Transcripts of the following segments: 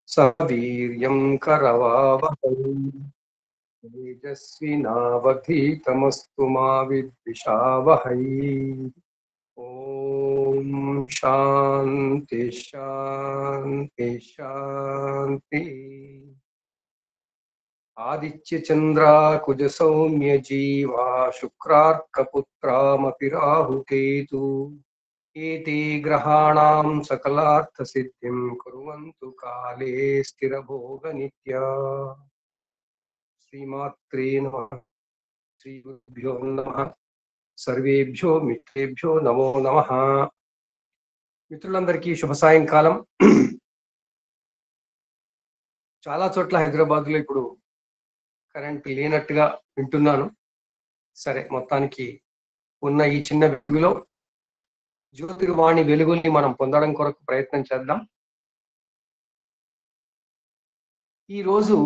సవీర్యం కరవావహై తేజస్వినావధీతమస్తు మా విద్విషావహై. ఓం శాంతి శాంతి శాంతి. ఆదిత్య చంద్రాకుజ సౌమ్య జీవా శుక్రార్కపుత్రామపి రాహుకేతు ఏతే గ్రహాణాం సకలార్థ సిద్ధిం కుర్వంతు కాలే స్థిరభోగ నిత్యా. శ్రీమాత్రే నమః. శ్రీ గురుభ్యో నమః. సర్వేభ్యో మిత్రేభ్యో నమో నమః. మిత్రులందరికీ శుభ సాయంకాలం. చాలా చోట్ల హైదరాబాద్ లో ఇప్పుడు కరెంట్ లేనట్టుగా వింటున్నాను. సరే, మొత్తానికి ఉన్న ఈ చిన్న వెలుగులో జ్యోతిర్వాణి వెలుగుల్ని మనం పొందడం కొరకు ప్రయత్నం చేద్దాం. ఈరోజు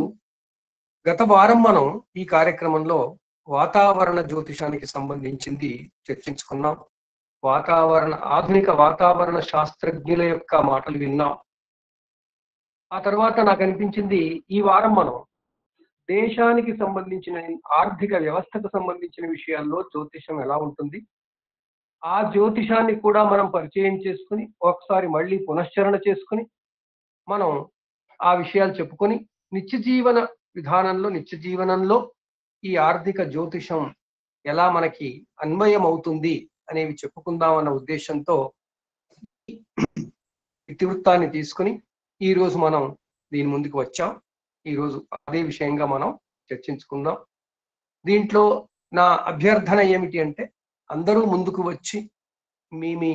గత వారం మనం ఈ కార్యక్రమంలో వాతావరణ జ్యోతిషానికి సంబంధించింది చర్చించుకున్నాం. ఆధునిక వాతావరణ శాస్త్రజ్ఞుల యొక్క మాటలు విన్నాం. ఆ తర్వాత నాకు అనిపించింది ఈ వారం మనం దేశానికి సంబంధించిన ఆర్థిక వ్యవస్థకు సంబంధించిన విషయాల్లో జ్యోతిషం ఎలా ఉంటుంది, ఆ జ్యోతిషాన్ని కూడా మనం పరిచయం చేసుకుని ఒకసారి మళ్ళీ పునశ్చరణ చేసుకుని మనం ఆ విషయాలు చెప్పుకొని నిత్య జీవనంలో ఈ ఆర్థిక జ్యోతిషం ఎలా మనకి అన్వయం అవుతుంది అనేవి చెప్పుకుందామన్న ఉద్దేశంతో ఇతివృత్తాన్ని తీసుకుని ఈరోజు మనం దీని ముందుకు వచ్చాం. ఈరోజు అదే విషయంగా మనం చర్చించుకుందాం. దీంట్లో నా అభ్యర్థన ఏమిటి అంటే, అందరూ ముందుకు వచ్చి మీ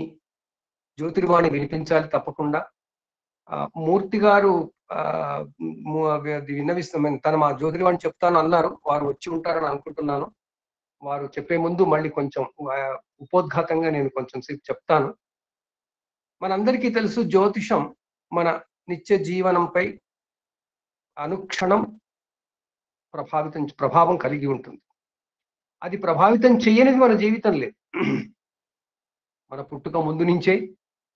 జ్యోతిర్వాణి వినిపించాలి తప్పకుండా. మూర్తి గారు విన్నవిస్తామని తను మా జ్యోతిర్వాణి చెప్తాను అన్నారు. వారు వచ్చి ఉంటారని అనుకుంటున్నాను. వారు చెప్పే ముందు మళ్ళీ కొంచెం ఉపోద్ఘాతంగా నేను కొంచెం సేపు చెప్తాను. మనందరికీ తెలుసు, జ్యోతిషం మన నిత్య జీవనంపై అనుక్షణం ప్రభావం కలిగి ఉంటుంది. అది ప్రభావితం చేయనిది మన జీవితం లేదు. మన పుట్టుక ముందు నుంచే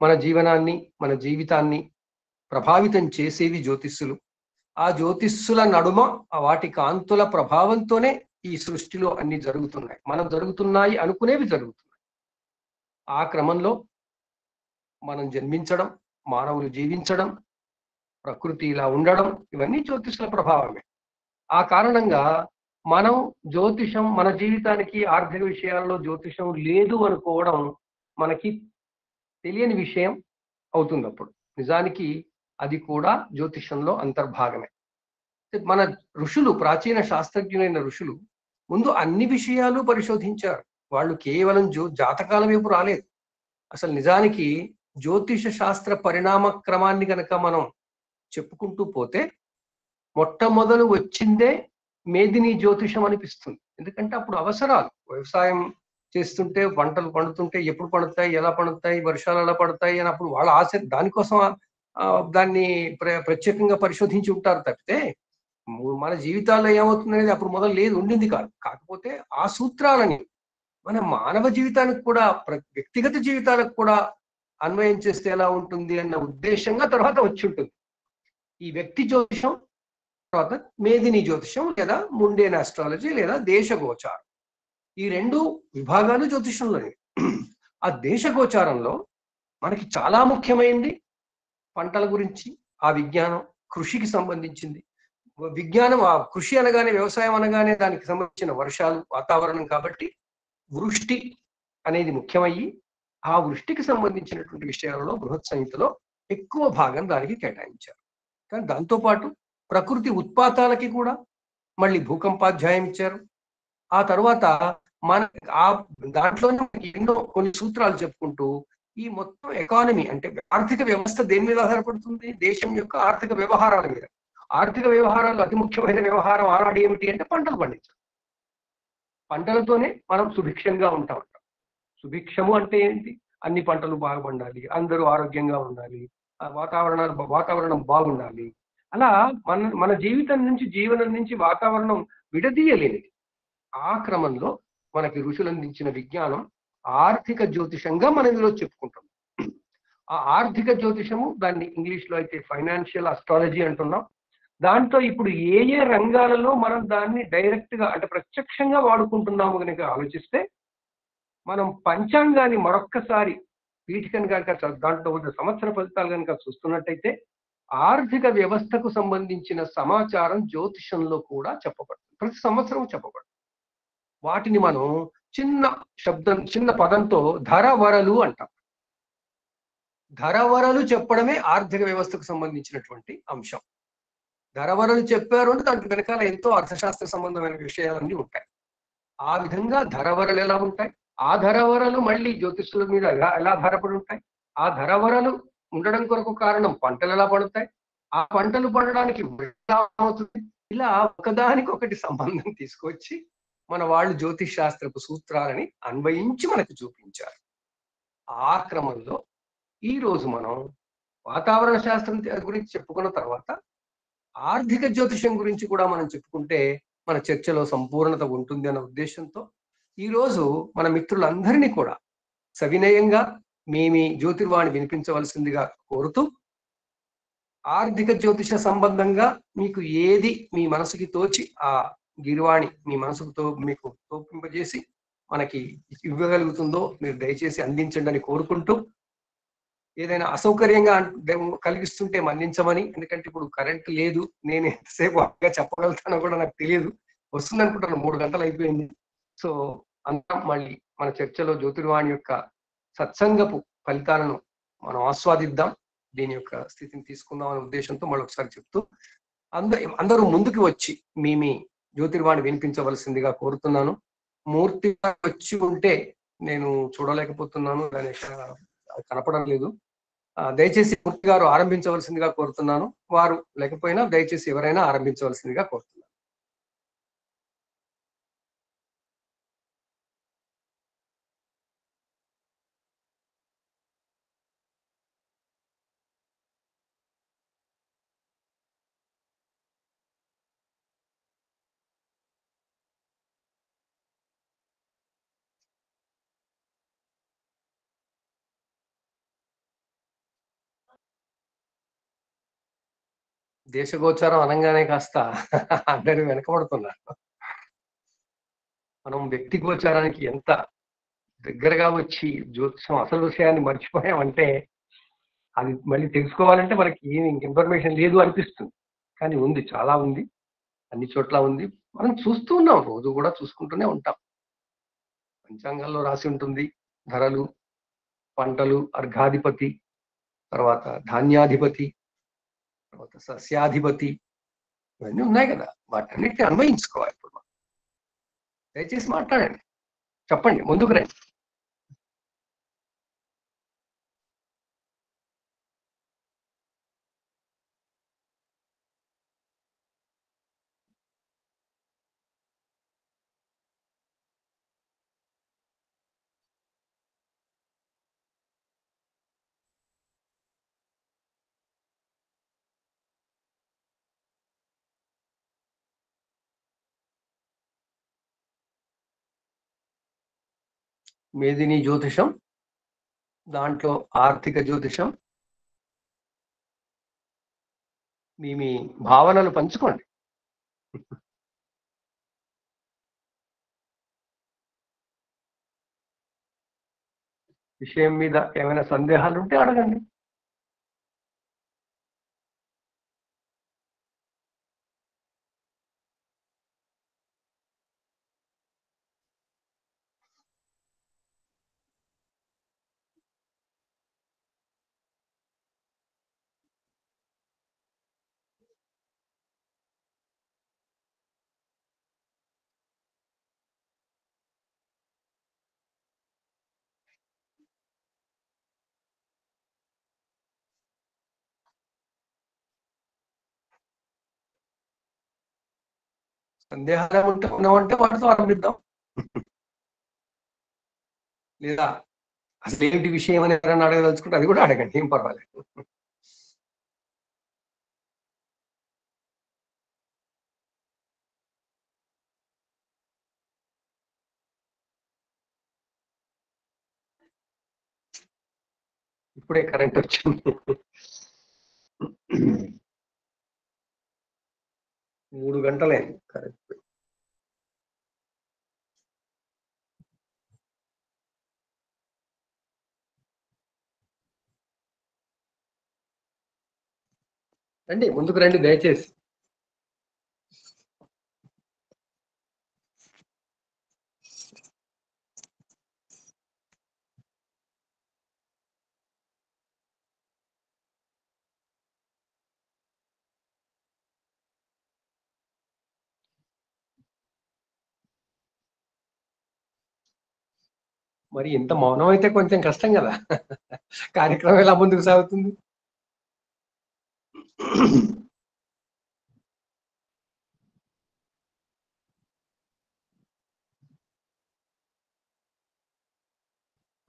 మన జీవనాన్ని, మన జీవితాన్ని ప్రభావితం చేసేవి జ్యోతిష్యులు. ఆ జ్యోతిష్యుల నడుమ వాటి కాంతుల ప్రభావంతోనే ఈ సృష్టిలో అన్ని జరుగుతున్నాయి. మనం జరుగుతున్నాయి అనుకునేవి జరుగుతున్నాయి. ఆ క్రమంలో మనం జన్మించడం, మానవులు జీవించడం, ప్రకృతి ఇలా ఉండడం, ఇవన్నీ జ్యోతిష్యుల ప్రభావమే. ఆ కారణంగా మనం జ్యోతిషం మన జీవితానికి ఆర్థిక విషయాల్లో జ్యోతిషం లేదు అనుకోవడం మనకి తెలియని విషయం అవుతుంది. అప్పుడు నిజానికి అది కూడా జ్యోతిషంలో అంతర్భాగమే. మన ఋషులు, ప్రాచీన శాస్త్రజ్ఞులైన ఋషులు ముందు అన్ని విషయాలు పరిశోధించారు. వాళ్ళు కేవలం జాతకాల వైపు రాలేదు. అసలు నిజానికి జ్యోతిష శాస్త్ర పరిణామ క్రమాన్ని కనుక మనం చెప్పుకుంటూ పోతే మొట్టమొదలు వచ్చిందే మేదిని జ్యోతిషం అనిపిస్తుంది. ఎందుకంటే అప్పుడు అవసరాలు, వ్యవసాయం చేస్తుంటే పంటలు పండుతుంటే ఎప్పుడు పండుతాయి, ఎలా పండుతాయి, వర్షాలు ఎలా పడతాయి అని అప్పుడు వాళ్ళ ఆశ, దానికోసం దాన్ని ప్రత్యేకంగా పరిశోధించి ఉంటారు తప్పితే మన జీవితాల్లో ఏమవుతుంది అనేది అప్పుడు మొదలు లేదు, ఉండింది కాదు. కాకపోతే ఆ సూత్రాలని మన మానవ జీవితానికి కూడా, వ్యక్తిగత జీవితాలకు కూడా అన్వయం చేస్తే ఎలా ఉంటుంది అన్న ఉద్దేశంగా తర్వాత వచ్చి ఉంటుంది. ఈ వ్యక్తి జ్యోతిషం తర్వాత మేదిని జ్యోతిషం లేదా ముండేన్ ఆస్ట్రాలజీ లేదా దేశ గోచారం, ఈ రెండు విభాగాలు జ్యోతిషంలోనే. ఆ దేశ గోచారంలో మనకి చాలా ముఖ్యమైనది పంటల గురించి, ఆ విజ్ఞానం కృషికి సంబంధించింది. విజ్ఞానం, ఆ కృషి అనగానే, వ్యవసాయం అనగానే దానికి సంబంధించిన వర్షాలు, వాతావరణం, కాబట్టి వృష్టి అనేది ముఖ్యమయ్యి ఆ వృష్టికి సంబంధించినటువంటి విషయాలలో బృహత్ సంహితలో ఎక్కువ భాగం దానికి కేటాయించారు. కానీ దాంతోపాటు ప్రకృతి ఉత్పాతాలకి కూడా మళ్ళీ భూకంపాధ్యాయం ఇచ్చారు. ఆ తర్వాత మన దాంట్లోనే ఎన్నో కొన్ని సూత్రాలు చెప్పుకుంటూ ఈ మొత్తం ఎకానమీ అంటే ఆర్థిక వ్యవస్థ దేని మీద ఆధారపడుతుంది? దేశం యొక్క ఆర్థిక వ్యవహారాల మీద. ఆర్థిక వ్యవహారాలు అతి ముఖ్యమైన వ్యవహారం ఆనాడు ఏమిటి అంటే పంటలు పండించడం. పంటలతోనే మనం సుభిక్షంగా ఉంటాం. సుభిక్షము అంటే ఏంటి? అన్ని పంటలు బాగా పండాలి, అందరూ ఆరోగ్యంగా ఉండాలి, వాతావరణం బాగుండాలి. అలా మన జీవినం నుంచి వాతావరణం విడదీయలేనిది. ఆ క్రమంలో మనకి ఋషులు అందించిన విజ్ఞానం ఆర్థిక జ్యోతిషంగా మనం ఇందులో చెప్పుకుంటాం. ఆ ఆర్థిక జ్యోతిషము, దాన్ని ఇంగ్లీష్ లో అయితే ఫైనాన్షియల్ అస్ట్రాలజీ అంటున్నాం. దాంట్లో ఇప్పుడు ఏ ఏ రంగాలలో మనం దాన్ని డైరెక్ట్ గా అంటే ప్రత్యక్షంగా వాడుకుంటున్నాము కనుక ఆలోచిస్తే, మనం పంచాంగాన్ని మరొక్కసారి వీటికని కనుక దాంట్లో ఉన్న సంవత్సర ఫలితాలు కనుక చూస్తున్నట్టయితే, ఆర్థిక వ్యవస్థకు సంబంధించిన సమాచారం జ్యోతిషంలో కూడా చెప్పబడుతుంది. ప్రతి సంవత్సరం చెప్పబడుతుంది. వాటిని మనం చిన్న శబ్దం, చిన్న పదంతో ధరవరలు అంటాం. ధరవరలు చెప్పడమే ఆర్థిక వ్యవస్థకు సంబంధించినటువంటి అంశం. ధరవరలు చెప్పారు అంటే దాంట్లో వెనకాల ఎంతో అర్థశాస్త్ర సంబంధమైన విషయాలన్నీ ఉంటాయి. ఆ విధంగా ధరవరలు ఎలా ఉంటాయి, ఆ ధరవరలు మళ్ళీ జ్యోతిష్యుల మీద ఎలా ఆధారపడి ఉంటాయి, ఆ ధరవరలు ఉండడం కొరకు కారణం పంటలు ఎలా పడుతాయి, ఆ పంటలు పండడానికి ఎలా అవుతుంది, ఇలా ఒకదానికొకటి సంబంధం తీసుకొచ్చి మన వాళ్ళు జ్యోతిష్ శాస్త్రపు సూత్రాలని అన్వయించి మనకు చూపించారు. ఆ క్రమంలో ఈ రోజు మనం వాతావరణ శాస్త్రం గురించి చెప్పుకున్న తర్వాత ఆర్థిక జ్యోతిషం గురించి కూడా మనం చెప్పుకుంటే మన చర్చలో సంపూర్ణత ఉంటుంది అన్న ఉద్దేశంతో ఈరోజు మన మిత్రులందరినీ కూడా సవినయంగా మీ జ్యోతిర్వాణి వినిపించవలసిందిగా కోరుతూ, ఆర్థిక జ్యోతిష సంబంధంగా మీకు ఏది మీ మనసుకి తోచి ఆ గిరివాణి మీ మనసుతో మీకు తోపింపజేసి మనకి ఇవ్వగలుగుతుందో మీరు దయచేసి అందించండి అని కోరుకుంటూ, ఏదైనా అసౌకర్యంగా కలిగిస్తుంటే మన్నించమని, ఎందుకంటే ఇప్పుడు కరెంట్ లేదు, నేను ఎంతసేపు చెప్పగలుగుతానో కూడా నాకు తెలియదు. వస్తుంది అనుకుంటాను, 3 గంటలు అయిపోయింది. సో అంతా మళ్ళీ మన చర్చలో జ్యోతిర్వాణి యొక్క సత్సంగపు ఫలితాలను మనం ఆస్వాదిద్దాం, దీని యొక్క స్థితిని తీసుకుందాం అనే ఉద్దేశంతో మళ్ళొకసారి చెప్తూ, అందరూ ముందుకు వచ్చి మీ జ్యోతిర్వాణి వినిపించవలసిందిగా కోరుతున్నాను. మూర్తి వచ్చి ఉంటే నేను చూడలేకపోతున్నాను, గణేష్ కనపడం లేదు. దయచేసి మూర్తి గారు ఆరంభించవలసిందిగా కోరుతున్నాను. వారు లేకపోయినా దయచేసి ఎవరైనా ఆరంభించవలసిందిగా కోరుతున్నాను. దేశగోచారం అనగానే కాస్త అందరూ వెనకబడుతున్నారు. మనం వ్యక్తి గోచారానికి ఎంత దగ్గరగా వచ్చి జ్యోతిషం అసలు విషయాన్ని మర్చిపోయామంటే, అది మళ్ళీ తెలుసుకోవాలంటే మనకి ఏమి ఇన్ఫర్మేషన్ లేదు అనిపిస్తుంది. కానీ ఉంది, చాలా ఉంది, అన్ని చోట్ల ఉంది. మనం చూస్తూ ఉన్నాం, రోజు కూడా చూసుకుంటూనే ఉంటాం. పంచాంగాల్లో రాసి ఉంటుంది ధరలు, పంటలు, అర్ఘాధిపతి, తర్వాత ధాన్యాధిపతి, తర్వాత సస్యాధిపతి, ఇవన్నీ ఉన్నాయి కదా. వాటన్నిటిని అన్వయించుకోవాలి. ఇప్పుడు మనం దయచేసి మాట్లాడండి, చెప్పండి, ముందుకు రండి. మేదిని జ్యోతిషం, దాంట్లో ఆర్థిక జ్యోతిషం, మీ భావనలు పంచుకోండి. విషయం మీద ఏమైనా సందేహాలు ఉంటే అడగండి. సందేహాలు ఉన్నామంటే వాటితో ఆరంభిద్దాం. లేదా అసలు ఏంటి విషయం అని ఎవరైనా అడగదలుచుకుంటే అది కూడా అడగండి, ఏం పర్వాలేదు. ఇప్పుడే కరెంట్ వచ్చింది. 3 గంటలే కరెక్ట్. రండి, ముందుకు రండి దయచేసి. మరి ఇంత మౌనం అయితే కొంచెం కష్టం కదా, కార్యక్రమం ఎలా ముందుకు సాగుతుంది?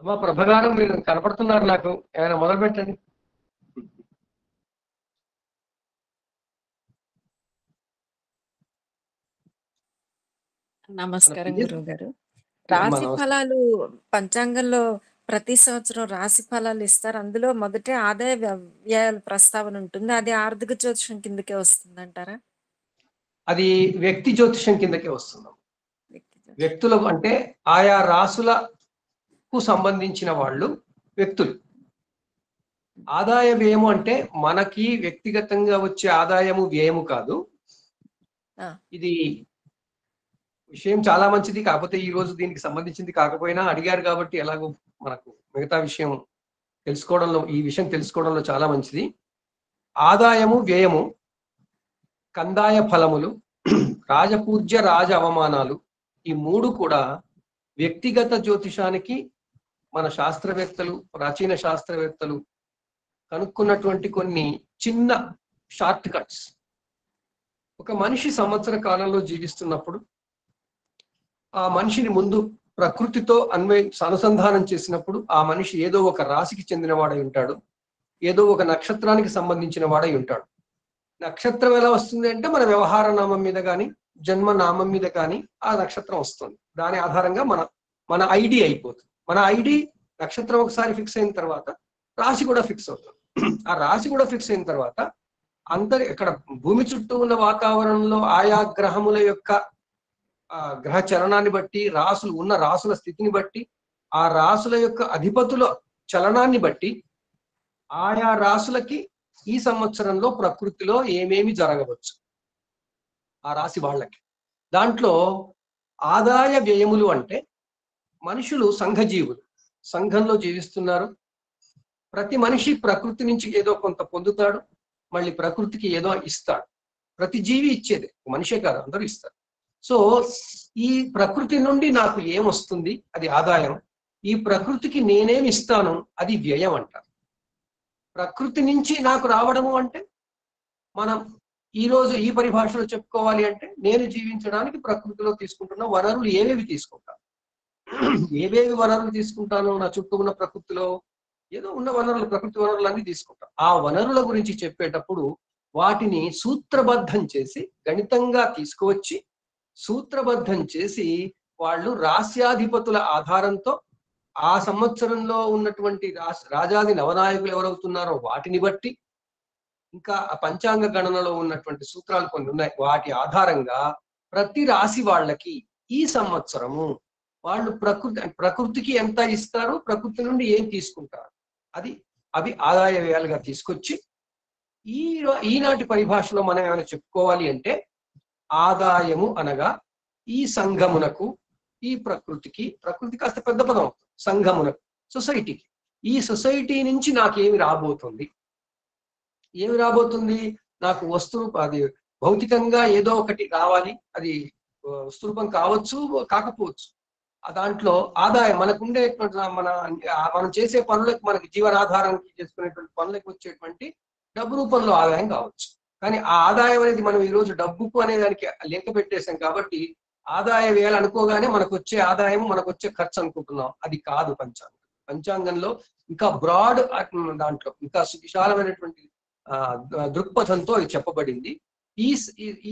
అమ్మా ప్రభ గారు, మీరు కనపడుతున్నారు నాకు, ఏమైనా మొదలు పెట్టండి. నమస్కారం గురువు గారు. రాశి ఫలాలు పంచాంగంలో ప్రతి సంవత్సరం రాశి ఫలాలు ఇస్తారు. అందులో మొదటే ఆదాయ వ్యయాల ప్రస్తావన ఉంటుంది. అది ఆర్థిక జ్యోతిషం కిందకే వస్తుందంటారా? అది వ్యక్తి జ్యోతిషం కిందకే వస్తున్నాం. వ్యక్తులకు అంటే ఆయా రాసులకు సంబంధించిన వాళ్ళు వ్యక్తులు. ఆదాయ వ్యయము అంటే మనకి వ్యక్తిగతంగా వచ్చే ఆదాయము వ్యయము కాదు. ఇది విషయం చాలా మంచిది, కాకపోతే ఈ రోజు దీనికి సంబంధించింది కాకపోయినా అడిగారు కాబట్టి ఎలాగో మనకు మిగతా విషయం తెలుసుకోవడంలో, ఈ విషయం తెలుసుకోవడంలో చాలా మంచిది. ఆదాయము వ్యయము, కందాయ ఫలములు, రాజపూజ్య రాజ అవమానాలు, ఈ 3 కూడా వ్యక్తిగత జ్యోతిషానికి మన శాస్త్రవేత్తలు, ప్రాచీన శాస్త్రవేత్తలు కనుక్కున్నటువంటి కొన్ని చిన్న షార్ట్ కట్స్. ఒక మనిషి సంవత్సర కాలంలో జీవిస్తున్నప్పుడు ఆ మనిషిని ముందు ప్రకృతితో అనుసంధానం చేసినప్పుడు ఆ మనిషి ఏదో ఒక రాశికి చెందిన వాడై ఉంటాడు, ఏదో ఒక నక్షత్రానికి సంబంధించిన వాడై ఉంటాడు. నక్షత్రం ఎలా వస్తుంది అంటే మన వ్యవహార నామం మీద కానీ జన్మ నామం మీద కానీ ఆ నక్షత్రం వస్తుంది. దాని ఆధారంగా మన ఐడి అయిపోతుంది. మన ఐడి నక్షత్రం ఒకసారి ఫిక్స్ అయిన తర్వాత రాశి కూడా ఫిక్స్ అవుతుంది. ఆ రాశి కూడా ఫిక్స్ అయిన తర్వాత ఇక్కడ భూమి చుట్టూ ఉన్న వాతావరణంలో ఆయా గ్రహముల యొక్క గ్రహ చలనాన్ని బట్టి, రాసుల స్థితిని బట్టి, ఆ రాసుల యొక్క అధిపతుల చలనాన్ని బట్టి ఆయా రాసులకి ఈ సంవత్సరంలో ప్రకృతిలో ఏమేమి జరగవచ్చు ఆ రాశి వాళ్ళకి. దాంట్లో ఆదాయ వ్యయములు అంటే మనుషులు సంఘజీవులు, సంఘంలో జీవిస్తున్నారు. ప్రతి మనిషి ప్రకృతి నుంచి ఏదో కొంత పొందుతాడు, మళ్ళీ ప్రకృతికి ఏదో ఇస్తాడు. ప్రతి జీవి ఇచ్చేదే, మనిషే కాదు, అందరూ ఇస్తారు. సో ఈ ప్రకృతి నుండి నాకు ఏమొస్తుంది, అది ఆదాయం. ఈ ప్రకృతికి నేనేమి ఇస్తాను, అది వ్యయం అంటారు. ప్రకృతి నుంచి నాకు రావడము అంటే మనం ఈరోజు ఈ పరిభాషలో చెప్పుకోవాలి అంటే నేను జీవించడానికి ప్రకృతిలో తీసుకుంటున్న వనరులు ఏవేవి తీసుకుంటాను, ఏవేవి వనరులు తీసుకుంటాను, నా చుట్టూ ఉన్న ప్రకృతిలో ఏదో ఉన్న వనరులు, ప్రకృతి వనరులన్నీ తీసుకుంటాను. ఆ వనరుల గురించి చెప్పేటప్పుడు వాటిని సూత్రబద్ధం చేసి గణితంగా తీసుకువచ్చి సూత్రబద్ధం చేసి వాళ్ళు రాస్యాధిపతుల ఆధారంతో ఆ సంవత్సరంలో ఉన్నటువంటి రాజాది నవనాయకులు ఎవరవుతున్నారో వాటిని బట్టి, ఇంకా ఆ పంచాంగ గణనలో ఉన్నటువంటి సూత్రాలు కొన్ని ఉన్నాయి, వాటి ఆధారంగా ప్రతి రాశి వాళ్ళకి ఈ సంవత్సరము వాళ్ళు ప్రకృతికి ఎంత ఇస్తారు, ప్రకృతి నుండి ఏం తీసుకుంటారు, అవి ఆదాయ వ్యయాలుగా తీసుకొచ్చి ఈనాటి పరిభాషలో మనం ఏమైనా చెప్పుకోవాలి అంటే ఆదాయము అనగా ఈ సంఘమునకు, ఈ ప్రకృతి కాస్త పెద్ద పదం, సంఘమునకు, సొసైటీకి, ఈ సొసైటీ నుంచి నాకేమి రాబోతుంది, ఏమి రాబోతుంది, నాకు అది భౌతికంగా ఏదో ఒకటి రావాలి, అది వస్తురూపం కావచ్చు కాకపోవచ్చు. దాంట్లో ఆదాయం మనకుండేటువంటి మనం చేసే పనులకు, మనకి జీవనాధారానికి చేసుకునేటువంటి పనులకు వచ్చేటువంటి డబ్బు రూపంలో ఆదాయం కావచ్చు. కానీ ఆ ఆదాయం అనేది మనం ఈరోజు డబ్బుకు అనే దానికి లెక్క పెట్టేసాం కాబట్టి ఆదాయ వ్యయాలు అనుకోగానే మనకు వచ్చే ఆదాయం, మనకు వచ్చే ఖర్చు అనుకుంటున్నాం. అది కాదు పంచాంగం. పంచాంగంలో ఇంకా బ్రాడ్, దాంట్లో ఇంకా విశాలమైనటువంటి దృక్పథంతో ఇది చెప్పబడింది.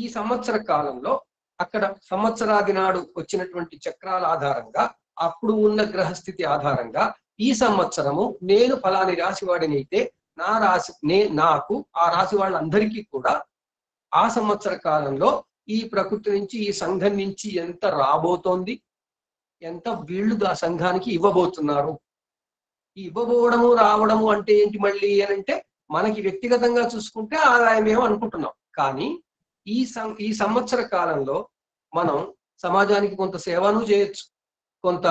ఈ సంవత్సర కాలంలో అక్కడ సంవత్సరాది నాడు వచ్చినటువంటి చక్రాల ఆధారంగా, అప్పుడు ఉన్న గ్రహస్థితి ఆధారంగా ఈ సంవత్సరము నేను ఫలాని రాశి వాడిని అయితే నా రాశి నాకు ఆ రాశి వాళ్ళందరికీ కూడా ఆ సంవత్సర కాలంలో ఈ ప్రకృతి నుంచి ఈ సంఘం నుంచి ఎంత రాబోతోంది, ఎంత వీళ్ళు ఆ సంఘానికి ఇవ్వబోతున్నారు. ఈ ఇవ్వబోవడము రావడము అంటే ఏంటి మళ్ళీ అని అంటే మనకి వ్యక్తిగతంగా చూసుకుంటే ఆదాయమేమో అనుకుంటున్నాం. కానీ ఈ సంవత్సర కాలంలో మనం సమాజానికి కొంత సేవను చేయొచ్చు, కొంత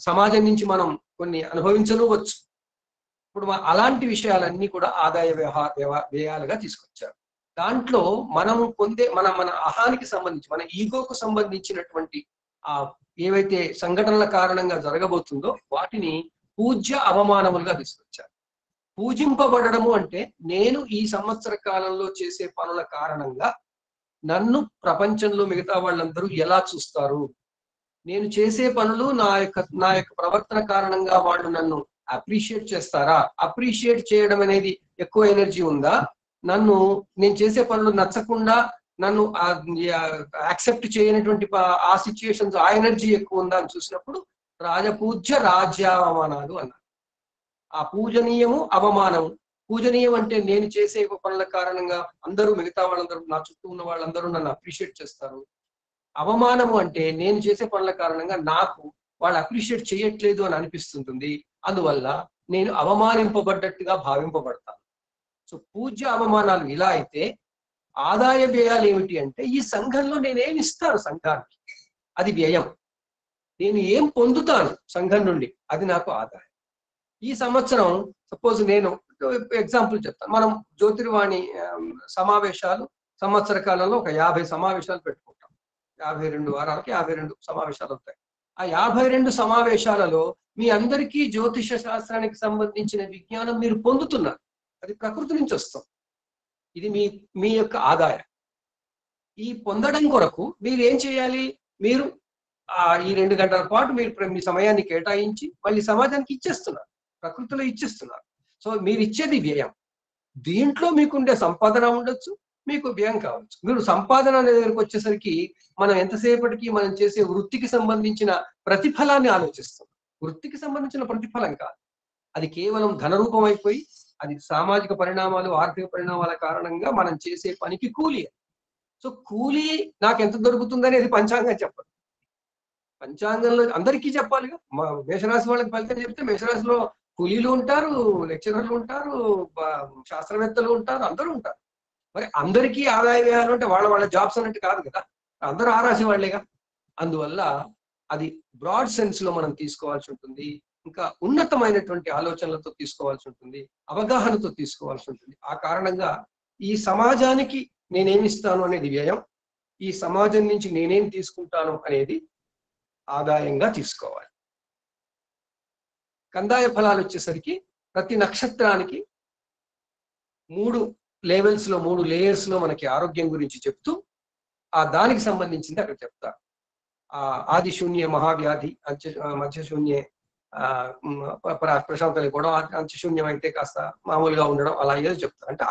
సమాజం నుంచి మనం కొన్ని అనుభవించనువచ్చు. ఇప్పుడు అలాంటి విషయాలన్నీ కూడా ఆదాయ వ్యయాలుగా తీసుకొచ్చారు. దాంట్లో మనం పొందే మన అహానికి సంబంధించి, మన ఈగోకు సంబంధించినటువంటి ఆ ఏవైతే సంఘటనల కారణంగా జరగబోతుందో వాటిని పూజ్య అవమానములుగా తీసుకొచ్చారు. పూజింపబడము అంటే నేను ఈ సంవత్సర కాలంలో చేసే పనుల కారణంగా నన్ను ప్రపంచంలో మిగతా వాళ్ళందరూ ఎలా చూస్తారు, నేను చేసే పనులు నా యొక్క ప్రవర్తన కారణంగా వాళ్ళు నన్ను అప్రిషియేట్ చేస్తారా, అప్రిషియేట్ చేయడం అనేది ఎక్కువ ఎనర్జీ ఉందా, నేను చేసే పనులు నచ్చకుండా నన్ను యాక్సెప్ట్ చేయనటువంటి ఆ సిచ్యుయేషన్స్ ఆ ఎనర్జీ ఎక్కువ ఉందా అని చూసినప్పుడు రాజపూజ్య రాజ్యావమానాలు అన్నారు. ఆ పూజనీయము అవమానము. పూజనీయం అంటే నేను చేసే పనుల కారణంగా అందరూ మిగతా వాళ్ళందరూ నా చుట్టూ ఉన్న వాళ్ళందరూ నన్ను అప్రిషియేట్ చేస్తారు. అవమానము అంటే నేను చేసే పనుల కారణంగా నాకు వాళ్ళు అప్రిషియేట్ చేయట్లేదు అని అనిపిస్తుంటుంది, అందువల్ల నేను అవమానింపబడ్డట్టుగా భావింపబడతాను. సో పూజ్య అవమానాలు ఇలా అయితే ఆదాయ వ్యయాలు ఏమిటి అంటే ఈ సంఘంలో నేనేమి ఇస్తాను సంఘానికి, అది వ్యయం. నేను ఏం పొందుతాను సంఘం నుండి, అది నాకు ఆదాయం. ఈ సంవత్సరం సపోజ్ నేను ఎగ్జాంపుల్ చెప్తాను. మనం జ్యోతిర్వాణి సమావేశాలు సంవత్సర కాలంలో ఒక 50 సమావేశాలు పెట్టుకుంటాం. 52 వారాలకి 52 సమావేశాలు అవుతాయి. ఆ 52 సమావేశాలలో మీ అందరికీ జ్యోతిష శాస్త్రానికి సంబంధించిన విజ్ఞానం మీరు పొందుతున్నారు. అది ప్రకృతి నుంచి వస్తుంది. ఇది మీ యొక్క ఆదాయం. ఈ పొందడం కొరకు మీరు ఏం చేయాలి? మీరు ఈ 2 గంటల పాటు మీరు మీ సమయాన్ని కేటాయించి మళ్ళీ సమాజానికి ఇచ్చేస్తున్నారు, ప్రకృతిలో ఇచ్చేస్తున్నారు. సో మీరు ఇచ్చేది వ్యయం. దీంట్లో మీకుండే సంపాదన ఉండొచ్చు, మీకు వ్యయం కావచ్చు. మీరు సంపాదన అనే దగ్గరికి వచ్చేసరికి మనం ఎంతసేపటికి మనం చేసే వృత్తికి సంబంధించిన ప్రతిఫలాన్ని ఆలోచిస్తాం. వృత్తికి సంబంధించిన ప్రతిఫలం కాదు, అది కేవలం ధనరూపం అయిపోయి అది సామాజిక పరిణామాలు, ఆర్థిక పరిణామాల కారణంగా మనం చేసే పనికి కూలి. సో కూలి నాకు ఎంత దొరుకుతుంది అనేది పంచాంగం చెప్పదు. పంచాంగంలో అందరికీ చెప్పాలిగా. మేషరాశి వాళ్ళకి ఫలితం చెప్తే మేషరాశిలో కూలీలు ఉంటారు, లెక్చరర్లు ఉంటారు, శాస్త్రవేత్తలు ఉంటారు, అందరూ ఉంటారు. మరి అందరికీ ఆదాయ వ్యయాలు అంటే వాళ్ళ జాబ్స్ అన్నట్టు కాదు కదా, అందరూ ఆ రాశి వాళ్ళేగా. అందువల్ల అది బ్రాడ్ సెన్స్ లో మనం తీసుకోవాల్సి ఉంటుంది. ఇంకా ఉన్నతమైనటువంటి ఆలోచనలతో తీసుకోవాల్సి ఉంటుంది, అవగాహనతో తీసుకోవాల్సి ఉంటుంది. ఆ కారణంగా ఈ సమాజానికి నేనేమిస్తాను అనేది వ్యయం, ఈ సమాజం నుంచి నేనేం తీసుకుంటాను అనేది ఆదాయంగా తీసుకోవాలి. కందాయ ఫలాలు వచ్చేసరికి ప్రతి నక్షత్రానికి 3 లెవెల్స్ లో 3 లేయర్స్ లో మనకి ఆరోగ్యం గురించి చెప్తూ దానికి సంబంధించింది అక్కడ చెప్తారు. ఆది శూన్య మహావ్యాధి, మధ్య శూన్య ప్రశాంతత కూడా, అంత్యశూన్యం అయితే కాస్త మామూలుగా ఉండడం, అలా ఏదో చెప్తారు. అంటే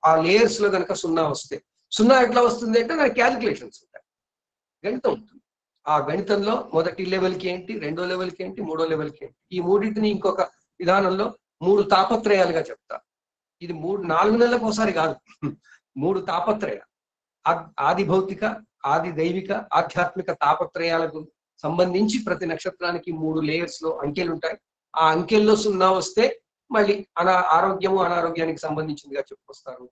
ఆ లేయర్స్ లో కనుక 0 వస్తే, 0 ఎట్లా వస్తుంది అంటే దానికి క్యాలిక్యులేషన్స్ ఉంటాయి, గణితం ఉంటుంది. ఆ గణితంలో మొదటి లెవెల్కి ఏంటి, రెండో లెవెల్కి ఏంటి, మూడో లెవెల్కి ఏంటి, ఈ మూడింటిని ఇంకొక విధానంలో 3 తాపత్రయాలుగా చెప్తారు. ఇది 4 నెలలకు ఒకసారి కాదు, 3 తాపత్రయాలు. ఆది భౌతిక, ఆది దైవిక, ఆధ్యాత్మిక తాపత్రయాలకు సంబంధించి ప్రతి నక్షత్రానికి 3 లేయర్స్ లో అంకెలు ఉంటాయి. ఆ అంకెల్లో 0 వస్తే మళ్ళీ ఆరోగ్యము అనారోగ్యానికి సంబంధించిందిగా చెప్పుకొస్తారు.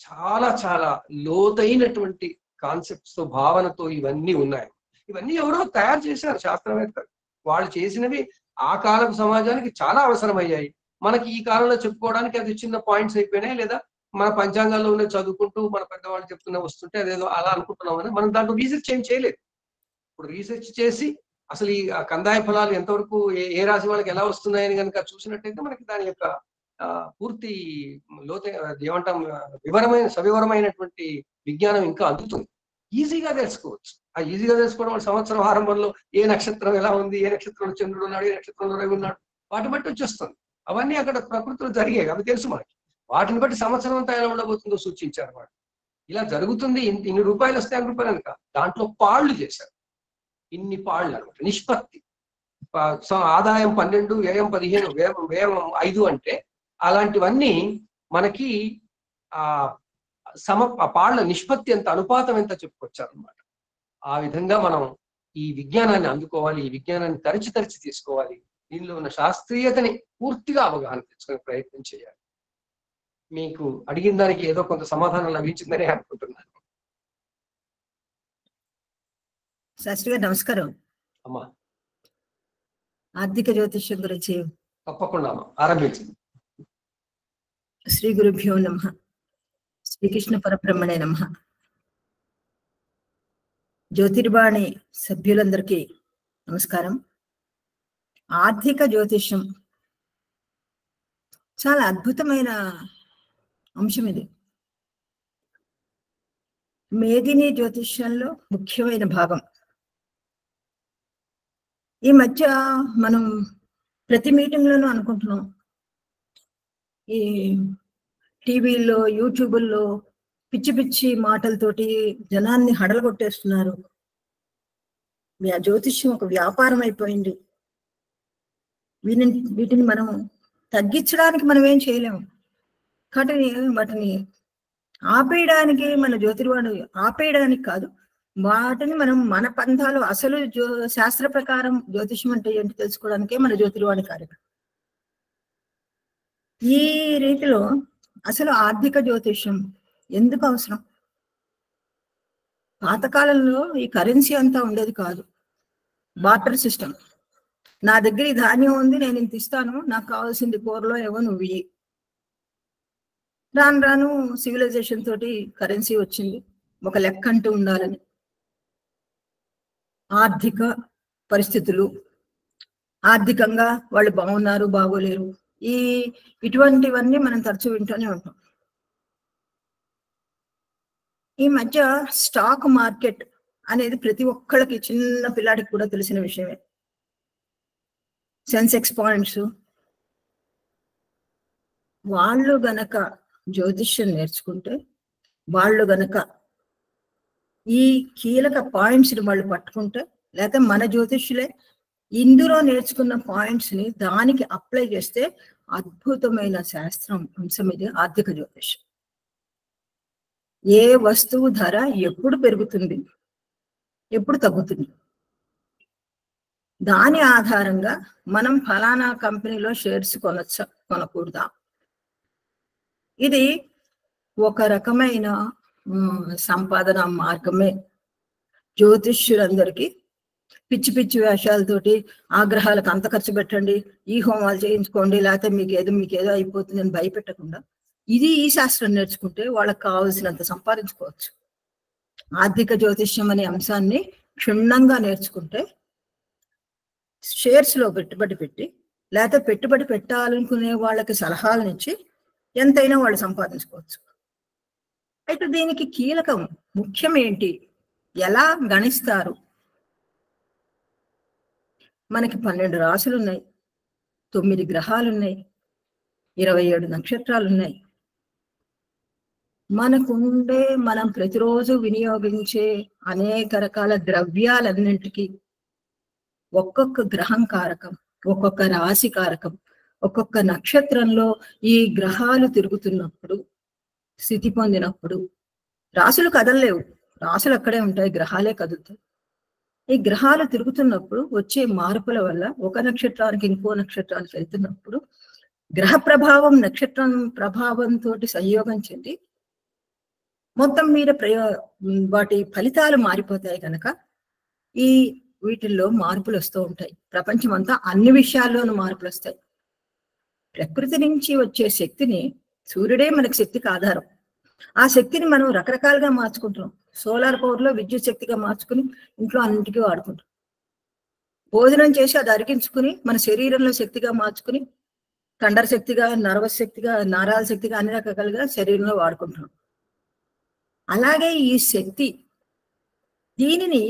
చాలా చాలా లోతైనటువంటి కాన్సెప్ట్స్ తో, భావనతో ఇవన్నీ ఉన్నాయి. ఇవన్నీ ఎవరో తయారు చేశారు శాస్త్రవేత్తలు. వాళ్ళు చేసినవి ఆ కాలపు సమాజానికి చాలా అవసరమయ్యాయి. మనకి ఈ కాలంలో చెప్పుకోవడానికి అది చిన్న పాయింట్స్ అయిపోయినాయి, లేదా మన పంచాంగాల్లో ఉన్న చదువుకుంటూ మన పెద్దవాళ్ళు చెప్తున్నా వస్తుంటే అదేదో అలా అనుకుంటున్నామని మనం దాంట్లో రీసెర్చ్ ఏం చేయలేదు. ఇప్పుడు రీసెర్చ్ చేసి అసలు ఈ కందాయ ఫలాలు ఎంతవరకు ఏ రాశి వాళ్ళకి ఎలా వస్తున్నాయని కనుక చూసినట్టయితే మనకి దాని యొక్క పూర్తి ఏమంటాం సవివరమైనటువంటి విజ్ఞానం ఇంకా అందుతుంది. ఈజీగా తెలుసుకోవచ్చు. ఆ ఈజీగా తెలుసుకోవడం వల్ల సంవత్సరం ఆరంభంలో ఏ నక్షత్రం ఎలా ఉంది, ఏ నక్షత్రంలో చంద్రుడు ఉన్నాడు, ఏ నక్షత్రంలో రవి ఉన్నాడు, వాటిని బట్టి వచ్చేస్తుంది. అవన్నీ అక్కడ ప్రకృతిలో జరిగాయి, అవి తెలుసు మనకి. వాటిని బట్టి సంవత్సరం అంతా ఎలా ఉండబోతుందో సూచించారు వాడు. ఇలా జరుగుతుంది, ఇన్ని రూపాయలు వస్తే 5 రూపాయలు అని కాదు, దాంట్లో పాళ్ళు చేశారు. ఇన్ని పాళ్ళు అనమాట, నిష్పత్తి. ఆదాయం 12, వ్యయం 15, వ్యయం 5 అంటే అలాంటివన్నీ మనకి ఆ పాళ్ళ నిష్పత్తి ఎంత, అనుపాతం ఎంత చెప్పుకొచ్చారనమాట. ఆ విధంగా మనం ఈ విజ్ఞానాన్ని అందుకోవాలి, ఈ విజ్ఞానాన్ని తరచి తీసుకోవాలి. దీనిలో ఉన్న శాస్త్రీయతని పూర్తిగా అవగాహన తెచ్చుకునే ప్రయత్నం చేయాలి. మీకు అడిగిన దానికి ఏదో కొంత సమాధానం లభించిందని అనుకుంటున్నాను. శాస్త్రి గారు నమస్కారం. అమ్మా, ఆర్థిక జ్యోతిష్యం గురించి తప్పకుండా ఆరంభించింది. శ్రీ గురుభ్యో నమః. శ్రీకృష్ణ పరబ్రహ్మణే నమః. జ్యోతిర్వాణి సభ్యులందరికీ నమస్కారం. ఆర్థిక జ్యోతిష్యం చాలా అద్భుతమైన అంశం ఇది. మేదిని జ్యోతిష్యంలో ముఖ్యమైన భాగం. ఈ మధ్య మనం ప్రతి మీటింగ్లోనూ అనుకుంటున్నాం, ఈ టీవీల్లో, యూట్యూబుల్లో పిచ్చి పిచ్చి మాటలతోటి జనాన్ని హడలగొట్టేస్తున్నారు. జ్యోతిష్యం ఒక వ్యాపారం అయిపోయింది. వీటిని మనం తగ్గించడానికి మనం ఏం చేయలేము. కాబట్టి వాటిని ఆపేయడానికి, మన జ్యోతిర్వాణి ఆపేయడానికి కాదు, వాటిని మనం మన పంథాలు, అసలు శాస్త్ర ప్రకారం జ్యోతిష్యం అంటే ఏంటి తెలుసుకోవడానికే మన జ్యోతిర్వాణి కార్యక్రమం. ఈ రీతిలో అసలు ఆర్థిక జ్యోతిష్యం ఎందుకు అవసరం? పాతకాలంలో ఈ కరెన్సీ అంతా ఉండేది కాదు, బార్టర్ సిస్టమ్. నా దగ్గర ఈ ధాన్యం ఉంది, నేను ఇంత ఇస్తాను, నాకు కావాల్సింది కూరలో ఏవో నువ్వు ఇయ్యి. రాను రాను సివిలైజేషన్ తోటి కరెన్సీ వచ్చింది, ఒక లెక్క అంటూ ఉండాలని. ఆర్థిక పరిస్థితులు, ఆర్థికంగా వాళ్ళు బాగున్నారు బాగోలేరు, ఇటువంటివన్నీ మనం తరచూ వింటూనే ఉంటాం. ఈ మధ్య స్టాక్ మార్కెట్ అనేది ప్రతి ఒక్కళ్ళకి, చిన్న పిల్లాడికి కూడా తెలిసిన విషయమే. సెన్సెక్స్ పాయింట్స్, వాళ్ళు గనక జ్యోతిష్యం నేర్చుకుంటే, వాళ్ళు గనక ఈ కీలక పాయింట్స్ ని వాళ్ళు పట్టుకుంటే, లేకపోతే మన జ్యోతిష్యులే ఇందులో నేర్చుకున్న పాయింట్స్ ని దానికి అప్లై చేస్తే అద్భుతమైన శాస్త్రం అంశం ఇది ఆర్థిక జ్యోతిష్యం. ఏ వస్తువు ధర ఎప్పుడు పెరుగుతుంది, ఎప్పుడు తగ్గుతుంది, దాని ఆధారంగా మనం ఫలానా కంపెనీలో షేర్స్ కొనొచ్చా కొనకూడదా, ఇది ఒక రకమైన సంపాదన మార్గమే. జ్యోతిష్యులందరికీ పిచ్చి పిచ్చి వేషాలతోటి ఆగ్రహాలకు అంత ఖర్చు పెట్టండి, ఈ హోమాలు చేయించుకోండి, లేకపోతే మీకేదో అయిపోతుంది అని భయపెట్టకుండా, ఈ శాస్త్రం నేర్చుకుంటే వాళ్ళకి కావాల్సినంత సంపాదించుకోవచ్చు. ఆర్థిక జ్యోతిష్యం అనే అంశాన్ని క్షుణ్ణంగా నేర్చుకుంటే షేర్స్ లో పెట్టుబడి పెట్టి, లేకపోతే పెట్టుబడి పెట్టాలనుకునే వాళ్ళకి సలహాలనిచ్చి ఎంతైనా వాళ్ళు సంపాదించుకోవచ్చు. అయితే దీనికి కీలకం, ముఖ్యం ఏంటి, ఎలా గణిస్తారు? మనకి 12 రాశులు ఉన్నాయి, 9 గ్రహాలు ఉన్నాయి, 27 నక్షత్రాలు ఉన్నాయి. మనం ప్రతిరోజు వినియోగించే అనేక రకాల ద్రవ్యాలన్నింటికి ఒక్కొక్క గ్రహం కారకం, ఒక్కొక్క రాశి కారకం. ఒక్కొక్క నక్షత్రంలో ఈ గ్రహాలు తిరుగుతున్నప్పుడు, స్థితి పొందినప్పుడు, రాశులు కదలలేవు, రాశులు అక్కడే ఉంటాయి, గ్రహాలే కదులుతాయి. ఈ గ్రహాలు తిరుగుతున్నప్పుడు వచ్చే మార్పుల వల్ల ఒక నక్షత్రానికి ఇంకో నక్షత్రానికి వెళ్తున్నప్పుడు గ్రహ ప్రభావం నక్షత్రం ప్రభావంతో సంయోగం చెంది మొత్తం మీద వాటి ఫలితాలు మారిపోతాయి. కనుక వీటిల్లో మార్పులు వస్తూ ఉంటాయి. ప్రపంచం అంతా అన్ని విషయాల్లోనూ మార్పులు వస్తాయి. ప్రకృతి నుంచి వచ్చే శక్తిని, సూర్యుడే మనకి శక్తికి ఆధారం, ఆ శక్తిని మనం రకరకాలుగా మార్చుకుంటున్నాం. సోలార్ పవర్ లో విద్యుత్ శక్తిగా మార్చుకుని ఇంట్లో అన్నింటికీ వాడుకుంటాం. భోజనం చేసి అది అరిగించుకుని మన శరీరంలో శక్తిగా మార్చుకుని కండర శక్తిగా, నర్వస్ శక్తిగా, నరాల శక్తిగా అన్ని రకాలుగా శరీరంలో వాడుకుంటున్నాం. అలాగే ఈ శక్తి, దీనిని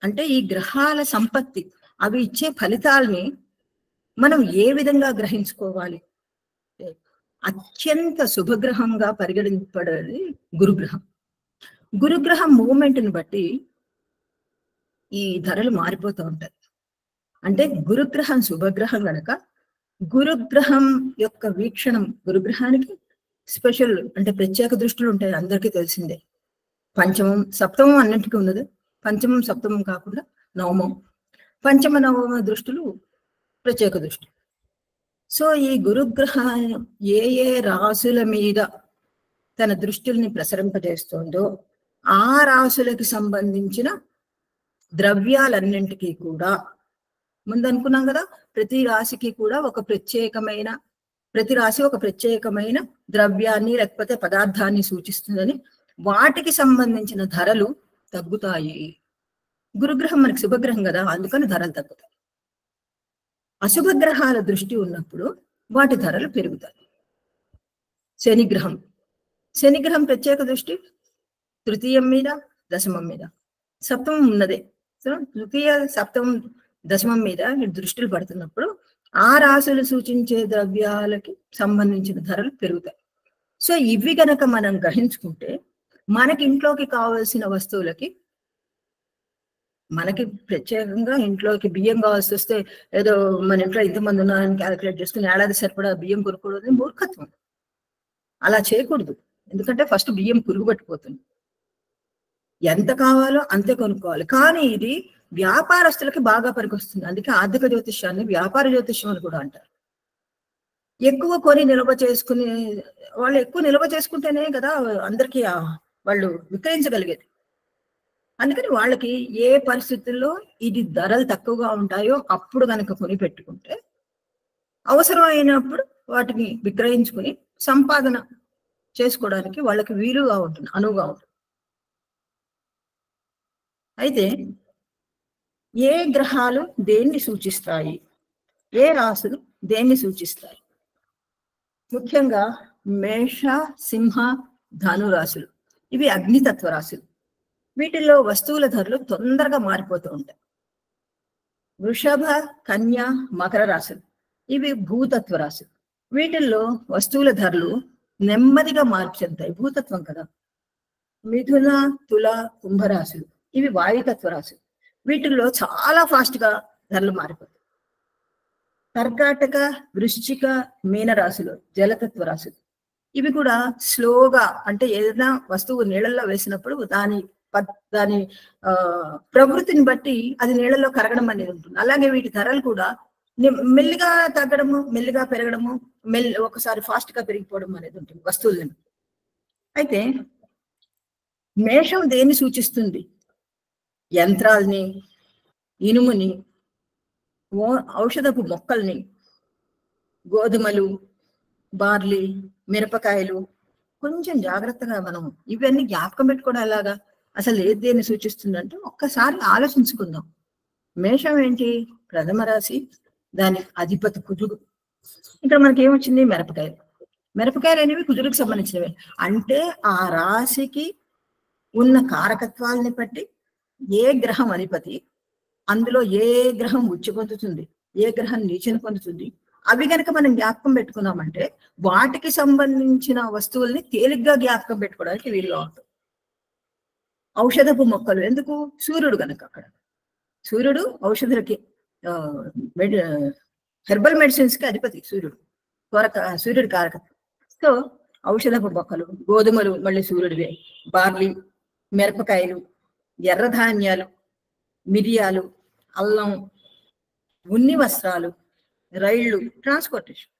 అంటే ఈ గ్రహాల సంపత్తి, అవి ఇచ్చే ఫలితాలని మనం ఏ విధంగా గ్రహించుకోవాలి? అత్యంత శుభగ్రహంగా పరిగణింపబడేది గురుగ్రహం. గురుగ్రహం మూమెంట్ని బట్టి ఈ ధరలు మారిపోతూ ఉంటాయి. అంటే గురుగ్రహం శుభగ్రహం గనక గురుగ్రహం యొక్క వీక్షణం, గురుగ్రహానికి స్పెషల్ అంటే ప్రత్యేక దృష్టిలు ఉంటాయి, అందరికీ తెలిసిందే. పంచమం సప్తమం అన్నింటికీ ఉన్నది. పంచమం సప్తమం కాకుండా నవమం, పంచమ నవమ దృష్టులు ప్రత్యేక దృష్టి. సో ఈ గురుగ్రహం ఏ ఏ రాసుల మీద తన దృష్టిల్ని ప్రసరింపజేస్తుందో ఆ రాసులకి సంబంధించిన ద్రవ్యాలన్నింటికీ కూడా ముందు అనుకున్నాం కదా, ప్రతి రాశికి కూడా ప్రతి రాశి ఒక ప్రత్యేకమైన ద్రవ్యాన్ని లేకపోతే పదార్థాన్ని సూచిస్తుందని, వాటికి సంబంధించిన ధరలు తగ్గుతాయి. గురుగ్రహం మనకి శుభగ్రహం కదా, అందుకని ధరలు తగ్గుతాయి. అశుభగ్రహాల దృష్టి ఉన్నప్పుడు వాటి ధరలు పెరుగుతాయి. శనిగ్రహం ప్రత్యేక దృష్టి తృతీయం మీద దశమం మీద, సప్తమం ఉన్నదే. సో తృతీయ సప్తమం దశమం మీద దృష్టిలు పడుతున్నప్పుడు ఆ రాశులు సూచించే ద్రవ్యాలకి సంబంధించిన ధరలు పెరుగుతాయి. సో ఇవి గనక మనం గ్రహించుకుంటే మనకి ఇంట్లోకి కావాల్సిన వస్తువులకి, మనకి ప్రత్యేకంగా ఇంట్లోకి బియ్యం కావాల్సి వస్తే ఏదో మన ఇంట్లో ఇంతమంది ఉన్నారని క్యాలిక్యులేట్ చేసుకుని ఏడాది సరిపడా బియ్యం కొనుక్కోవడం మూర్ఖత్వం. అలా చేయకూడదు. ఎందుకంటే ఫస్ట్ బియ్యం పురుగు పట్టిపోతుంది. ఎంత కావాలో అంతే కొనుక్కోవాలి. కానీ ఇది వ్యాపారస్తులకి బాగా పనికొస్తుంది. అందుకే ఆర్థిక జ్యోతిష్యాన్ని వ్యాపార జ్యోతిష్యం అని కూడా అంటారు. ఎక్కువ కొని నిల్వ చేసుకుని, వాళ్ళు ఎక్కువ నిల్వ చేసుకుంటేనే కదా అందరికీ వాళ్ళు విక్రయించగలిగేది. అందుకని వాళ్ళకి ఏ పరిస్థితుల్లో ఇది ధరలు తక్కువగా ఉంటాయో అప్పుడు కనుక కొని పెట్టుకుంటే అవసరం అయినప్పుడు వాటిని విక్రయించుకుని సంపాదన చేసుకోవడానికి వాళ్ళకి వీలుగా ఉంటుంది, అనువుగా ఉంటుంది. అయితే ఏ గ్రహాలు దేన్ని సూచిస్తాయి, ఏ రాశులు దేన్ని సూచిస్తాయి? ముఖ్యంగా మేష, సింహ, ధను రాశులు ఇవి అగ్నితత్వ రాశులు. వీటిల్లో వస్తువుల ధరలు తొందరగా మారిపోతూ ఉంటాయి. వృషభ, కన్య, మకర రాశులు ఇవి భూతత్వ రాశులు. వీటిల్లో వస్తువుల ధరలు నెమ్మదిగా మార్పు చెందుతాయి, భూతత్వం కదా. మిథున, తుల, కుంభరాశులు ఇవి వాయుతత్వ రాశులు. వీటిల్లో చాలా ఫాస్ట్ గా ధరలు మారిపోతాయి. కర్కాటక, వృశ్చిక, మీన రాశులు జలతత్వ రాశులు. ఇవి కూడా స్లోగా, అంటే ఏదైనా వస్తువు నీళ్ళల్లో వేసినప్పుడు దాని ప్రవృత్తిని బట్టి అది నీళ్ళలో కరగడం అనేది ఉంటుంది. అలాగే వీటి ధరలు కూడా మెల్లిగా తగ్గడము, మెల్లిగా పెరగడము, ఒకసారి ఫాస్ట్ గా పెరిగిపోవడం అనేది ఉంటుంది వస్తువులను. అయితే మేషం దేన్ని సూచిస్తుంది? యంత్రాల్ని, ఇనుముని, ఔషధపు మొక్కల్ని, గోధుమలు, బార్లీ, మిరపకాయలు. కొంచెం జాగ్రత్తగా మనం ఇవన్నీ జ్ఞాపకం పెట్టుకోవడం ఎలాగా, అసలు ఏది దేన్ని సూచిస్తుందంటే ఒక్కసారి ఆలోచించుకుందాం. మేషం ఏంటి? ప్రథమ రాశి, దాని అధిపతి కుజుడు. ఇక్కడ మనకి ఏమొచ్చింది? మిరపకాయలు. మిరపకాయలు అనేవి కుజుడికి సంబంధించినవి. అంటే ఆ రాశికి ఉన్న కారకత్వాలని బట్టి ఏ గ్రహం అధిపతి, అందులో ఏ గ్రహం ఉచ్చి పొందుతుంది, ఏ గ్రహం నీచను పొందుతుంది, అవి కనుక మనం జ్ఞాపకం పెట్టుకున్నామంటే వాటికి సంబంధించిన వస్తువుల్ని తేలిగ్గా జ్ఞాపకం పెట్టుకోవడానికి వీలుగా ఉంటుంది. ఔషధపు మొక్కలు ఎందుకు? సూర్యుడు కనుక అక్కడ. సూర్యుడు ఔషధులకి, హెర్బల్ మెడిసిన్స్ కి అధిపతి సూర్యుడు, సూర్యుడి కారకత్వం. సో ఔషధపు మొక్కలు, గోధుమలు మళ్ళీ సూర్యుడివే, బార్లీ, మిరపకాయలు, ఎర్రధాన్యాలు, మిరియాలు, అల్లం, ఉన్ని వస్త్రాలు, రైళ్లు, ట్రాన్స్పోర్టేషన్,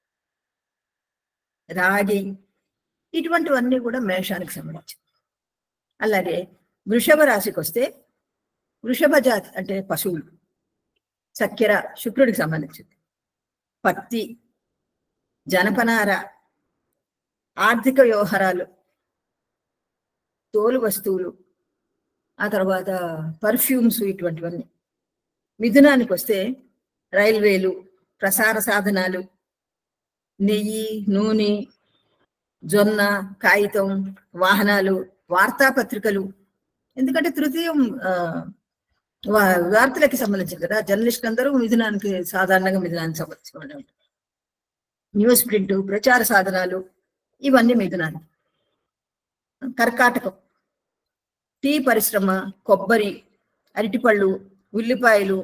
రాగి, ఇటువంటివన్నీ కూడా మేషానికి సంబంధించి. అలాగే వృషభ రాశికి వస్తే వృషభ జాతి అంటే పశువులు, చక్కెర శుక్రుడికి సంబంధించింది, పత్తి, జనపనార, ఆర్థిక వ్యవహారాలు, తోలు వస్తువులు, ఆ తర్వాత పర్ఫ్యూమ్స్, ఇటువంటివన్నీ. మిథునానికి వస్తే రైల్వేలు, ప్రసార సాధనాలు, నెయ్యి, నూనె, జొన్న, కాగితం, వాహనాలు, వార్తాపత్రికలు. ఎందుకంటే తృతీయం వార్తలకి సంబంధించింది కదా, జర్నలిస్ట్ అందరూ మిథునానికి సాధారణంగా మిథునానికి సంబంధించిన వాళ్ళు ఉంటారు. న్యూస్ ప్రింట్, ప్రచార సాధనాలు, ఇవన్నీ మిథునానికి. కర్కాటకం టీ పరిశ్రమ, కొబ్బరి, అరటిపళ్ళు, ఉల్లిపాయలు,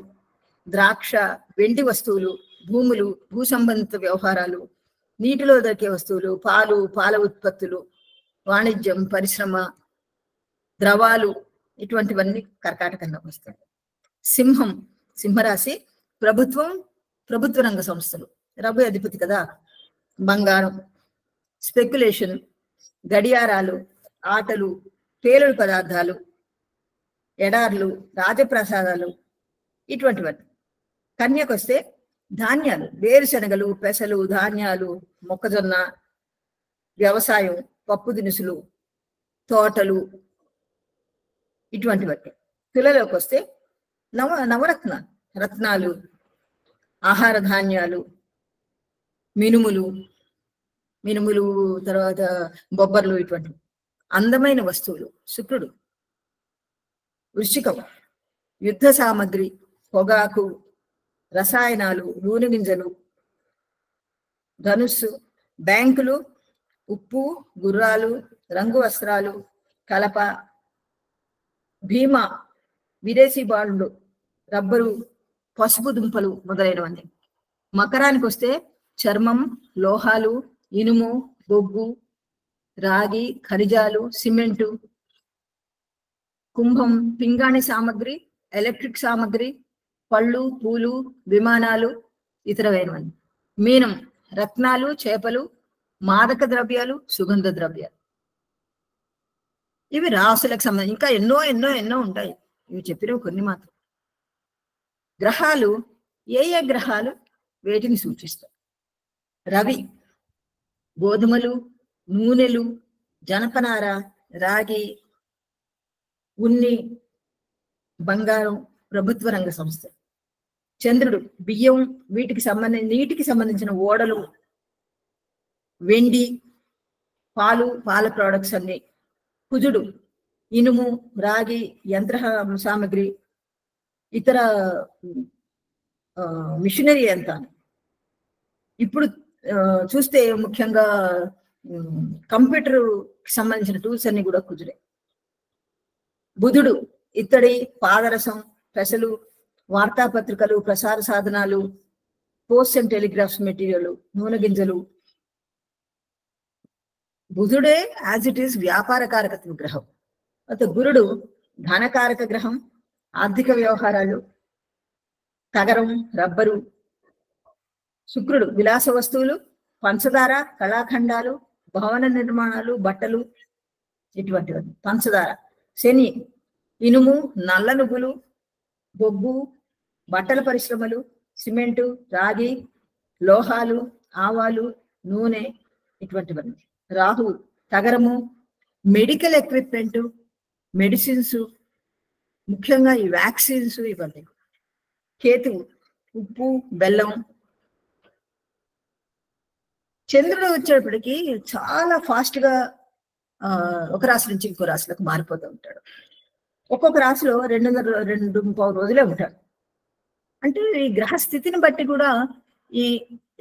ద్రాక్ష, వెండి వస్తువులు, భూములు, భూ సంబంధిత వ్యవహారాలు, నీటిలో దొరికే వస్తువులు, పాలు, పాల ఉత్పత్తులు, వాణిజ్యం, పరిశ్రమ, ద్రవాలు, ఇటువంటివన్నీ కర్కాటకంలోకి వస్తాయి. సింహం, సింహరాశి ప్రభుత్వం, ప్రభుత్వ రంగ సంస్థలు, రవి అధిపతి కదా. బంగారం, స్పెక్యులేషన్, గడియారాలు, ఆటలు, పేలుడు పదార్థాలు, ఎడార్లు, రాజప్రసాదాలు, ఇటువంటివన్నీ. కన్యకొస్తే ధాన్యాలు, వేరుశనగలు, పెసలు, ధాన్యాలు, మొక్కజొన్న, వ్యవసాయం, పప్పు దినుసులు, తోటలు, ఇటువంటివన్నీ. తులలోకి వస్తే నవరత్నాలు, రత్నాలు, ఆహార ధాన్యాలు, మినుములు, తర్వాత బొబ్బర్లు, ఇటువంటివి. అందమైన వస్తువులు శుక్రుడు. వృశ్చికం, యుద్ధ సామగ్రి, పొగాకు, రసాయనాలు, నూనె గింజలు. ధనుస్సు, బ్యాంకులు, ఉప్పు, గుర్రాలు, రంగు వస్త్రాలు, కలప, భీమా, విదేశీ బాండ్లు, రబ్బరు, పసుపు దుంపలు మొదలైనవన్నీ. మకరానికి వస్తే చర్మం, లోహాలు, ఇనుము, బొగ్గు, రాగి, ఖనిజాలు, సిమెంటు. కుంభం, పింగాణి సామగ్రి, ఎలక్ట్రిక్ సామగ్రి, పళ్ళు, పూలు, విమానాలు, ఇతరమైనవన్నీ. మీనం, రత్నాలు, చేపలు, మాదక ద్రవ్యాలు, సుగంధ ద్రవ్యాలు. ఇవి రాసులకు సంబంధించి ఇంకా ఎన్నో ఎన్నో ఎన్నో ఉంటాయి. ఇవి చెప్పినవి కొన్ని మాత్రం. గ్రహాలు, ఏ ఏ గ్రహాలు వేటిని సూచిస్తాయి? రవి గోధుమలు, నూనెలు, జనపనార, రాగి, ఉన్ని, బంగారం, ప్రభుత్వ రంగ సంస్థ. చంద్రుడు బియ్యం, నీటికి సంబంధించిన ఓడలు, వెండి, పాలు, పాల ప్రోడక్ట్స్ అన్ని. కుజుడు ఇనుము, రాగి, యంత్ర సామగ్రి, ఇతర మిషనరీ అంతా. ఇప్పుడు చూస్తే ముఖ్యంగా కంప్యూటర్ సంబంధించిన టూల్స్ అన్ని కూడా కుజుడే. బుధుడు ఇత్తడి, పాదరసం, పెసలు, వార్తాపత్రికలు, ప్రసార సాధనాలు, పోస్ట్ అండ్ టెలిగ్రాఫ్స్ మెటీరియల్, నూనె గింజలు. బుధుడే యాజ్ ఇట్ ఈస్ వ్యాపారకారక గ్రహం. అయితే గురుడు ధనకారక గ్రహం, ఆర్థిక వ్యవహారాలు, తగరం, రబ్బరు. శుక్రుడు విలాస వస్తువులు, పంచదార, కళాఖండాలు, భవన నిర్మాణాలు, బట్టలు, ఇటువంటివన్నీ. పంచదార. శని ఇనుము, నల్ల నువ్వులు, బొగ్గు, బట్టల పరిశ్రమలు, సిమెంటు, రాగి, లోహాలు, ఆవాలు, నూనె, ఇటువంటివన్నీ. రాహు తగరము, మెడికల్ ఎక్విప్మెంట్, మెడిసిన్స్, ముఖ్యంగా ఈ వ్యాక్సిన్స్, ఇవన్నీ. కేతువు ఉప్పు, బెల్లం. చంద్రుడు వచ్చేటప్పటికి చాలా ఫాస్ట్ గా ఒక రాశి నుంచి ఇంకో రాశిలోకి మారిపోతూ ఉంటాడు. ఒక్కొక్క రాశిలో 2.5 రోజులే ఉంటాడు. అంటే ఈ గ్రహ స్థితిని బట్టి కూడా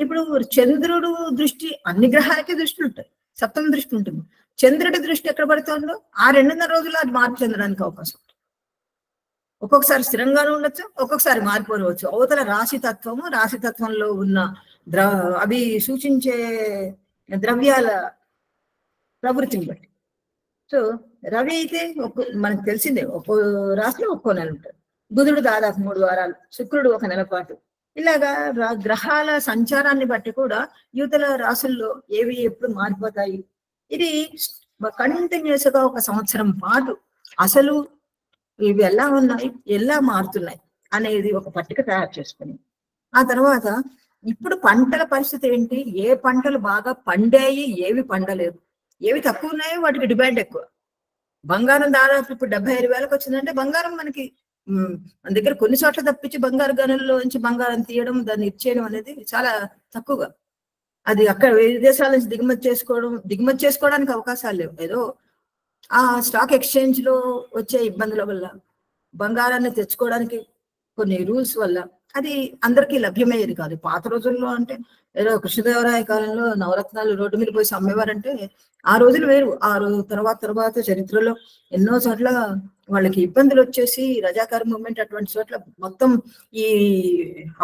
ఇప్పుడు చంద్రుడు దృష్టి అన్ని గ్రహాలకి దృష్టి ఉంటాయి, సప్తమ దృష్టి ఉంటుంది. చంద్రుడి దృష్టి ఎక్కడ పడుతుందో ఆ 2.5 రోజుల్లో అది మార్పు చెందడానికి అవకాశం ఉంటుంది. ఒక్కొక్కసారి స్థిరంగానే ఉండొచ్చు, ఒక్కొక్కసారి మారిపోవచ్చు. అవతల రాశితత్వము, రాశితత్వంలో ఉన్న అవి సూచించే ద్రవ్యాల ప్రవృత్తిని బట్టి. సో రవి అయితే మనకు తెలిసిందే ఒక్కో రాశిలో ఒక్కో నెల ఉంటాడు. బుధుడు దాదాపు 3 వారాలు, శుక్రుడు 1 నెల పాటు. ఇలాగా గ్రహాల సంచారాన్ని బట్టి కూడా యువతల రాశుల్లో ఏవి ఎప్పుడు మారిపోతాయి. ఇది కంటిన్యూస్ గా 1 సంవత్సరం పాటు అసలు ఇవి ఎలా ఉన్నాయి, ఎలా మారుతున్నాయి అనేది ఒక పట్టిక తయారు చేసుకుని, ఆ తర్వాత ఇప్పుడు పంటల పరిస్థితి ఏంటి, ఏ పంటలు బాగా పండాయి, ఏవి పండలేదు, ఏవి తక్కువ ఉన్నాయో వాటికి డిమాండ్ ఎక్కువ. బంగారం దాదాపు ఇప్పుడు 75,000కి వచ్చిందంటే బంగారం మనకి మన దగ్గర కొన్ని చోట్ల తప్పించి బంగారు గనుల్లో నుంచి బంగారం తీయడం, దాన్ని ఇచ్చేయడం అనేది చాలా తక్కువగా. అది అక్కడ విదేశాల నుంచి దిగుమతి చేసుకోవడానికి అవకాశాలు లేవు. ఏదో ఆ స్టాక్ ఎక్స్చేంజ్ లో వచ్చే ఇబ్బందుల వల్ల, బంగారాన్ని తెచ్చుకోవడానికి కొన్ని రూల్స్ వల్ల అది అందరికీ లభ్యమయ్యేది కాదు. పాత రోజుల్లో అంటే ఏదో కృష్ణదేవరాయ కాలంలో నవరత్నాలు రోడ్డు మీద పోయి అమ్మేవారంటే ఆ రోజులు వేరు. తర్వాత చరిత్రలో ఎన్నో చోట్ల వాళ్ళకి ఇబ్బందులు వచ్చేసి రజాకార్ మూవ్మెంట్ అటువంటి చోట్ల మొత్తం ఈ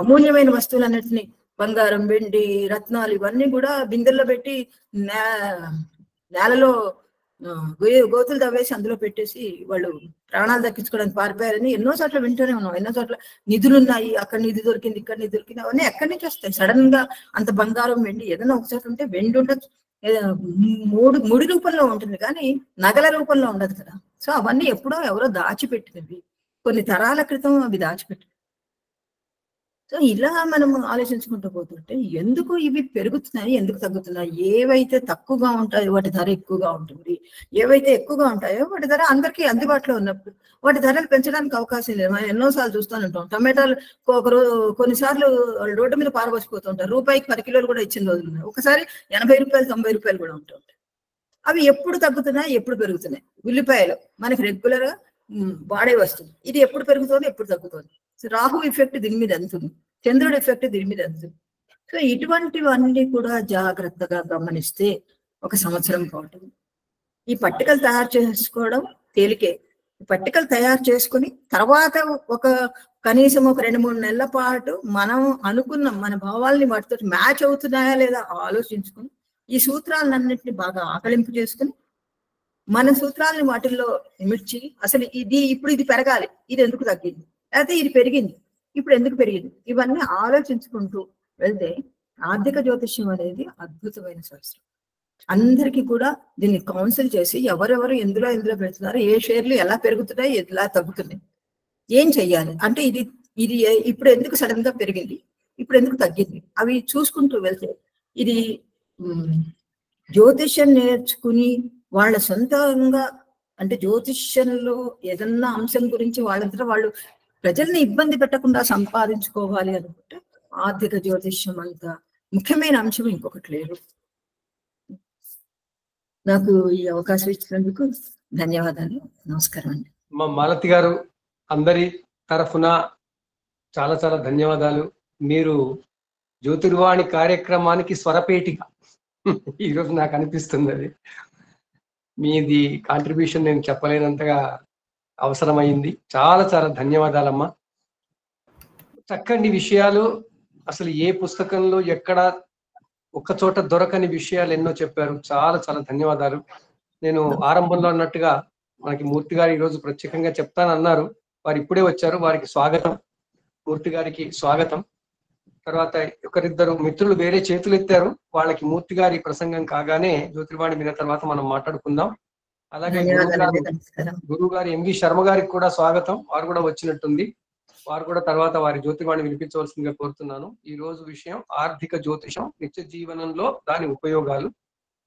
అమూల్యమైన వస్తువులన్నిటిని బంగారం, వెండి, రత్నాలు ఇవన్నీ కూడా బిందెల్లో పెట్టి నేలలో గోతులు తవ్వేసి అందులో పెట్టేసి వాళ్ళు ప్రాణాలు దక్కించుకోవడానికి పారిపోయారని ఎన్నో చోట్ల వింటూనే ఉన్నాం. ఎన్నో చోట్ల నిధులు ఉన్నాయి, అక్కడ నిధి దొరికింది, ఇక్కడ నిధి దొరికింది, అవన్నీ ఎక్కడి నుంచి వస్తాయి? సడన్ గా అంత బంగారం, వెండి ఏదైనా ఒక చోట ఉంటే వెండి ఉండొచ్చు, ముడి రూపంలో ఉంటుంది కానీ నగల రూపంలో ఉండదు కదా. సో అవన్నీ ఎప్పుడో ఎవరో దాచిపెట్టినవి, కొన్ని తరాల క్రితం అవి దాచిపెట్టినవి. సో ఇలా మనం ఆలోచించుకుంటూ పోతుంటే ఎందుకు ఇవి పెరుగుతున్నాయి, ఎందుకు తగ్గుతున్నాయి? ఏవైతే తక్కువగా ఉంటాయో వాటి ధర ఎక్కువగా ఉంటుంది, ఏవైతే ఎక్కువగా ఉంటాయో వాటి ధర అందరికీ అందుబాటులో ఉన్నప్పుడు వాటి ధరలు పెంచడానికి అవకాశం లేదు. మనం ఎన్నోసార్లు చూస్తూనే ఉంటాం. టమాటాలు కొన్నిసార్లు రోడ్డు మీద పారబోసిపోతుంటారు, రూపాయికి 10 కిలోలు కూడా ఇచ్చిన రోజులు ఉన్నాయి. ఒకసారి 80 రూపాయలు 90 రూపాయలు కూడా ఉంటుంటాయి. అవి ఎప్పుడు తగ్గుతున్నాయి, ఎప్పుడు పెరుగుతున్నాయి? ఉల్లిపాయలు మనకి రెగ్యులర్ గా వాడే వస్తుంది, ఇది ఎప్పుడు పెరుగుతుంది, ఎప్పుడు తగ్గుతుంది? రాహు ఎఫెక్ట్ దీని మీద ఎంత ఉంది, చంద్రుడి ఎఫెక్ట్ దీని మీద ఎంత ఉంది? సో ఇటువంటివన్నీ కూడా జాగ్రత్తగా గమనిస్తే ఒక సంవత్సరం పాటు ఈ పట్టికలు తయారు చేసుకోవడం తేలికే. పట్టికలు తయారు చేసుకుని తర్వాత కనీసం ఒక 2-3 నెలల పాటు మనం అనుకున్న మన భావాల్ని వాటితో మ్యాచ్ అవుతున్నాయా లేదా ఆలోచించుకుని ఈ సూత్రాలన్నింటినీ బాగా ఆకలింపు చేసుకుని మన సూత్రాలని వాటిల్లో ఇమిడ్చి అసలు ఇప్పుడు ఇది పెరగాలి, ఇది ఎందుకు తగ్గింది, లేకపోతే ఇది పెరిగింది, ఇప్పుడు ఎందుకు పెరిగింది, ఇవన్నీ ఆలోచించుకుంటూ వెళ్తే ఆర్థిక జ్యోతిష్యం అనేది అద్భుతమైన శాస్త్రం. అందరికీ కూడా దీన్ని కౌన్సిల్ చేసి ఎవరెవరు ఎందులో పెడుతున్నారు, ఏ షేర్లు ఎలా పెరుగుతున్నాయి, ఎలా తగ్గుతున్నాయి, ఏం చెయ్యాలి అంటే ఇది ఇప్పుడు ఎందుకు సడన్ గా పెరిగింది, ఇప్పుడు ఎందుకు తగ్గింది, అవి చూసుకుంటూ వెళ్తే ఇది జ్యోతిష్యం నేర్చుకుని వాళ్ళ సొంతంగా అంటే జ్యోతిష్యంలో ఏదన్నా అంశం గురించి వాళ్ళంతా వాళ్ళు ప్రజల్ని ఇబ్బంది పెట్టకుండా సంపాదించుకోవాలి అనుకుంటే ఆర్థిక జ్యోతిష్యం అంత ముఖ్యమైన అంశం ఇంకొకటి లేదు. నాకు ఈ అవకాశం ఇచ్చినందుకు ధన్యవాదాలు. నమస్కారం అండి. మా మాలతి గారు, అందరి తరఫున చాలా చాలా ధన్యవాదాలు. మీరు జ్యోతిర్వాణి కార్యక్రమానికి స్వరపేటిక ఈరోజు నాకు అనిపిస్తుంది. అది మీది కాంట్రిబ్యూషన్ నేను చెప్పలేనంతగా అవసరమైంది. చాలా చాలా ధన్యవాదాలమ్మా. చక్కని విషయాలు, అసలు ఏ పుస్తకంలో ఎక్కడ ఒక్కచోట దొరకని విషయాలు ఎన్నో చెప్పారు. చాలా చాలా ధన్యవాదాలు. నేను ఆరంభంలో అన్నట్టుగా మనకి మూర్తి గారు ఈరోజు ప్రత్యేకంగా చెప్తానన్నారు. వారు ఇప్పుడే వచ్చారు, వారికి స్వాగతం. మూర్తి గారికి స్వాగతం. తర్వాత ఒకరిద్దరు మిత్రులు వేరే చేతులు ఎత్తారు, వాళ్ళకి మూర్తి గారి ప్రసంగం కాగానే జ్యోతిర్వాణి విన్న తర్వాత మనం మాట్లాడుకుందాం. అలాగే గురువు గారు ఎంవి శర్మ గారికి కూడా స్వాగతం. వారు కూడా వచ్చినట్టుంది. వారు కూడా తర్వాత వారి జ్యోతిర్వాణి వినిపించవలసిందిగా కోరుతున్నాను. ఈ రోజు విషయం ఆర్థిక జ్యోతిషం, నిత్య జీవనంలో దాని ఉపయోగాలు.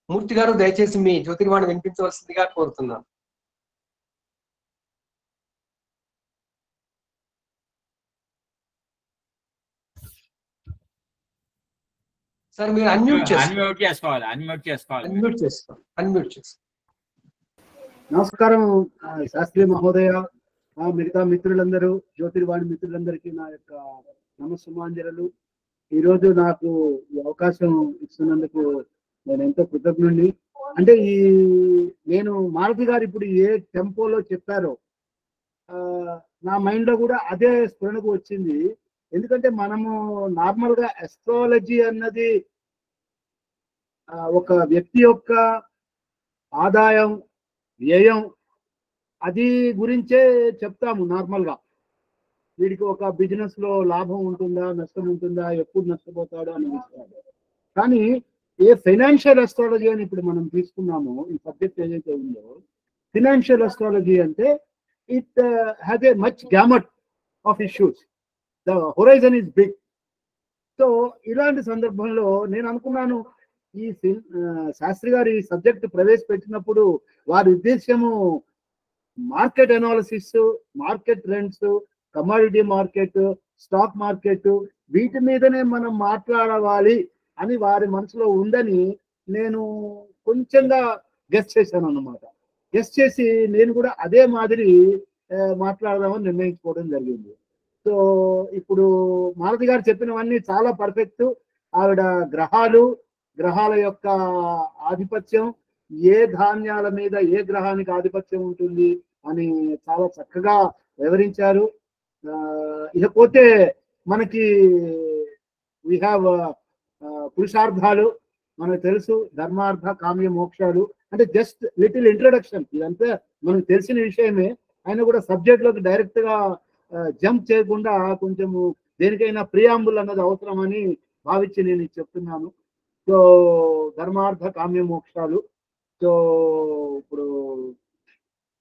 మూర్తి గారు దయచేసి మీ జ్యోతిర్వాణి వినిపించవలసిందిగా కోరుతున్నాను. సార్ మీరు అన్మ్యూట్ చేసుకోవాలి. నమస్కారం శాస్త్రి మహోదయ, మిగతా మిత్రులందరూ, జ్యోతిర్వాణి మిత్రులందరికీ నా యొక్క నమస్సుమాంజలు. ఈరోజు నాకు ఈ అవకాశం ఇస్తున్నందుకు నేను ఎంతో కృతజ్ఞుడిని. అంటే నేను మారుతి గారు ఇప్పుడు ఏ టెంపోలో చెప్పారో నా మైండ్ లో కూడా అదే స్ఫురణకు వచ్చింది. ఎందుకంటే మనము నార్మల్ గా అస్ట్రాలజీ అన్నది ఒక వ్యక్తి యొక్క ఆదాయం, వ్యయం అది గురించే చెప్తాము నార్మల్ గా. వీడికి ఒక బిజినెస్ లో లాభం ఉంటుందా, నష్టం ఉంటుందా, ఎప్పుడు నష్టపోతాడో అని విషయాలు. కానీ ఏ ఫైనాన్షియల్ అస్ట్రాలజీ అని ఇప్పుడు మనం తీసుకున్నామో, ఈ సబ్జెక్ట్ ఏదైతే ఉందో ఫైనాన్షియల్ అస్ట్రాలజీ అంటే it has a much gamut of issues. The horizon is big. So ఇలాంటి సందర్భంలో నేను అనుకున్నాను, ఈ శాస్త్రి గారు ఈ సబ్జెక్ట్ ప్రవేశపెట్టినప్పుడు వారి ఉద్దేశ్యము market analysis, market trends, commodity market, stock market వీటి మీదనే మనం మాట్లాడవాలి అని వారి మనసులో ఉందని నేను కొంచెంగా గెస్ చేశాను అన్నమాట. గెస్ చేసి నేను కూడా అదే మాదిరి మాట్లాడదామని నిర్ణయించుకోవడం జరిగింది. సో ఇప్పుడు మారుతి గారు చెప్పినవన్నీ చాలా పర్ఫెక్ట్. ఆవిడ గ్రహాల యొక్క ఆధిపత్యం, ఏ ధాన్యాల మీద ఏ గ్రహానికి ఆధిపత్యం ఉంటుంది అని చాలా చక్కగా వివరించారు. ఇకపోతే మనకి వీ హ్యావ్ పురుషార్థాలు మనకు తెలుసు, ధర్మార్థ కామ్య మోక్షాలు. అంటే జస్ట్ లిటిల్ ఇంట్రొడక్షన్, ఇదంతా మనకు తెలిసిన విషయమే. ఆయన కూడా సబ్జెక్ట్ లోకి డైరెక్ట్ గా జంప్ చేయకుండా కొంచెము దేనికైనా ప్రియాంబుల్ అన్నది అవసరమని భావించి నేను చెప్తున్నాను. సో ధర్మార్థ కామ్య మోక్షాలు. సో ఇప్పుడు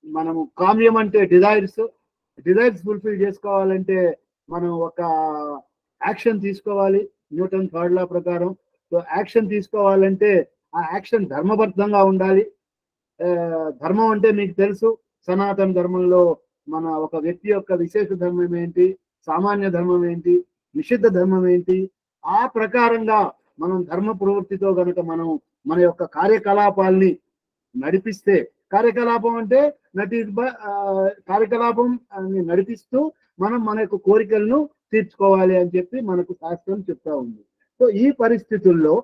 మనము కామ్యం అంటే డిజైర్స్ ఫుల్ఫిల్ చేసుకోవాలంటే మనం ఒక యాక్షన్ తీసుకోవాలి, న్యూటన్ థర్డ్ లా ప్రకారం. సో యాక్షన్ తీసుకోవాలంటే ఆ యాక్షన్ ధర్మబద్ధంగా ఉండాలి. ధర్మం అంటే మీకు తెలుసు, సనాతన ధర్మంలో మన ఒక వ్యక్తి యొక్క విశేష ధర్మం ఏంటి, సామాన్య ధర్మం ఏంటి, నిషిద్ధ ధర్మం ఏంటి, ఆ ప్రకారంగా మనం ధర్మ ప్రవృత్తితో గనుక మనం మన యొక్క కార్యకలాపాల్ని నడిపిస్తే, కార్యకలాపం అంటే కార్యకలాపం నడిపిస్తూ మనం మన యొక్క కోరికలను తీర్చుకోవాలి అని చెప్పి మనకు శాస్త్రం చెప్తా ఉంది. సో ఈ పరిస్థితుల్లో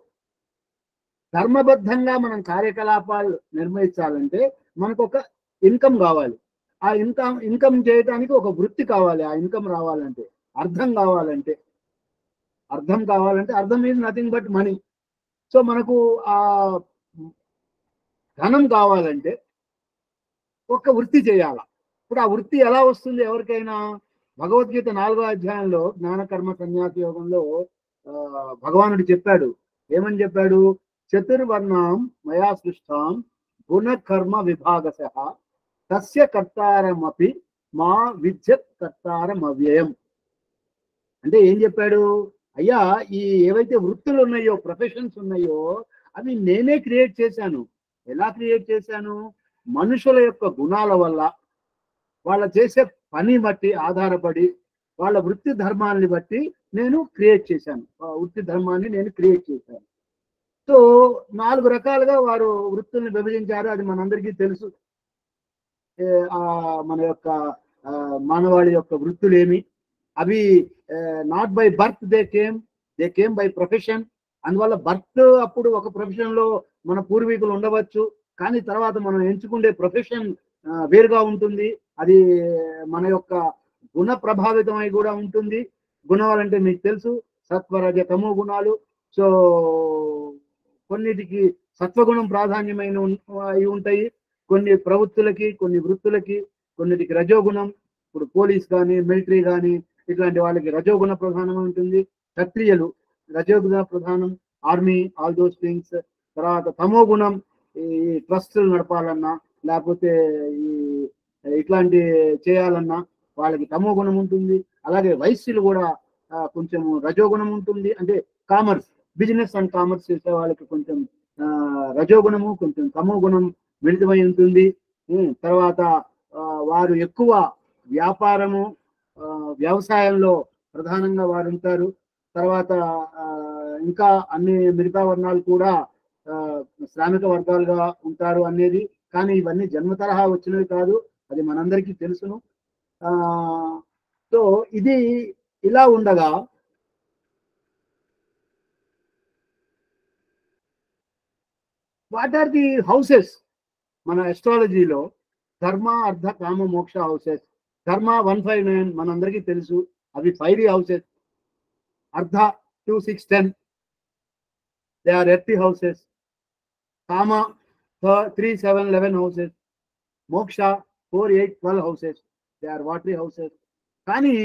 ధర్మబద్ధంగా మనం కార్యకలాపాలు నిర్వహించాలంటే మనకు ఒక ఇన్కమ్ కావాలి. ఆ ఇన్కమ్ చేయడానికి ఒక వృత్తి కావాలి. ఆ ఇన్కమ్ రావాలంటే అర్థం కావాలంటే అర్థం is nothing but money. So మనకు ఆ ధనం కావాలంటే ఒక వృత్తి చేయాల. ఇప్పుడు ఆ వృత్తి ఎలా వస్తుంది ఎవరికైనా? భగవద్గీత 4వ అధ్యాయంలో జ్ఞాన కర్మ సన్యాస యోగంలో భగవానుడు చెప్పాడు. ఏమని చెప్పాడు? చతుర్వర్ణం మయా సృష్టాం గుణ కర్మ విభాగశః తస్య కర్తారమపి మా విద్యత్ కర్తారం అవ్యయం. అంటే ఏం చెప్పాడు? అయ్యా, ఈ ఏవైతే వృత్తులు ఉన్నాయో, ప్రొఫెషన్స్ ఉన్నాయో, అవి నేనే క్రియేట్ చేశాను. ఎలా క్రియేట్ చేశాను? మనుషుల యొక్క గుణాల వల్ల, వాళ్ళ చేసే పని బట్టి ఆధారపడి, వాళ్ళ వృత్తి ధర్మాన్ని బట్టి నేను క్రియేట్ చేశాను. వృత్తి ధర్మాన్ని నేను క్రియేట్ చేశాను. సో 4 రకాలుగా వారు వృత్తుల్ని విభజించారు. అది మనందరికీ తెలుసు. మన యొక్క మానవాళి యొక్క వృత్తులేమి అవి not by birth they came by profession. అందువల్ల బర్త్ అప్పుడు ఒక ప్రొఫెషన్ లో మన పూర్వీకులు ఉండవచ్చు, కానీ తర్వాత మనం ఎంచుకునే ప్రొఫెషన్ వేరుగా ఉంటుంది. అది మన యొక్క గుణ ప్రభావితమై కూడా ఉంటుంది. గుణాలు అంటే మీకు తెలుసు, సత్వరజ తమో గుణాలు. సో కొన్నిటికి సత్వగుణం ప్రాధాన్యమైన ఉంటాయి, కొన్ని ప్రవృత్తులకి, కొన్ని వృత్తులకి. కొన్నిటికి రజోగుణం, ఇప్పుడు పోలీస్ కానీ మిలిటరీ కానీ ఇట్లాంటి వాళ్ళకి రజోగుణ ప్రధానం ఉంటుంది. క్షత్రియులు రజోగుణ ప్రధానం, ఆర్మీ, ఆల్ దోస్ థింగ్స్. తర్వాత తమో గుణం, ఈ ట్రస్టులు నడపాలన్నా లేకపోతే ఈ ఇట్లాంటి చేయాలన్నా వాళ్ళకి తమో గుణం ఉంటుంది. అలాగే వైశ్యులు కూడా కొంచెం రజోగుణం ఉంటుంది. అంటే కామర్స్, బిజినెస్ అండ్ కామర్స్ చేసే వాళ్ళకి కొంచెం రజోగుణము, కొంచెం తమో గుణం మిళితమై ఉంటుంది. తర్వాత వారు ఎక్కువ వ్యాపారము, వ్యవసాయంలో ప్రధానంగా వారు ఉంటారు. తర్వాత ఇంకా అన్ని మిగతా వర్ణాలు కూడా శ్రామిక వర్గాలుగా ఉంటారు అనేది. కానీ ఇవన్నీ జన్మ తరహా వచ్చినవి కాదు, అది మనందరికీ తెలుసును. సో ఇది ఇలా ఉండగా వాట్ ఆర్ ది హౌసెస్ మన ఎస్ట్రాలజీలో? ధర్మ, అర్థ, కామ, మోక్ష హౌసెస్. ధర్మ 159 మనందరికీ తెలుసు, అవి ఫైరీ హౌసెస్. అర్థ 2, 6, 10 దే ఆర్ ఎర్తీ హౌసెస్. కామ 3, 7, 11 హౌసెస్. మోక్ష 4, 8, 12 houses. They are watery houses. కానీ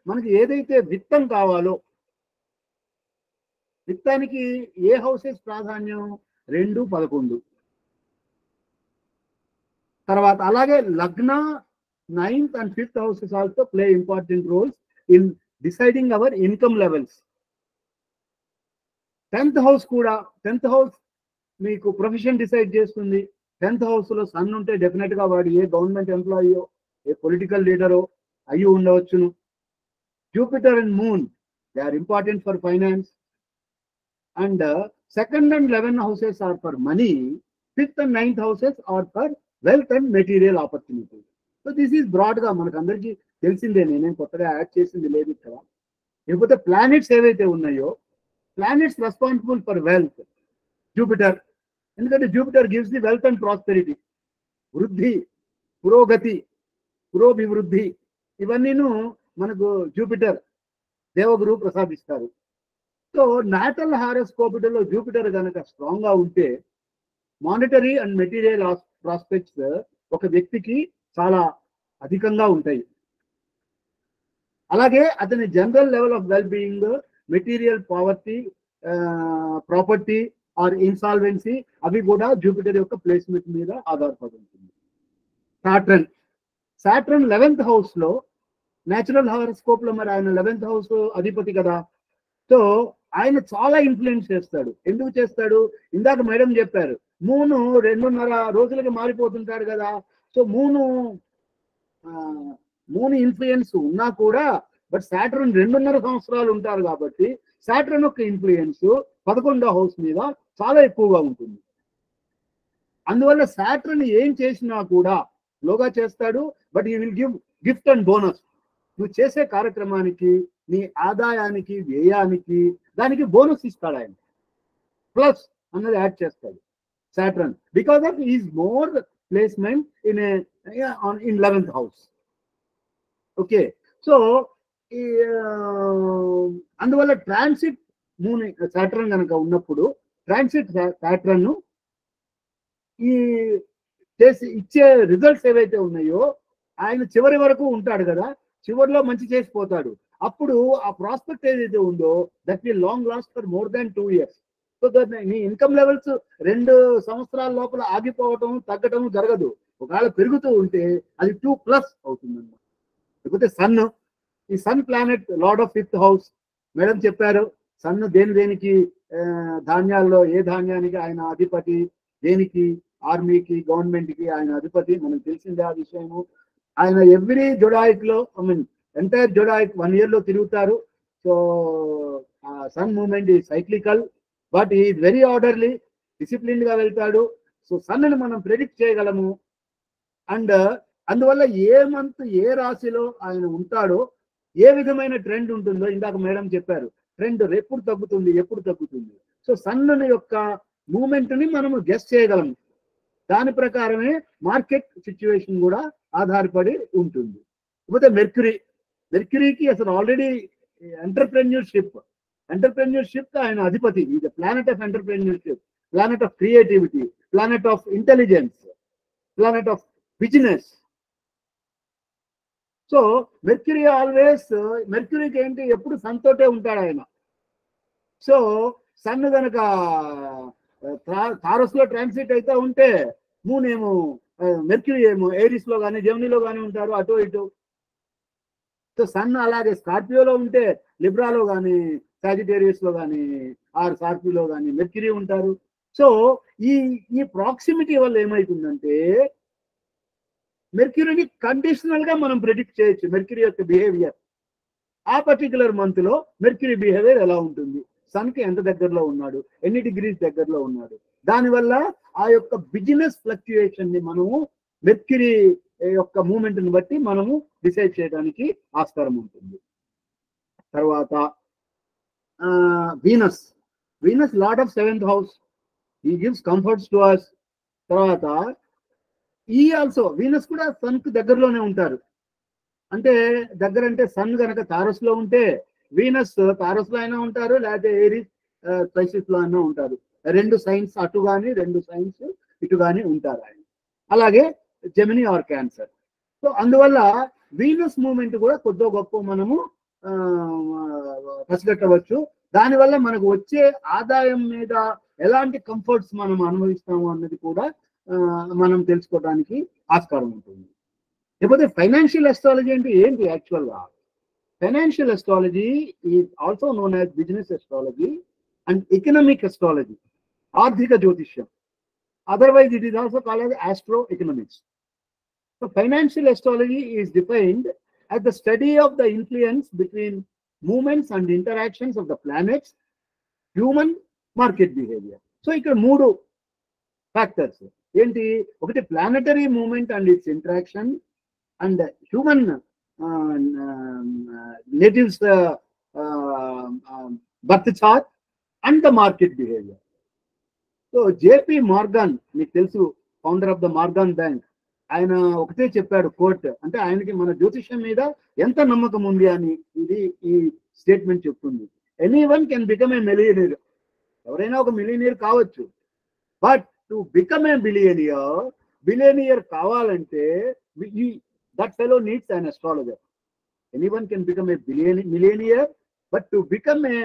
మనకి ఏదైతే విత్తం కావాలో, విత్తానికి ఏ హౌసెస్ ప్రాధాన్యం? 2, 11. తర్వాత అలాగే లగ్న 9th and 5th houses also play important roles in deciding our income levels. 10th house కూడా, 10th house మీకు ప్రొఫెషన్ డిసైడ్ చేస్తుంది. 10th house లో సన్ ఉంటే డెఫినెట్ గా వాడు ఏ గవర్నమెంట్ ఎంప్లాయీయో, ఏ పొలిటికల్ లీడరో అయ్యి ఉండవచ్చును. Jupiter and moon, they are important for finance. And 2nd and 11 houses are for money. 5th and 9th houses are for wealth and material opportunities. So this is broad గా మనకు అందరికీ తెలిసిందే, నేనేం కొత్తగా add చేసింది లేదు ఇక్కడ. లేకపోతే ప్లానెట్స్ ఏవైతే ఉన్నాయో, planets responsible for wealth. Jupiter, ఎందుకంటే Jupiter gives the wealth and prosperity, వృద్ధి, పురోగతి, పురోభివృద్ధి, ఇవన్నీను మనకు జూపిటర్ దేవగురు ప్రసాదిస్తారు. సో నాటల్ హారోస్కోపిటల్లో జూపిటర్ కనుక స్ట్రాంగ్ గా ఉంటే మానిటరీ అండ్ మెటీరియల్ ప్రాస్పెక్ట్స్ ఒక వ్యక్తికి చాలా అధికంగా ఉంటాయి. అలాగే అతని general level of well being, material poverty, property or insolvency, అవి కూడా జూపిటర్ యొక్క ప్లేస్మెంట్ మీద ఆధారపడి ఉంటుంది. సాటర్న్ 11th హౌస్ లో, నేచురల్ హారోస్కోప్ లో మరి ఆయన 11th హౌస్ అధిపతి కదా, సో ఆయన చాలా ఇన్ఫ్లుయెన్స్ చేస్తాడు. ఎందుకు చేస్తాడు? ఇందాక మేడం చెప్పారు, మూను 2.5 రోజులకి మారిపోతుంటాడు కదా. సో మూను ఇన్ఫ్లుయెన్స్ ఉన్నా కూడా, బట్ సాటర్న్ 2.5 సంవత్సరాలు ఉంటారు కాబట్టి సాటర్న్ యొక్క ఇన్ఫ్లుయెన్స్ 11వ హౌస్ మీద చాలా ఎక్కువగా ఉంటుంది. అందువల్ల సాటర్న్ ఏం చేసినా కూడా లోగా చేస్తాడు, బట్ ఈ will give gift and bonus. నువ్వు చేసే కార్యక్రమానికి, నీ ఆదాయానికి, వ్యయానికి, దానికి బోనస్ ఇస్తాడు ఆయన, ప్లస్ అన్నది యాడ్ చేస్తాడు Saturn, because of is more placement in 11th house. Okay, so అందువల్ల ట్రాన్సిట్ మూన్ సాటర్న్ కనుక ఉన్నప్పుడు, ట్రాన్సిట్ సాటర్న్ ఈ చేసి ఇచ్చే రిజల్ట్స్ ఏవైతే ఉన్నాయో, ఆయన చివరి వరకు ఉంటాడు కదా, చివరిలో మంచి చేసిపోతాడు. అప్పుడు ఆ ప్రాస్పెక్ట్ ఏదైతే ఉందో that will long last for more than 2 years. So that నీ ఇన్కమ్ లెవెల్స్ 2 సంవత్సరాల లోపల ఆగిపోవటం, తగ్గటం జరగదు. ఒకవేళ పెరుగుతూ ఉంటే అది 2+ అవుతుందన్నమాట. లేకపోతే సన్, ఈ sun planet lord of 5th house, madam చెప్పారు. సన్ దేనికి ధాన్యాల్లో ఏ ధాన్యానికి ఆయన అధిపతి, దేనికి ఆర్మీకి, గవర్నమెంట్ కి ఆయన అధిపతి, మనకు తెలిసిందే ఆ విషయము. ఆయన ఎవ్రీ జొడాయిక్ లో, ఎంటైర్ జొడాయిక్ 1 year లో తిరుగుతారు. సో సన్ మూవ్మెంట్ ఈ సైక్లికల్, బట్ ఈ వెరీ ఆర్డర్లీ, డిసిప్లిన్ గా వెళ్తాడు. సో సన్ ని మనం ప్రెడిక్ట్ చేయగలము. అండ్ అందువల్ల ఏ మంత్ ఏ రాశిలో ఆయన ఉంటాడో, ఏ విధమైన ట్రెండ్ ఉంటుందో ఇందాక మేడం చెప్పారు, ట్రెండ్ ఎప్పుడు తగ్గుతుంది, ఎప్పుడు తగ్గుతుంది. సో సన్ యొక్క మూమెంట్ ని మనము గెస్ చేయగలము. దాని ప్రకారమే మార్కెట్ సిచ్యువేషన్ కూడా ఆధారపడి ఉంటుంది. లేకపోతే మెర్క్యూరీకి అసలు ఆల్రెడీ ఎంటర్ప్రెన్యూర్షిప్ ఆయన అధిపతి. ఇది planet of entrepreneurship, planet of creativity, planet of intelligence, planet of business. So మెర్క్యూరీకి ఏంటి, ఎప్పుడు సన్ తోటే ఉంటాడు ఆయన. సో సన్ కనుక తారస్ లో ట్రాన్సిట్ అయితే ఉంటే, మూన్ ఏమో మెర్క్యూరీ ఏమో ఏరిస్ లో కానీ జెమినీలో కానీ ఉంటారు, అటు ఇటు. సో సన్ అలాగే స్కార్పియోలో ఉంటే లిబ్రాలో కానీ, సాజిటేరియస్ లో కానీ, ఆర్ స్కార్పియోలో కానీ మెర్క్యూరీ ఉంటారు. సో ఈ ప్రాక్సిమిటీ వల్ల ఏమైతుందంటే, మెర్క్యూరీని కండిషనల్ గా మనం ప్రెడిక్ట్ చేయొచ్చు. మెర్క్యూరీ యొక్క బిహేవియర్ ఆ పర్టికులర్ మంత్ లో మెర్క్యూరీ బిహేవియర్ ఎలా ఉంటుంది, సన్ కి ఎంత దగ్గరలో ఉన్నాడు, ఎన్ని డిగ్రీస్ దగ్గరలో ఉన్నాడు, దానివల్ల ఆ యొక్క బిజినెస్ ఫ్లక్చుయేషన్ ని మనము మెర్క్యూరీ యొక్క మూమెంట్ ని బట్టి మనము డిసైడ్ చేయడానికి ఆస్కారం ఉంటుంది. తర్వాత Venus lord of 7th house, he gives comforts to us. తర్వాత ఆల్సో వీనస్ కూడా సన్ కు దగ్గరలోనే ఉంటారు. అంటే దగ్గర అంటే సన్ కనుక తారస్ లో ఉంటే వీనస్ తారస్ లో అయినా ఉంటారు, లేకపోతే ఏరిస్ స్పైసిస్ లో అయినా ఉంటారు. 2 సైన్స్ అటు కానీ 2 సైన్స్ ఇటు కానీ ఉంటారు ఆయన. అలాగే జెమినీ ఆర్ క్యాన్సర్. సో అందువల్ల వీనస్ మూమెంట్ కూడా కొద్దో గొప్ప మనము పసిగట్టవచ్చు. దానివల్ల మనకు వచ్చే ఆదాయం మీద ఎలాంటి కంఫర్ట్స్ మనం అనుభవిస్తాము అన్నది కూడా మనం తెలుసుకోవడానికి ఆస్కారం ఉంటుంది. లేకపోతే ఫైనాన్షియల్ అస్ట్రాలజీ అంటే ఏంటి యాక్చువల్ గా? Financial astrology is also known as business astrology and economic astrology, ఆర్థిక జ్యోతిష్యం. Otherwise, it is also called as astro-economics. So, financial astrology is defined as the study of the influence between movements and interactions of the planets, human market behavior. So, ఇక్కడ 3 factors. ఏంటి? ఒకటి planetary movement and its interaction, and human natives birth chart and the market behavior. So JP Morgan, మీకు తెలుసు, founder of the Morgan bank, ఆయన ఒకటే చెప్పాడు coat, అంటే ఆయనకి మన జ్యోతిష్యం మీద ఎంత నమ్మకం ఉంది అని ఇది ఈ స్టేట్మెంట్ చెప్తుంది. Anyone can become a millionaire, ఎవరైనా ఒక మిలియనీర్ కావచ్చు, but to become a billionaire కావాలంటే that fellow needs an astrologer. Anyone can become a millionaire, but to become a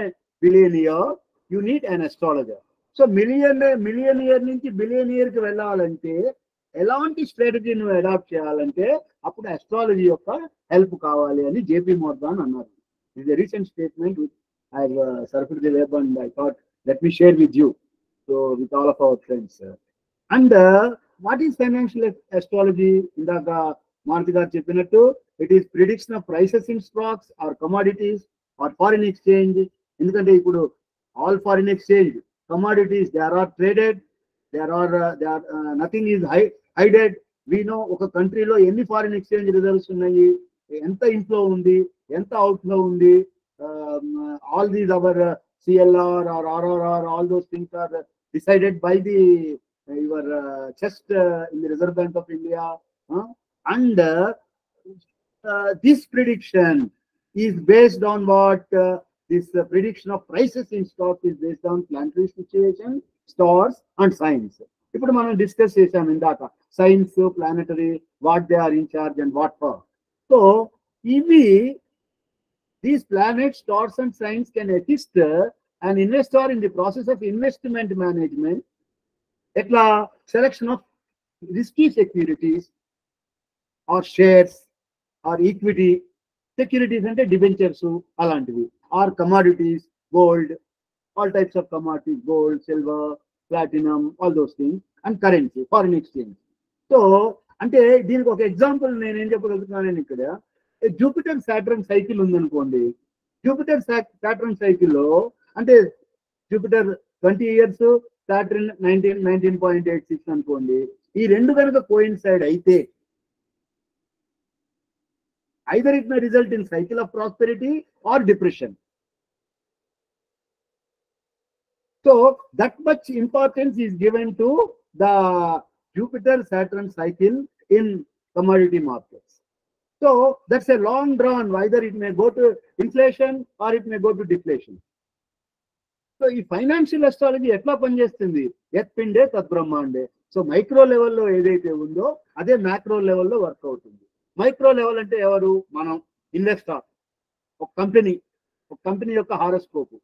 billionaire you need an astrologer. So millionaire నుంచి billionaire కి వెళ్ళాలంటే ఎలాంటి strategy నువ్వు adapt చేయాలంటే అప్పుడు అస్ట్రాలజీ యొక్క హెల్ప్ కావాలి అని జేపీ మోర్గాన్ అన్నారు. ఇది recent statement which I surfed the web and I thought let me share with you, so with all of our friends. And what is financial astrology? ఇందాక మారుతి గారు చెప్పినట్టు it is prediction of prices in stocks or commodities or foreign exchange. ఎందుకంటే ఇప్పుడు all foreign exchange commodities, they are traded, nothing is hidden. We know ఒక కంట్రీలో ఎన్ని foreign exchange reserves ఉన్నాయి, ఎంత inflow ఉంది, ఎంత అవుట్ఫ్లో ఉంది. All these hour CLR or RRR, all those things are decided by your chest in the Reserve Bank of India. And this prediction is based on what? This prediction of prices in stocks is based on planetary situation, stars and signs. ఇప్పుడు మనం discuss చేసాం ఇందాక, signs, planetary, what they are in charge and what for. So ఇవి these planets, stars and signs can assist an investor in the process of investment management. ఎట్లా? Selection of risky securities or shares or equity securities, అంటే debentures అలాంటివి, or commodities, gold, all types of commodities, gold, silver, platinum, all those things, and currency, foreign exchange. So అంటే దీనికి ఒక example నేను ఏం చెప్పగలుగుతున్నాను, ఇక్కడ జూపిటర్ సాటర్న్ సైకిల్ ఉందనుకోండి. జూపిటర్ సాటర్న్ సైకిల్లో అంటే జూపిటర్ 20 years, సాటర్న్ 19.86 అనుకోండి. ఈ రెండు కనుక కోయిన్సైడ్ అయితే either it may result in cycle of prosperity or depression. So that much importance is given to the Jupiter-Saturn cycle in commodity markets. So that's a long drawn, either it may go to inflation or it may go to deflation. So ఈ financial astrology ఎట్లా పనిచేస్తుంది? యత్పిండే తద్బ్రహ్మాండే. So micro లెవెల్లో ఏదైతే ఉందో అదే macro లెవెల్లో work అవుతుంది. Micro level అంటే ఎవరు? మనం ఇన్వెస్టర్, ఒక కంపెనీ యొక్క హారోస్కోప్.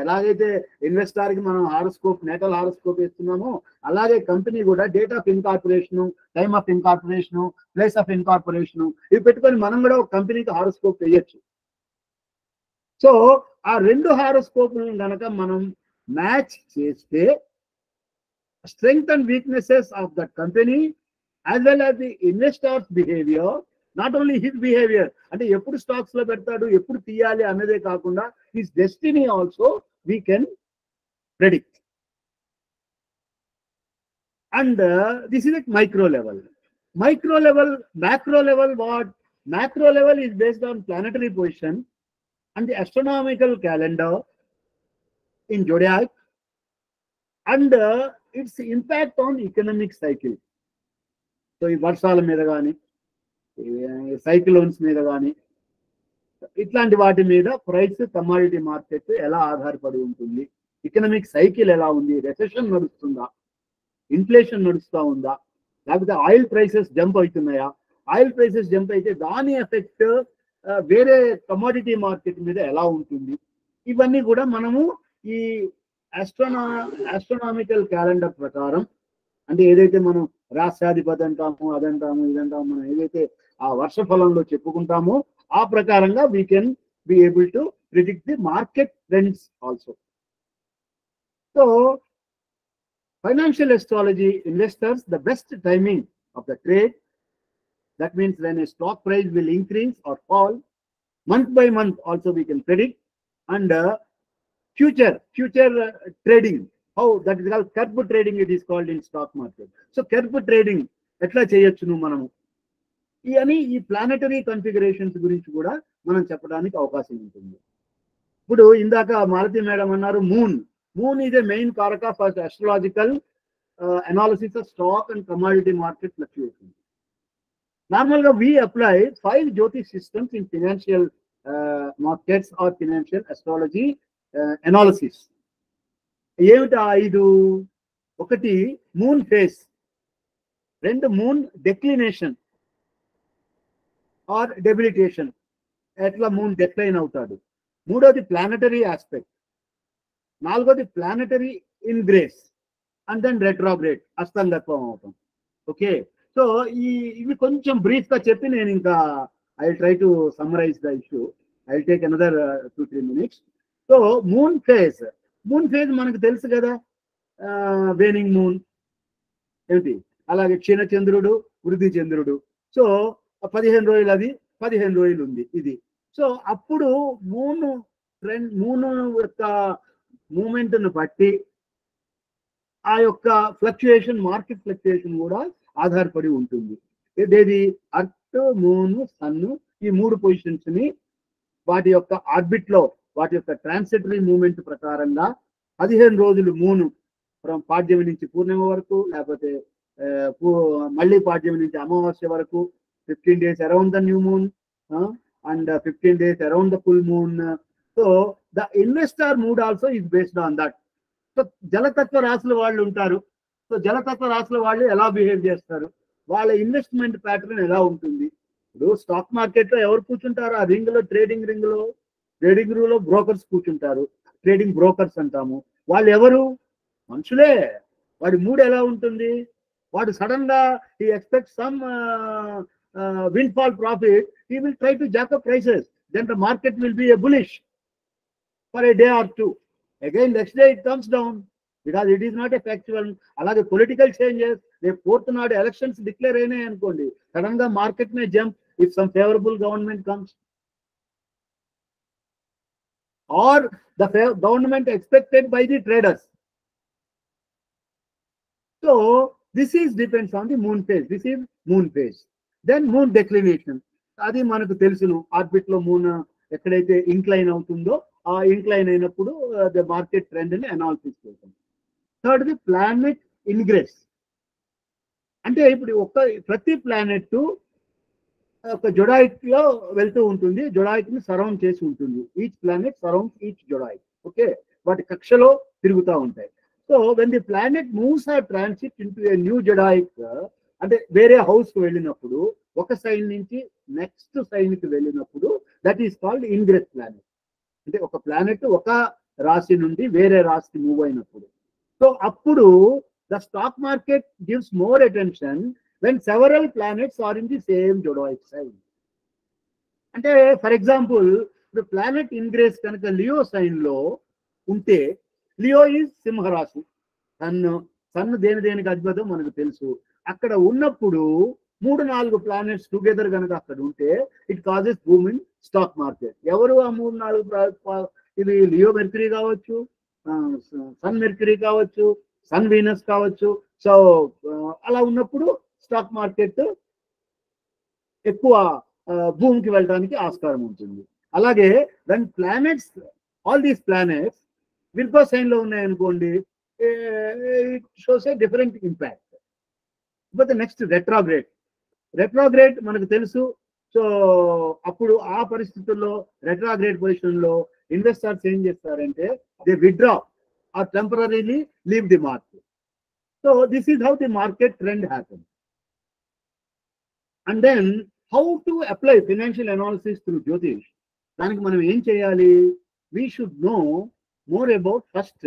ఎలాగైతే ఇన్వెస్టర్ కి మనం హారోస్కోప్, నేటల్ హారోస్కోప్ ఇస్తున్నామో, అలాగే కంపెనీ కూడా date of incorporation, time of incorporation, place of incorporation ఇవి పెట్టుకొని మనం కూడా ఒక కంపెనీకి హారోస్కోప్ వేయచ్చు. సో ఆ రెండు హారోస్కోప్లను కనుక మనం మ్యాచ్ చేస్తే strength and weaknesses of that company as well as the investors behaviour, not only his behaviour, అంటే ఎప్పుడు స్టాక్స్ లో పెడతాడు, ఎప్పుడు తీయాలి అన్నదే కాకుండా his destiny also we can predict. And this is at micro level. Micro level, macro level, what? Macro level is based on planetary position and the astronomical calendar in zodiac and its impact on economic cycle. So ఈ వర్షాల మీద కానీ, cyclones మీద కానీ, ఇట్లాంటి వాటి మీద price, commodity market ఎలా ఆధారపడి ఉంటుంది, ఎకనామిక్ సైకిల్ ఎలా ఉంది, రెసెషన్ నడుస్తుందా, ఇన్ఫ్లేషన్ నడుస్తూ ఉందా, లేకపోతే ఆయిల్ ప్రైసెస్ జంప్ అవుతున్నాయా, ఆయిల్ ప్రైసెస్ జంప్ అయితే దాని ఎఫెక్ట్ వేరే కమోడిటీ మార్కెట్ మీద ఎలా ఉంటుంది, ఇవన్నీ కూడా మనము ఈ ఆస్ట్రోనామికల్ క్యాలెండర్ ప్రకారం, అంటే ఏదైతే మనం రాష్ట్రాధిపతి అంటాము, అదంటాము, ఇదంటాము, మనం ఏదైతే ఆ వర్షఫలంలో చెప్పుకుంటామో ఆ ప్రకారంగా we can be able to predict the market trends also. So financial astrology investors the best timing of the trade, that means when a stock price will increase or fall, month by month also we can predict, and future trading, how that is called curve trading, it is called in stock market. So curve trading etla cheyochu nu manamu, అని ఈ planetary configurations గురించి కూడా మనం చెప్పడానికి అవకాశం ఉంటుంది. ఇప్పుడు ఇందాక మాలతి మేడం అన్నారు మూన్ ఈజ్ ఎ మెయిన్ కారక for astrological analysis of stock and commodity market fluctuation. Normal గా we apply 5 Jyotish systems in financial markets or financial astrology analysis. ఏమిటి ఆ 5? ఒకటి moon phase, 2 moon declination or debilitation, ఎట్లా moon decline అవుతాడు. 3వది planetary aspect, 4వది planetary ingress and then retrograde అస్తంగత్వం అవుతాం. ఓకే, సో ఇవి కొంచెం బ్రీఫ్ గా చెప్పి నేను ఇంకా I try to summarise the issue. I take another 2-3 minutes. So moon phase మనకు తెలుసు కదా, వేనింగ్ మూన్ ఏమిటి, అలాగే క్షీణ చంద్రుడు, వృద్ధి చంద్రుడు. సో 15 రోజులు అది, 15 రోజులు ఉంది ఇది. సో అప్పుడు మూన్ యొక్క మూమెంట్ ను బట్టి ఆ యొక్క ఫ్లక్చుయేషన్, మార్కెట్ ఫ్లక్చుయేషన్ కూడా ఆధారపడి ఉంటుంది. ఏది, అర్త్, మూన్, సన్, ఈ 3 పొజిషన్స్ ని వాటి యొక్క ఆర్బిట్ లో, వాటి యొక్క ట్రాన్సిటరీ మూమెంట్ ప్రకారంగా 15 రోజులు మూన్ ఫ్రమ్ పాడ్యమి నుంచి పూర్ణిమ వరకు, లేకపోతే మళ్ళీ పాడ్యమి నుంచి అమావాస్య వరకు 15 days around the new moon and 15 days around the full moon. So the investor mood also is based on that. So జలతత్వ రాశుల వాళ్ళు ఉంటారు. సో జలతత్వ రాశుల వాళ్ళు ఎలా బిహేవ్ చేస్తారు, వాళ్ళ ఇన్వెస్ట్మెంట్ ప్యాటర్న్ ఎలా ఉంటుంది. ఇప్పుడు స్టాక్ మార్కెట్ లో ఎవరు కూర్చుంటారు, ఆ రింగ్ లో, ట్రేడింగ్ రూమ్ లో బ్రోకర్స్ కూర్చుంటారు, ట్రేడింగ్ బ్రోకర్స్ అంటాము. వాళ్ళు ఎవరు, మనుషులే. వాడి మూడ్ ఎలా ఉంటుంది, వాడు సడన్ గా he expect some windfall profit, he will try to jack up prices. Then the market will be a bullish for a day or two. Again next day it comes down because it is not a factual. అలాగే political changes, రేపు 4th నాడు elections declare అయినాయి అనుకోండి, sudden గా market may jump if some favourable government comes or the government expected by the traders. So this is depends on the moon phase. This is moon phase. Then moon declination, అది మనకు తెలుసును. Orbit లో moon ఎక్కడైతే incline అవుతుందో, ఆ incline అయినప్పుడు the market trend ని analysis చేస్తాం. థర్డ్ది ప్లానెట్ ఇన్గ్రెస్, అంటే ఇప్పుడు ప్రతి ప్లానెట్ ఒక జొడాయిక్ లో వెళ్తూ ఉంటుంది, జొడాయిక్ ని సరౌండ్ చేసి ఉంటుంది. Each planet surrounds each zodiac. Okay, వాటి కక్షలో తిరుగుతూ ఉంటాయి. So when the planet moves or transit into a new zodiac, అంటే వేరే హౌస్ కి వెళ్ళినప్పుడు, ఒక సైడ్ నుంచి నెక్స్ట్ సైడ్ కి వెళ్ళినప్పుడు, దట్ ఈస్ కాల్డ్ ఇన్గ్రెస్ ప్లానెట్. అంటే ఒక ప్లానెట్ ఒక రాశి నుండి వేరే రాశికి మూవ్ అయినప్పుడు. సో అప్పుడు the stock market gives more attention when several planets are in the same zodiac sign. అంటే ఫర్ ఎగ్జాంపుల్, ఇప్పుడు ప్లానెట్ ఇన్గ్రెస్ కనుక లియో సైన్ లో ఉంటే, లియో ఈజ్ సింహరాశి, సన్ దేనికి అధిపతో మనకు తెలుసు. అక్కడ ఉన్నప్పుడు 3-4 ప్లానెట్స్ టుగెదర్ కనుక అక్కడ ఉంటే, it causes boom in stock market. ఎవరు ఆ 3-4, ఇది లియో మెర్క్యూరీ కావచ్చు, సన్ మెర్క్యూరీ కావచ్చు, సన్ వీనస్ కావచ్చు. సో అలా ఉన్నప్పుడు స్టాక్ మార్కెట్ ఎక్కువ భూమికి వెళ్ళడానికి ఆస్కారం ఉంటుంది. అలాగే when planets, all these planets Virgo sign లో ఉన్నాయనుకోండి, it shows a different impact. But next retrograde మనకు తెలుసు. సో అప్పుడు ఆ పరిస్థితుల్లో రెట్రోగ్రేడ్ పొజిషన్ లో ఇన్వెస్టర్స్ ఏం చేస్తారంటే, they withdraw or temporarily leave the market. So this is how the market trend happen. And then how to apply financial analysis through jyotish, దానికి మనం ఏం చేయాలి? We should know more about first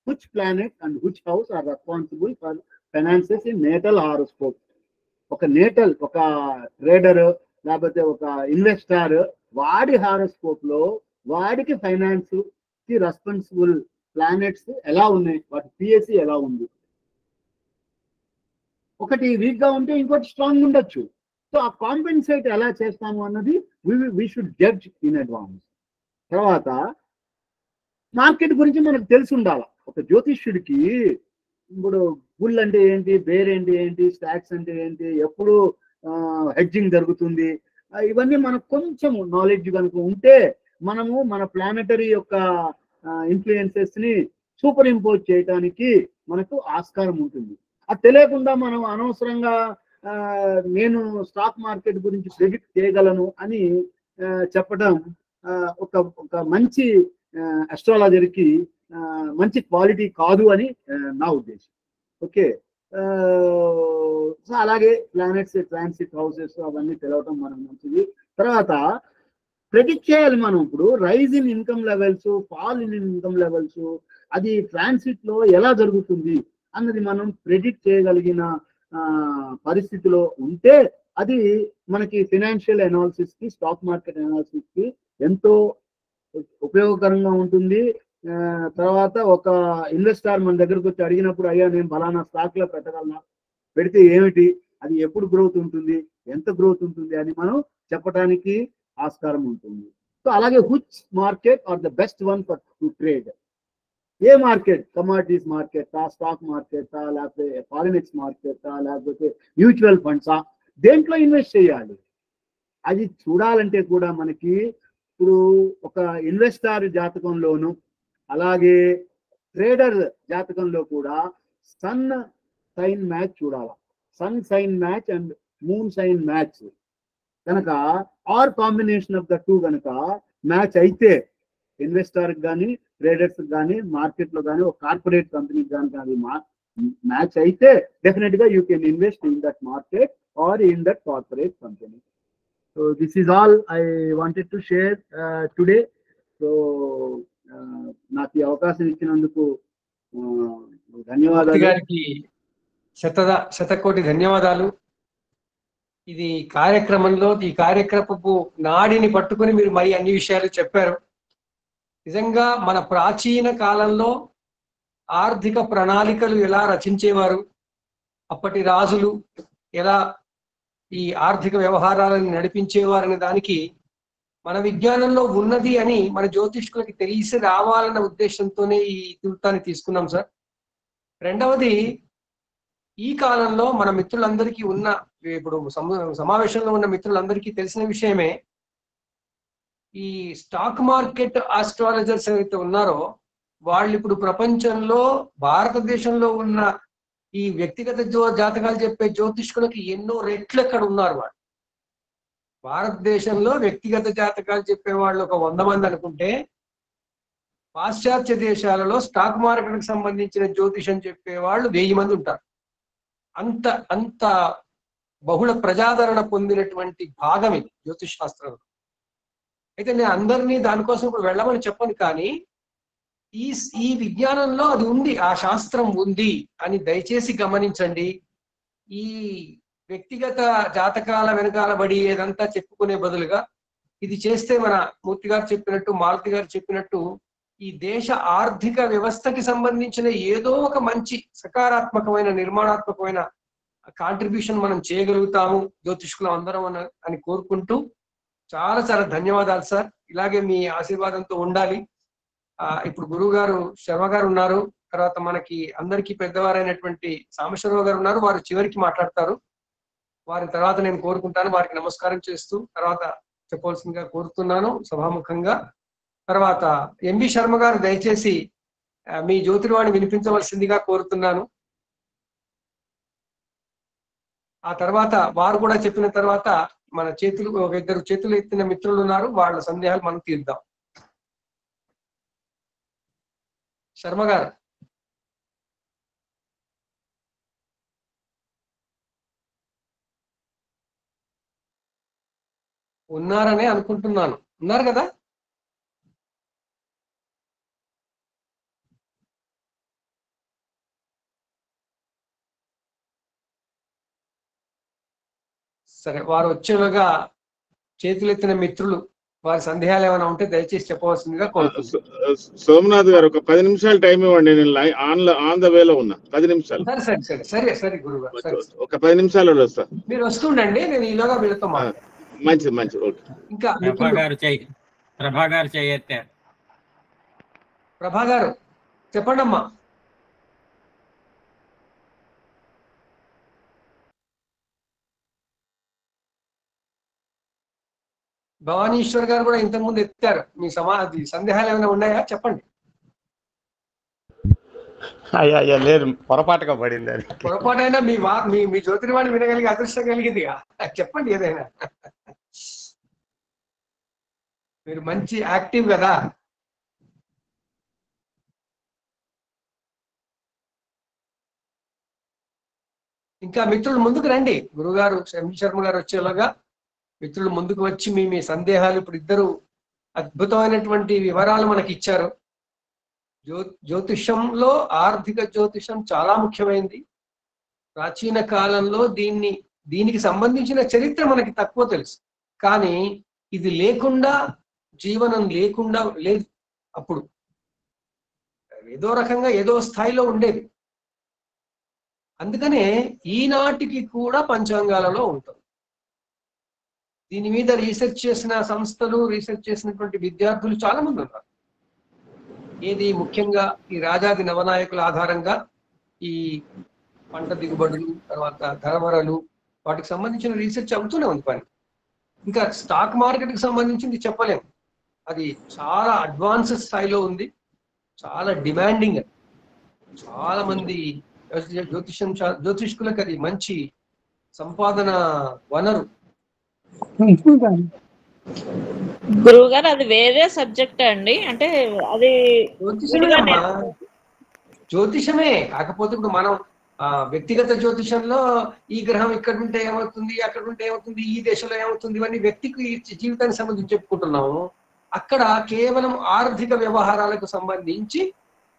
which planet and which house are responsible for finances in natal horoscope. ఒక natal, ఒక trader లేకపోతే ఒక investor, వాడి horoscope లో వాడికి ఫైనాన్స్ కి రెస్పాన్సిబుల్ ప్లానెట్స్ ఎలా ఉన్నాయి, వాటి పిఎస్సి ఎలా ఉంది. ఒకటి వీక్ గా ఉంటే ఇంకోటి స్ట్రాంగ్ ఉండొచ్చు. సో ఆ కాంపెన్సేట్ ఎలా చేస్తాము అన్నది we should judge in advance. తర్వాత మార్కెట్ గురించి మనకు తెలిసి ఉండాలి. ఒక జ్యోతిష్యుడికి ఇప్పుడు బుల్ అంటే ఏంటి, బేర్ అంటే ఏంటి, స్టాక్స్ అంటే ఏంటి, ఎప్పుడు హెడ్జింగ్ జరుగుతుంది. ఇవన్నీ మనకు కొంచెం నాలెడ్జ్ కనుక ఉంటే మనము మన ప్లానటరీ యొక్క ఇన్ఫ్లుయెన్సెస్ ని సూపర్ ఇంపోజ్ చేయడానికి మనకు ఆస్కారం ఉంటుంది. అది తెలియకుండా మనం అనవసరంగా నేను స్టాక్ మార్కెట్ గురించి ప్రెడిక్ట్ చేయగలను అని చెప్పడం ఒక ఒక మంచి అస్ట్రాలజర్కి మంచి క్వాలిటీ కాదు అని నా ఉద్దేశం. ఓకే, సో అలాగే ప్లానెట్స్ ట్రాన్సిట్ హౌసెస్ అవన్నీ తెలవటం మనకు మంచిది. తర్వాత ప్రెడిక్ట్ చేయాలి మనం. ఇప్పుడు rise in income levels, fall in income levels, అది ట్రాన్సిట్ లో ఎలా జరుగుతుంది అన్నది మనం ప్రెడిక్ట్ చేయగలిగిన పరిస్థితిలో ఉంటే అది మనకి ఫినాన్షియల్ అనాలిసిస్ కి, స్టాక్ మార్కెట్ అనాలిసిస్ కి ఎంతో ఉపయోగకరంగా ఉంటుంది. తర్వాత ఒక ఇన్వెస్టర్ మన దగ్గరకు వచ్చి అడిగినప్పుడు, అయ్యా నేను ఫలానా స్టాక్ లో పెట్టగలనా, పెడితే ఏమిటి, అది ఎప్పుడు గ్రోత్ ఉంటుంది, ఎంత గ్రోత్ ఉంటుంది అని మనం చెప్పడానికి ఆస్కారం ఉంటుంది. సో అలాగే which market are the best one for to trade. ఏ మార్కెట్, కమాడిటీస్ మార్కెటా, స్టాక్ మార్కెటా, లేకపోతే ఫారిన్ ఎక్స్ మార్కెటా, లేకపోతే మ్యూచువల్ ఫండ్సా, దేంట్లో ఇన్వెస్ట్ చేయాలి అది చూడాలంటే కూడా మనకి ఇప్పుడు ఒక ఇన్వెస్టర్ జాతకంలోను అలాగే ట్రేడర్ జాతకంలో కూడా సన్ సైన్ మ్యాచ్ చూడాలి. Sun sign match and moon sign match కనుక or combination of the two కనుక మ్యాచ్ అయితే ఇన్వెస్టర్ కానీ ట్రేడర్స్ కానీ మార్కెట్ లో కానీ ఒక కార్పొరేట్ కంపెనీకి కానీ అది మ్యాచ్ అయితే డెఫినెట్ గా you can invest in that market or in that corporate company. So this is all I wanted to share today. So నాకు ఈ అవకాశం ఇచ్చినందుకు ధన్యవాదాలు. గారికి శతకోటి ధన్యవాదాలు. ఇది కార్యక్రమంలో ఈ కార్యక్రమపు నాడిని పట్టుకుని మీరు మరి అన్ని విషయాలు చెప్పారు. నిజంగా మన ప్రాచీన కాలంలో ఆర్థిక ప్రణాళికలు ఎలా రచించేవారు, అప్పటి రాజులు ఎలా ఈ ఆర్థిక వ్యవహారాలను నడిపించేవారనే దానికి మన విజ్ఞానంలో ఉన్నది అని మన జ్యోతిష్కులకి తెలిసి రావాలన్న ఉద్దేశంతోనే ఈ తీర్థాన్ని తీసుకున్నాం సార్. రెండవది, ఈ కాలంలో మన మిత్రులందరికీ ఉన్న, ఇప్పుడు సమావేశంలో ఉన్న మిత్రులందరికీ తెలిసిన విషయమే, ఈ స్టాక్ మార్కెట్ ఆస్ట్రాలజర్స్ ఏవైతే ఉన్నారో వాళ్ళు ఇప్పుడు ప్రపంచంలో భారతదేశంలో ఉన్న ఈ వ్యక్తిగత జాతకాలు చెప్పే జ్యోతిష్కులకి ఎన్నో రెట్లు అక్కడ ఉన్నారు. వాళ్ళు భారతదేశంలో వ్యక్తిగత జాతకాలు చెప్పే వాళ్ళు ఒక 100 మంది అనుకుంటే, పాశ్చాత్య దేశాలలో స్టాక్ మార్కెట్కి సంబంధించిన జ్యోతిషం చెప్పే వాళ్ళు 1000 మంది ఉంటారు. అంత అంత బహుళ ప్రజాదరణ పొందినటువంటి భాగం ఇది జ్యోతిష్ శాస్త్రంలో. అయితే నేను అందరినీ దానికోసం ఇప్పుడు వెళ్ళమని చెప్పను, కానీ ఈ విజ్ఞానంలో అది ఉంది, ఆ శాస్త్రం ఉంది అని దయచేసి గమనించండి. ఈ వ్యక్తిగత జాతకాల వెనకాల బడి ఏదంతా చెప్పుకునే బదులుగా ఇది చేస్తే మన మూర్తి గారు చెప్పినట్టు, మాలతి గారు చెప్పినట్టు, ఈ దేశ ఆర్థిక వ్యవస్థకి సంబంధించిన ఏదో ఒక మంచి సకారాత్మకమైన నిర్మాణాత్మకమైన కాంట్రిబ్యూషన్ మనం చేయగలుగుతాము జ్యోతిష్కులం అందరం అని కోరుకుంటూ, చాలా చాలా ధన్యవాదాలు సార్. ఇలాగే మీ ఆశీర్వాదంతో ఉండాలి. ఇప్పుడు గురువు గారు శర్మ గారు ఉన్నారు, తర్వాత మనకి అందరికీ పెద్దవారైనటువంటి సాంబశివరావు గారు ఉన్నారు, వారు చివరికి మాట్లాడతారు. వారి తర్వాత నేను కోరుకుంటాను, వారికి నమస్కారం చేస్తూ తర్వాత చెప్పవలసిందిగా కోరుతున్నాను సభాముఖంగా. తర్వాత ఎంబి శర్మ గారు దయచేసి మీ జ్యోతిర్వాణి వినిపించవలసిందిగా కోరుతున్నాను. ఆ తర్వాత వారు కూడా చెప్పిన తర్వాత మన చేతులు, ఒక 2 చేతులు ఎత్తిన మిత్రులు ఉన్నారు, వాళ్ళ సందేహాలు మనం తీర్దాం. శర్మ గారు ఉన్నారనే అనుకుంటున్నాను. ఉన్నారు కదా? సరే, వారు వచ్చేలాగా చేతులెత్తిన మిత్రులు వారి సందేహాలు ఏమైనా ఉంటే దయచేసి చెప్పవలసిందిగా కోరుతున్నాను. సోమనాథ్ గారు ఒక 10 నిమిషాలు టైం ఇవ్వండి, నేను ఆన్ ద వేలో ఉన్నా. 10 నిమిషాలు. సరే సరే సరే సరే గురువు గారు, ఒక 10 నిమిషాలు వస్తా. మీరు వస్తుండండి, నేను ఈలోగా వీళ్ళతో మంచిది మంచిది. ఓకే. ఇంకా ప్రభా గారు చేయెత్తారు. ప్రభా గారు చెప్పండి అమ్మా. భవానీశ్వర్ గారు కూడా ఇంతకుముందు ఎత్తారు. మీ సందేహాలు ఏమైనా ఉన్నాయా చెప్పండి. అయ్యా లేదు, పొరపాటుగా పడింది అది. పొరపాటైనా మీ జ్యోతిర్వాణి వినగలిగే అదృష్టం కలిగిందిగా, చెప్పండి ఏదైనా. మీరు మంచి యాక్టివ్ కదా. ఇంకా మిత్రులు ముందుకు రండి. గురుగారు శర్మ గారు వచ్చేలాగా మిత్రులు ముందుకు వచ్చి మీ సందేహాలు, ఇప్పుడు ఇద్దరు అద్భుతమైనటువంటి వివరాలు మనకి ఇచ్చారు. జ్యోతిషంలో ఆర్థిక జ్యోతిషం చాలా ముఖ్యమైనది. ప్రాచీన కాలంలో దీనికి సంబంధించిన చరిత్ర మనకి తక్కువ తెలుసు, కానీ ఇది లేకుండా జీవనం లేకుండా లేదు. అప్పుడు ఏదో రకంగా ఏదో స్థాయిలో ఉండేది. అందుకనే ఈనాటికి కూడా పంచాంగాలలో ఉంటుంది. దీని మీద రీసెర్చ్ చేసిన సంస్థలు, రీసెర్చ్ చేసినటువంటి విద్యార్థులు చాలా మంది ఉన్నారు. ఏది ముఖ్యంగా ఈ రాజాది నవనాయకుల ఆధారంగా ఈ పంట దిగుబడులు, తర్వాత ధరవరలు, వాటికి సంబంధించిన రీసెర్చ్ అవుతూనే ఉంది పని. ఇంకా స్టాక్ మార్కెట్కి సంబంధించింది చెప్పలేము, అది చాలా అడ్వాన్స్ స్థాయిలో ఉంది, చాలా డిమాండింగ్. చాలా మంది జ్యోతిష్కులకు అది మంచి సంపాదన వనరు. గురువు గారు అది వేరే సబ్జెక్ట్ అండి, అంటే అది జ్యోతిషమే. కాకపోతే ఇప్పుడు మనం వ్యక్తిగత జ్యోతిషంలో ఈ గ్రహం ఇక్కడ ఉంటే ఏమవుతుంది, అక్కడ ఉంటే ఏమవుతుంది, ఈ దేశంలో ఏమవుతుంది, ఇవన్నీ వ్యక్తికి జీవితానికి సంబంధించి చెప్పుకుంటున్నాము. అక్కడ కేవలం ఆర్థిక వ్యవహారాలకు సంబంధించి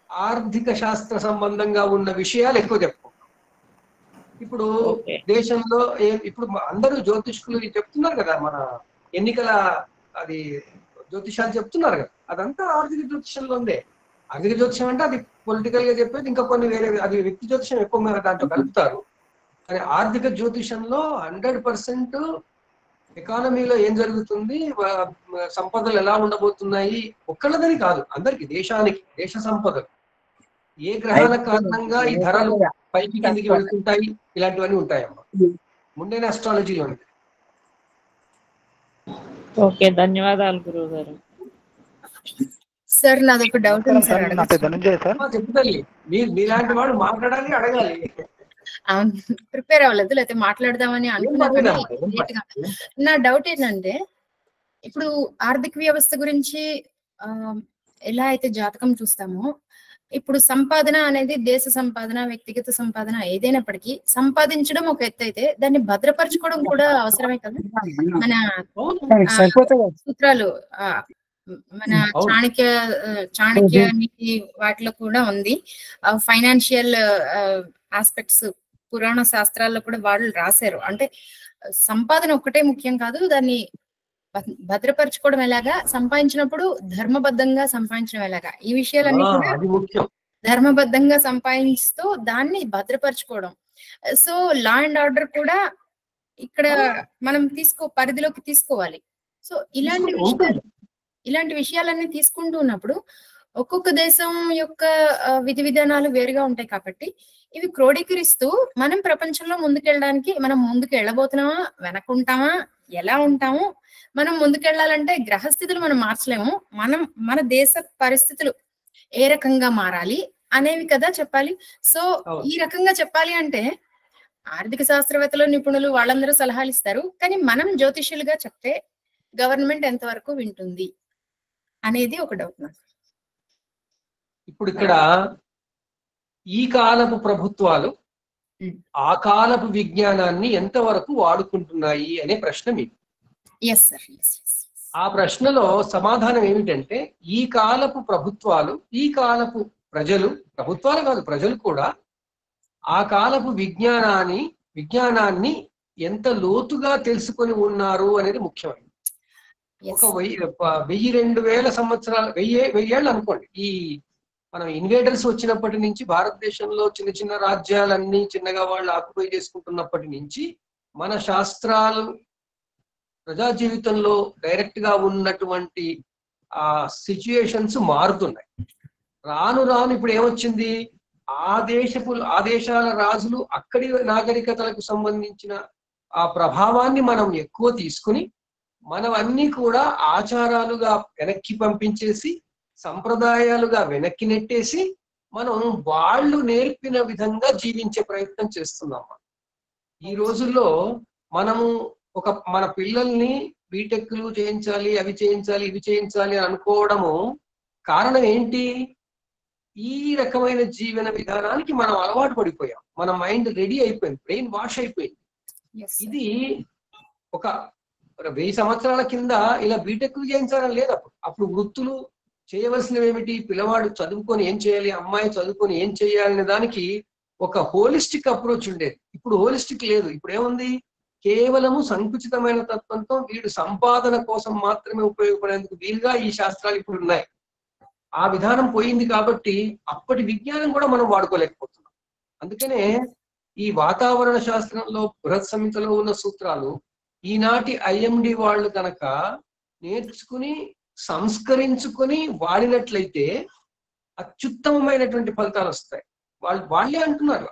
ఆర్థిక శాస్త్ర సంబంధంగా ఉన్న విషయాలు ఎక్కువ చెప్పుకుంటాం. ఇప్పుడు దేశంలో ఇప్పుడు అందరూ జ్యోతిష్కులు చెప్తున్నారు కదా, మన ఎన్నికల అది జ్యోతిషాలు చెప్తున్నారు కదా, అదంతా ఆర్థిక జ్యోతిషంలో ఉందే. ఆర్థిక జ్యోతిషం అంటే అది పొలిటికల్ గా చెప్పేది, ఇంకా కొన్ని వేరే, అది వ్యక్తి జ్యోతిషం ఎక్కువ దాంట్లో కలుపుతారు. కానీ ఆర్థిక జ్యోతిషంలో 100% ఎకానమీలో ఏం జరుగుతుంది, సంపదలు ఎలా ఉండబోతున్నాయి, ఒక్కళ్ళదని కాదు, అందరికి, దేశానికి, దేశ సంపదలు, ఏ గ్రహాల కారణంగా ఈ ధరలు పైకి కిందికి వెళ్తుంటాయి, ఇలాంటివన్నీ ఉంటాయమ్మా ముందే అస్ట్రాలజీలో. ఓకే, ధన్యవాదాలు గురువు గారు. సార్ నాది ఒక డౌట్ ఉంది సార్. చెప్తాలి, మీలాంటి వాడు మాట్లాడాలి, అడగాలి. ప్రిపేర్ అవ్వలేదు, లేకపోతే మాట్లాడదామని అనుకున్నా. నా డౌట్ ఏంటంటే, ఇప్పుడు ఆర్థిక వ్యవస్థ గురించి ఎలా అయితే జాతకం చూస్తామో, ఇప్పుడు సంపాదన అనేది దేశ సంపాదన, వ్యక్తిగత సంపాదన ఏదైనప్పటికీ సంపాదించడం ఒక ఎత్తు అయితే దాన్ని భద్రపరచుకోవడం కూడా అవసరమే కదా. మన సూత్రాలు, మన చాణక్య నీతి వాటిలో కూడా ఉంది. ఫైనాన్షియల్ ఆస్పెక్ట్స్ పురాణ శాస్త్రాల్లో కూడా వాళ్ళు రాశారు. అంటే సంపాదన ఒక్కటే ముఖ్యం కాదు, దాన్ని భద్రపరచుకోవడం ఎలాగా, సంపాదించినప్పుడు ధర్మబద్ధంగా సంపాదించడం ఎలాగా, ఈ విషయాలన్నీ కూడా ధర్మబద్ధంగా సంపాదిస్తూ దాన్ని భద్రపరచుకోవడం. సో లా అండ్ ఆర్డర్ కూడా ఇక్కడ మనం పరిధిలోకి తీసుకోవాలి. సో ఇలాంటి విషయాలన్నీ తీసుకుంటూ ఉన్నప్పుడు ఒక్కొక్క దేశం యొక్క విధి విధానాలు వేరుగా ఉంటాయి కాబట్టి ఇవి క్రోడీకరిస్తూ మనం ప్రపంచంలో ముందుకెళ్ళడానికి, మనం ముందుకు వెళ్ళబోతున్నామా, వెనకుంటామా, ఎలా ఉంటాము, మనం ముందుకెళ్ళాలంటే గ్రహస్థితులు మనం మార్చలేము, మన దేశ పరిస్థితులు ఏ రకంగా మారాలి అనేవి కదా చెప్పాలి. సో ఈ రకంగా చెప్పాలి అంటే ఆర్థిక శాస్త్రవేత్తలు, నిపుణులు వాళ్ళందరూ సలహాలు ఇస్తారు, కానీ మనం జ్యోతిష్యులుగా చెప్తే గవర్నమెంట్ ఎంతవరకు వింటుంది అనేది ఒక డౌట్ నాకు. ఇప్పుడు ఇక్కడ ఈ కాలపు ప్రభుత్వాలు ఆ కాలపు విజ్ఞానాన్ని ఎంతవరకు వాడుకుంటున్నాయి అనే ప్రశ్న మీకు. ఆ ప్రశ్నలో సమాధానం ఏమిటంటే, ఈ కాలపు ప్రభుత్వాలు, ఈ కాలపు ప్రజలు, ప్రభుత్వాలు కాదు ప్రజలు కూడా ఆ కాలపు విజ్ఞానాన్ని ఎంత లోతుగా తెలుసుకొని ఉన్నారు అనేది ముఖ్యమైనది. ఒక 1000-2000 సంవత్సరాలు, 1000 ఏళ్ళు అనుకోండి, ఈ మనం ఇన్వేడర్స్ వచ్చినప్పటి నుంచి భారతదేశంలో చిన్న చిన్న రాజ్యాలన్నీ చిన్నగా వాళ్ళు ఆక్యుపై చేసుకుంటున్నప్పటి నుంచి మన శాస్త్రాలు ప్రజా జీవితంలో డైరెక్ట్ గా ఉన్నటువంటి ఆ సిచ్యుయేషన్స్ మారుతున్నాయి. రాను రాను ఇప్పుడు ఏమొచ్చింది, ఆ దేశాల రాజులు అక్కడి నాగరికతలకు సంబంధించిన ఆ ప్రభావాన్ని మనం ఎక్కువ తీసుకుని మనం అన్ని కూడా ఆచారాలుగా వెనక్కి పంపించేసి సంప్రదాయాలుగా వెనక్కి నెట్టేసి మనం వాళ్ళు నేర్పిన విధంగా జీవించే ప్రయత్నం చేస్తున్నాం. ఈ రోజుల్లో మనము మన పిల్లల్ని బీటెక్లు చేయించాలి, అవి చేయించాలి, ఇవి చేయించాలి అని అనుకోవడము కారణం ఏంటి? ఈ రకమైన జీవన విధానానికి మనం అలవాటు పడిపోయాం. మన మైండ్ రెడీ అయిపోయింది, బ్రెయిన్ వాష్ అయిపోయింది. ఇది ఒక 1000 సంవత్సరాల కింద ఇలా బీటెక్లు చేయించాలని లేదు. అప్పుడు వృత్తులు చేయవలసినవి ఏమిటి? పిల్లవాడు చదువుకొని ఏం చేయాలి, అమ్మాయి చదువుకొని ఏం చేయాలనే దానికి ఒక హోలిస్టిక్ అప్రోచ్ ఉండేది. ఇప్పుడు హోలిస్టిక్ లేదు. ఇప్పుడు ఏముంది? కేవలము సంకుచితమైన తత్వంతో వీడు సంపాదన కోసం మాత్రమే ఉపయోగపడేందుకు వీలుగా ఈ శాస్త్రాలు ఇప్పుడు ఉన్నాయి. ఆ విధానం పోయింది కాబట్టి అప్పటి విజ్ఞానం కూడా మనం వాడుకోలేకపోతున్నాం. అందుకనే ఈ వాతావరణ శాస్త్రంలో బృహత్ సంహితలో ఉన్న సూత్రాలు ఈనాటి ఐఎండి వాళ్ళు కనుక నేర్చుకుని సంస్కరించుకొని వాడినట్లయితే అత్యుత్తమమైనటువంటి ఫలితాలు వస్తాయి. వాళ్ళే అంటున్నారు,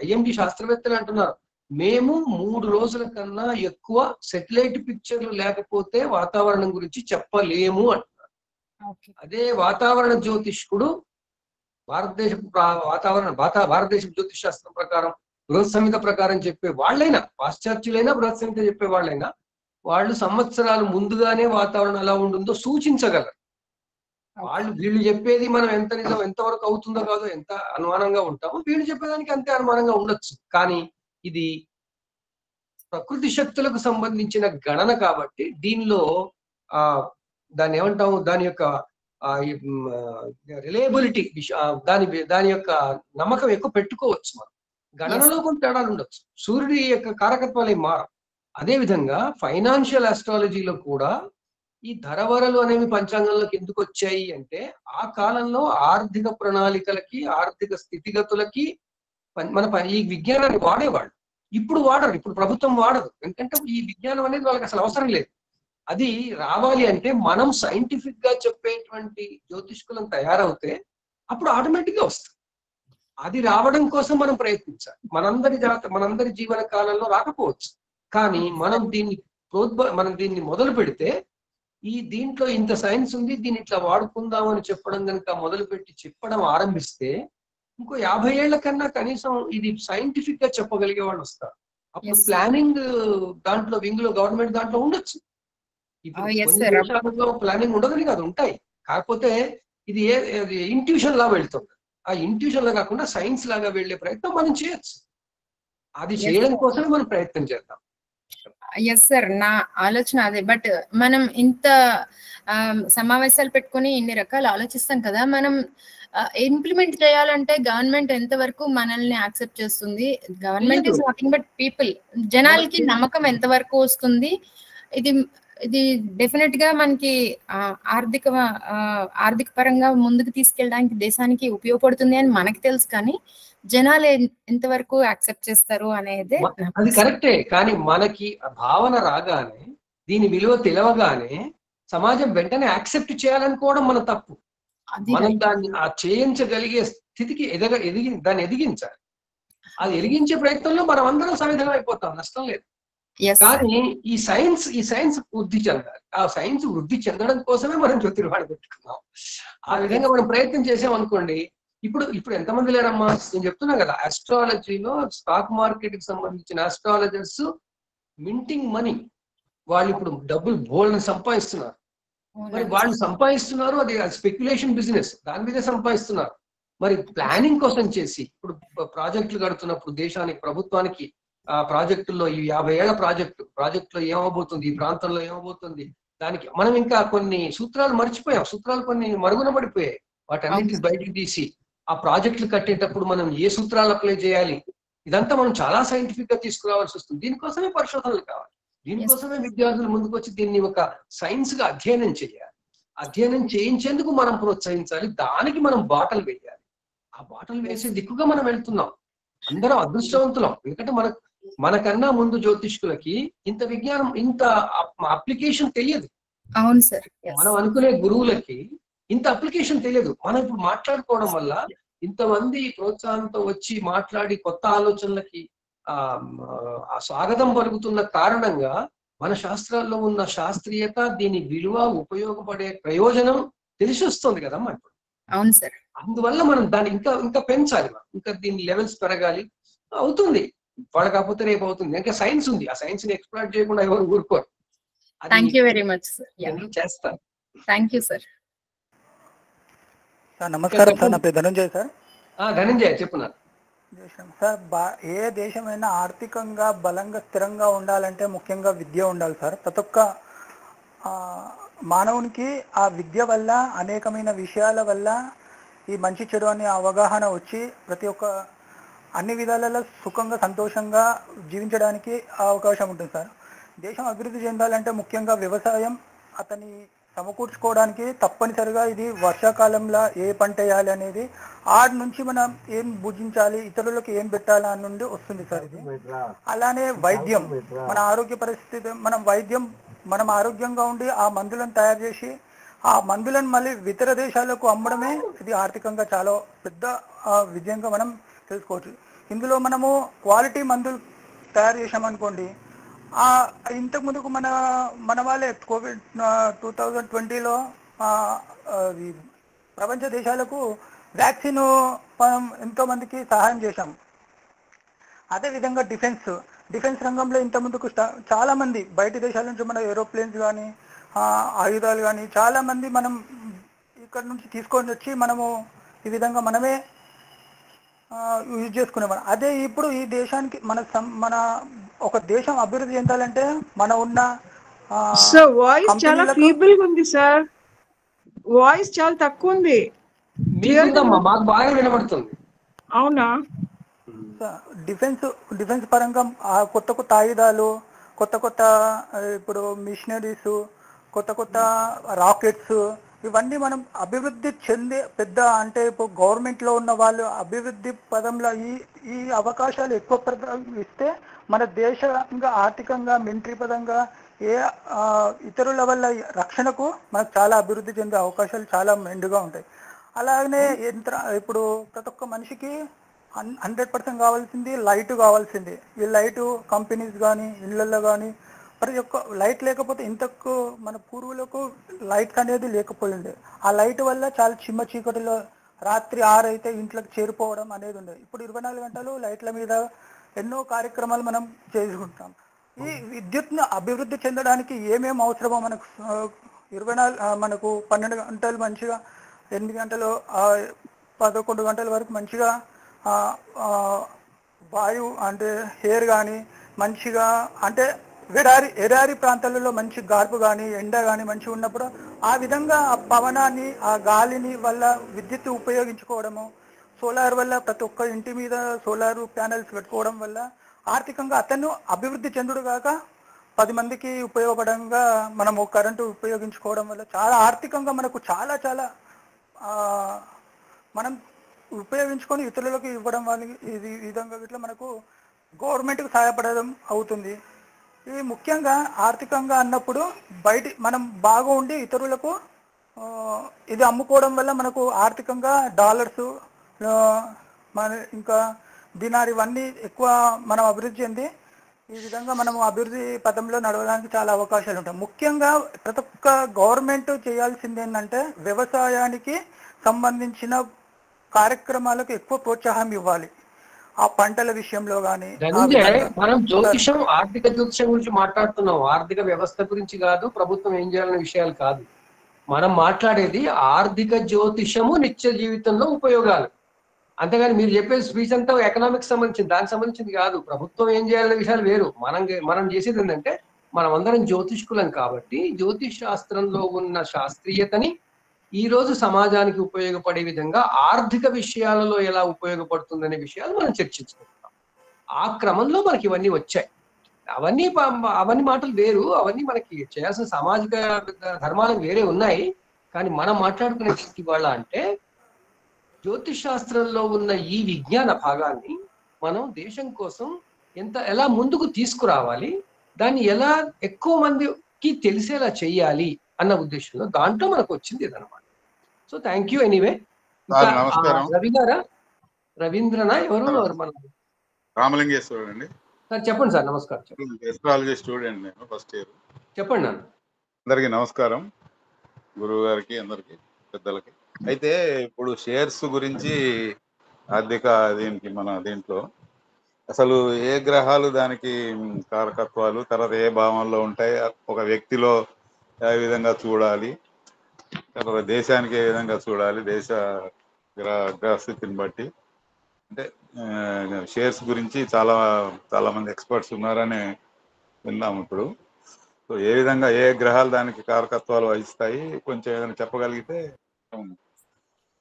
ఐఎండి శాస్త్రవేత్తలు అంటున్నారు, మేము 3 రోజుల కన్నా ఎక్కువ సెటిలైట్ పిక్చర్లు లేకపోతే వాతావరణం గురించి చెప్పలేము అంటున్నారు. అదే వాతావరణ జ్యోతిష్కుడు భారతదేశపు జ్యోతిష్ శాస్త్రం ప్రకారం బృహత్ సంహిత ప్రకారం చెప్పే వాళ్ళైనా, పాశ్చాత్యులైనా బృహత్ సంహిత చెప్పే వాళ్ళైనా, వాళ్ళు సంవత్సరాలు ముందుగానే వాతావరణం ఎలా ఉంటుందో సూచించగలరు. వీళ్ళు చెప్పేది మనం ఎంత నిజం, ఎంతవరకు అవుతుందో కాదో, ఎంత అనుమానంగా ఉంటామో వీళ్ళు చెప్పేదానికి అంతే అనుమానంగా ఉండొచ్చు. కానీ ఇది ప్రకృతి శక్తులకు సంబంధించిన గణన కాబట్టి దీనిలో దాన్ని ఏమంటాము, దాని యొక్క రిలయబిలిటీ, దాని యొక్క నమ్మకం ఎక్కువ పెట్టుకోవచ్చు. మనం గణనలో కొంత తేడాలు ఉండొచ్చు, సూర్యుడి యొక్క కారకత్వాలు ఏం మారవు. అదే విధంగా ఫైనాన్షియల్ ఆస్ట్రాలజీలో కూడా ఈ ధరవరలు అనేవి పంచాంగంలోకి ఎందుకు వచ్చాయి అంటే, ఆ కాలంలో ఆర్థిక ప్రణాళికలకి, ఆర్థిక స్థితిగతులకి ఈ విజ్ఞానాన్ని వాడేవాళ్ళు. ఇప్పుడు వాడరు, ఇప్పుడు ప్రభుత్వం వాడదు. ఎందుకంటే ఈ విజ్ఞానం అనేది వాళ్ళకి అసలు అవసరం లేదు. అది రావాలి అంటే మనం సైంటిఫిక్ గా చెప్పేటువంటి జ్యోతిష్కులను తయారవుతే అప్పుడు ఆటోమేటిక్ గా వస్తుంది. అది రావడం కోసం మనం ప్రయత్నించాలి. మనందరి జీవన కాలంలో రాకపోవచ్చు, కానీ మనం దీన్ని మొదలు పెడితే, దీంట్లో ఇంత సైన్స్ ఉంది, దీన్ని ఇట్లా వాడుకుందాం అని చెప్పడం కనుక మొదలుపెట్టి చెప్పడం ఆరంభిస్తే ఇంకో 50 ఏళ్ల కన్నా కనీసం ఇది సైంటిఫిక్ గా చెప్పగలిగే వాళ్ళు వస్తారు. అప్పుడు ప్లానింగ్ దాంట్లో వింగ్ లో గవర్నమెంట్ దాంట్లో ఉండొచ్చు. ఇప్పుడు కొన్ని దేశాలలో ప్లానింగ్ ఉండదని కాదు, ఉంటాయి. కాకపోతే ఇది ఇంట్యూషన్ లా వెళ్తుంది. ఆ ఇంట్యూషన్ లా కాకుండా సైన్స్ లాగా వెళ్లే ప్రయత్నం మనం చేయొచ్చు. అది చేయడం కోసమే మనం ప్రయత్నం చేద్దాం. ఎస్ సార్, నా ఆలోచన అదే. బట్ మనం ఇంత సమావేశాలు పెట్టుకుని ఇన్ని రకాలు ఆలోచిస్తాం కదా, మనం ఇంప్లిమెంట్ చేయాలంటే గవర్నమెంట్ ఎంతవరకు మనల్ని యాక్సెప్ట్ చేస్తుంది? Government is nothing but people. జనాలకి నమ్మకం ఎంతవరకు వస్తుంది? ఇది డెఫినెట్ గా మనకి ఆర్థిక పరంగా ముందుకు తీసుకెళ్ళడానికి దేశానికి ఉపయోగపడుతుంది అని మనకి తెలుసు, కానీ జనాలు ఎంతవరకు యాక్సెప్ట్ చేస్తారు అనేది అది కరెక్టే. కానీ మనకి భావన రాగానే, దీని విలువ తెలవగానే సమాజం వెంటనే యాక్సెప్ట్ చేయాలనుకోవడం మన తప్పు. మనం దాన్ని చేయించగలిగే స్థితికి దాన్ని ఎదిగించాలి. అది ఎదిగించే ప్రయత్నంలో మనం అందరం సమిధనం అయిపోతాం, నష్టం లేదు. కానీ ఈ సైన్స్ వృద్ధి చెందాలి. ఆ సైన్స్ వృద్ధి చెందడం కోసమే మనం జ్యోతిర్వాణి పెట్టుకున్నాం. ఆ విధంగా మనం ప్రయత్నం చేసాం అనుకోండి, ఇప్పుడు ఎంతమంది లేరమ్మా, నేను చెప్తున్నా కదా, ఆస్ట్రాలజీలో స్టాక్ మార్కెట్ కి సంబంధించిన ఆస్ట్రాలజర్స్ మింటింగ్ మనీ, వాళ్ళు ఇప్పుడు డబ్బులు బోల్డ్ సంపాదిస్తున్నారు. మరి వాళ్ళు సంపాదిస్తున్నారు, అది స్పెక్యులేషన్ బిజినెస్, దాని మీదే సంపాదిస్తున్నారు. మరి ప్లానింగ్ కోసం చేసి ఇప్పుడు ప్రాజెక్టులు కడుతున్నప్పుడు దేశానికి, ప్రభుత్వానికి ఆ ప్రాజెక్టుల్లో ఈ 50 ఏళ్ల ప్రాజెక్టులో ఏమవబోతుంది, ఈ ప్రాంతంలో ఏమవబోతుంది, దానికి మనం ఇంకా కొన్ని సూత్రాలు మర్చిపోయాం. సూత్రాలు కొన్ని మరుగున పడిపోయాయి. వాటన్నిటిని బయటికి తీసి ఆ ప్రాజెక్టులు కట్టేటప్పుడు మనం ఏ సూత్రాలు అప్లై చేయాలి, ఇదంతా మనం చాలా సైంటిఫిక్ గా తీసుకురావాల్సి వస్తుంది. దీనికోసమే పరిశోధనలు కావాలి. దీనికోసమే విద్యార్థులు ముందుకు వచ్చి దీన్ని ఒక సైన్స్ గా అధ్యయనం చేయాలి. అధ్యయనం చేయించేందుకు మనం ప్రోత్సహించాలి. దానికి మనం బాటలు వేయాలి. ఆ బాటలు వేసే దిక్కుగా మనం వెళ్తున్నాం. అందరం అదృష్టవంతులం. ఎందుకంటే మనకన్నా ముందు జ్యోతిష్కులకి ఇంత విజ్ఞానం, ఇంత అప్లికేషన్ తెలియదు. అవును సార్. మనం అనుకునే గురువులకి ఇంత అప్లికేషన్ తెలియదు. మనం ఇప్పుడు మాట్లాడుకోవడం వల్ల ఇంతమంది ప్రోత్సాహంతో వచ్చి మాట్లాడి కొత్త ఆలోచనలకి స్వాగతం పలుకుతున్న కారణంగా మన శాస్త్రాల్లో ఉన్న శాస్త్రీయత, దీని విలువ, ఉపయోగపడే ప్రయోజనం తెలిసి వస్తుంది కదమ్మా ఇప్పుడు. అవును సార్. అందువల్ల మనం దాన్ని ఇంకా ఇంకా పెంచాలి, మనం ఇంకా దీని లెవెల్స్ పెరగాలి. అవుతుంది, ఇవాళ కాకపోతే రేపు అవుతుంది. ఇంకా సైన్స్ ఉంది, ఆ సైన్స్ ని ఎక్స్ప్లాయిట్ చేయకుండా ఎవరు ఊరుకోరు. Thank you very much sir. చేస్తారు. Thank you sir. నమస్కారం సార్, నా పేరు ధనంజయ్ సార్. ధనంజయ్ చెప్పున్నారు సార్. ఏ దేశమైనా ఆర్థికంగా బలంగా స్థిరంగా ఉండాలంటే ముఖ్యంగా విద్య ఉండాలి సార్. ప్రతి ఒక్క మానవునికి ఆ విద్య వల్ల అనేకమైన విషయాల వల్ల ఈ మంచి చెడు అనే అవగాహన వచ్చి ప్రతి ఒక్క అన్ని విధాలలో సుఖంగా సంతోషంగా జీవించడానికి అవకాశం ఉంటుంది సార్. దేశం అభివృద్ధి చెందాలంటే ముఖ్యంగా వ్యవసాయం అతని సమకూర్చుకోవడానికి తప్పనిసరిగా ఇది వర్షాకాలంలో ఏ పంట వేయాలి అనేది, ఆడి నుంచి మనం ఏం భుజించాలి, ఇతరులకు ఏం పెట్టాలి అని నుండి వస్తుంది సార్ ఇది. అలానే వైద్యం, మన ఆరోగ్య పరిస్థితి, మనం ఆరోగ్యంగా ఉండి ఆ మందులను తయారు చేసి ఆ మందులను మళ్ళీ ఇతర దేశాలకు అమ్మడమే ఇది ఆర్థికంగా చాలా పెద్ద విజయంగా మనం తెలుసుకోవచ్చు. ఇందులో మనము క్వాలిటీ మందులు తయారు చేసామనుకోండి, ఇంతకు ముందుకు మన వాళ్ళే కోవిడ్ 2020లో ప్రపంచ దేశాలకు వ్యాక్సిన్ మనం ఎంతో మందికి సహాయం చేశాం. అదేవిధంగా డిఫెన్స్ రంగంలో ఇంత ముందుకు చాలా మంది బయట దేశాల నుంచి మన ఏరోప్లేన్స్ కానీ ఆయుధాలు కానీ చాలా మంది మనం ఇక్కడ నుంచి తీసుకొని వచ్చి మనము ఈ విధంగా మనమే యూజ్ చేసుకునేవాళ్ళం. అదే ఇప్పుడు ఈ దేశానికి మన ఒక దేశం అభివృద్ధి చెందాలంటే మన ఉన్న సార్ వాయిస్ చాలా ఫీబుల్ గా ఉంది సార్, వాయిస్ చాలా తక్కువ ఉంది. మాకు బాగా వినబడుతుంది. అవునా? డిఫెన్స్ పరంగా కొత్త కొత్త ఆయుధాలు, కొత్త ఇప్పుడు మిషనరీస్, కొత్త రాకెట్స్, ఇవన్నీ మనం అభివృద్ధి చెందే పెద్ద అంటే ఇప్పుడు గవర్నమెంట్ లో ఉన్న వాళ్ళు అభివృద్ధి పదంలో ఈ అవకాశాలు ఎక్కువ ఇస్తే మన దేశంగా ఆర్థికంగా మిలిటరీ పదంగా ఇతరుల వల్ల రక్షణకు మనకు చాలా అభివృద్ధి చెందే అవకాశాలు చాలా మెండుగా ఉంటాయి. అలాగనే ఇప్పుడు ప్రతి ఒక్క మనిషికి 100% కావాల్సింది లైట్ కావాల్సింది. ఈ లైట్ కంపెనీస్ కానీ ఇళ్లలో కానీ ప్రతి ఒక్క లైట్ లేకపోతే ఇంతకు మన పూర్వులకు లైట్స్ అనేది లేకపోయింది. ఆ లైట్ వల్ల చాలా చిమ్మ చీకటిలో రాత్రి 6 అయితే ఇంట్లోకి చేరిపోవడం అనేది ఉండేది. ఇప్పుడు 24 గంటలు లైట్ల మీద ఎన్నో కార్యక్రమాలు మనం చేసుకుంటాం. ఈ విద్యుత్ను అభివృద్ధి చెందడానికి ఏమేమి అవసరమో మనకు 12 గంటలు మంచిగా, 8 గంటలు 11 గంటల వరకు మంచిగా వాయువు అంటే ఎయిర్ కానీ మంచిగా, అంటే ఎడారి ప్రాంతాలలో మంచి గార్పు కానీ ఎండ కానీ మంచిగా ఉన్నప్పుడు ఆ విధంగా ఆ పవనాన్ని ఆ గాలిని వల్ల విద్యుత్ ఉపయోగించుకోవడము, సోలార్ వల్ల ప్రతి ఒక్క ఇంటి మీద సోలార్ ప్యానెల్స్ పెట్టుకోవడం వల్ల ఆర్థికంగా అతను అభివృద్ధి చెందుడు కాక 10 మందికి ఉపయోగపడంగా మనము కరెంటు ఉపయోగించుకోవడం వల్ల చాలా ఆర్థికంగా మనకు చాలా మనం ఉపయోగించుకొని ఇతరులకు ఇవ్వడం వాళ్ళకి ఇది విధంగా ఇట్లా మనకు గవర్నమెంట్కి సహాయపడడం అవుతుంది. ఇది ముఖ్యంగా ఆర్థికంగా అన్నప్పుడు మనం బాగా ఉండి ఇతరులకు ఇది అమ్ముకోవడం వల్ల మనకు ఆర్థికంగా డాలర్స్ ఇంకా దినార్ ఇవన్నీ ఎక్కువ మనం అభివృద్ధి చెంది ఈ విధంగా మనము అభివృద్ధి పథంలో నడవడానికి చాలా అవకాశాలు ఉంటాయి. ముఖ్యంగా ప్రతి ఒక్క గవర్నమెంట్ చేయాల్సింది ఏంటంటే వ్యవసాయానికి సంబంధించిన కార్యక్రమాలకు ఎక్కువ ప్రోత్సాహం ఇవ్వాలి. ఆ పంటల విషయంలో కానీ మనం జ్యోతిషం, ఆర్థిక జ్యోతిషం గురించి మాట్లాడుతున్నాం, ఆర్థిక వ్యవస్థ గురించి కాదు, ప్రభుత్వం ఏం చేయాలనే విషయాలు కాదు. మనం మాట్లాడేది ఆర్థిక జ్యోతిషము నిత్య జీవితంలో ఉపయోగాలు. అంతేగాని మీరు చెప్పే స్పీచ్ అంతా ఎకనామిక్స్ సంబంధించింది, దానికి సంబంధించింది కాదు. ప్రభుత్వం ఏం చేయాలనే విషయాలు వేరు. మనం చేసేది ఏంటంటే మనం అందరం జ్యోతిష్కులం కాబట్టి జ్యోతిష్ శాస్త్రంలో ఉన్న శాస్త్రీయతని ఈ రోజు సమాజానికి ఉపయోగపడే విధంగా ఆర్థిక విషయాలలో ఎలా ఉపయోగపడుతుందనే విషయాలు మనం చర్చించుకుంటాం. ఆ క్రమంలో మనకి ఇవన్నీ వచ్చాయి. అవన్నీ మాటలు వేరు, అవన్నీ మనకి చేయాల్సిన సామాజిక ధర్మాలు వేరే ఉన్నాయి. కానీ మనం మాట్లాడుకునే ఇవాళ అంటే జ్యోతిష్ శాస్త్రంలో ఉన్న ఈ విజ్ఞాన భాగాన్ని మనం దేశం కోసం ఎలా ముందుకు తీసుకురావాలి, దాన్ని ఎలా ఎక్కువ మందికి తెలిసేలా చెయ్యాలి అన్న ఉద్దేశంలో దాంట్లో మనకు వచ్చింది ఇదనమాట. So thank you anyway. Ravi గారా, రవీంద్రనా, ఎవరు మన రామలింగేశ్వరుడు అండి. సార్ చెప్పండి సార్. నమస్కారం. ఎస్ట్రాలజీ స్టూడెంట్ నేను, ఫస్ట్ ఇయర్. చెప్పండి నాన్న. అందరికీ నమస్కారం, గురువు గారికి, అందరికి పెద్దలకి. అయితే ఇప్పుడు షేర్స్ గురించి ఆర్థిక దీనికి మన దీంట్లో అసలు ఏ గ్రహాలు దానికి కారకత్వాలు, తర్వాత ఏ భావంలో ఉంటాయి, ఒక వ్యక్తిలో ఏ విధంగా చూడాలి, తర్వాత దేశానికి ఏ విధంగా చూడాలి, దేశ గ్రహస్థితిని బట్టి, అంటే షేర్స్ గురించి చాలా మంది ఎక్స్పర్ట్స్ ఉన్నారని విన్నాము ఇప్పుడు. సో ఏ విధంగా ఏ గ్రహాలు దానికి కారకత్వాలు వహిస్తాయి కొంచెం ఏదైనా చెప్పగలిగితే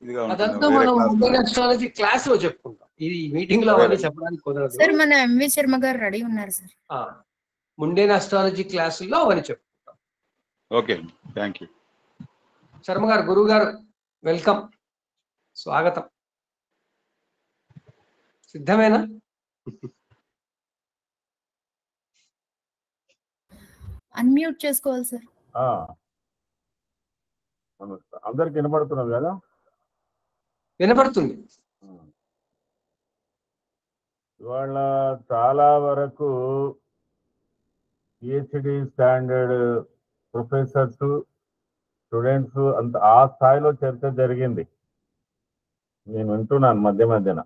ఇదిగా అదంతా మనం ముండేన్ అస్ట్రాలజీ క్లాస్ లో చెప్పుకుంటాం. ఈ మీటింగ్ లో అవన్నీ చెప్పడానికి కుదరదు. సార్ మన ఎంవి శర్మ గారు రెడీ ఉన్నారు సార్. ముండేన్ అస్ట్రాలజీ క్లాసుల్లో అవన్నీ చెప్పుకుంటాం. Okay, thank you. శర్మ గారు, గురువు గారు, వెల్కమ్, స్వాగతం. సిద్ధమేనా? అన్మ్యూట్ చేసుకోవాలి సార్. అందరికి వినపడుతున్నది కదా? వినపడుతుంది. ఇవాళ చాలా వరకు పిహెచ్డి స్టాండర్డ్ ప్రొఫెసర్స్, స్టూడెంట్స్ అంత ఆ స్థాయిలో చర్చ జరిగింది. నేను వింటున్నాను మధ్య మధ్యన.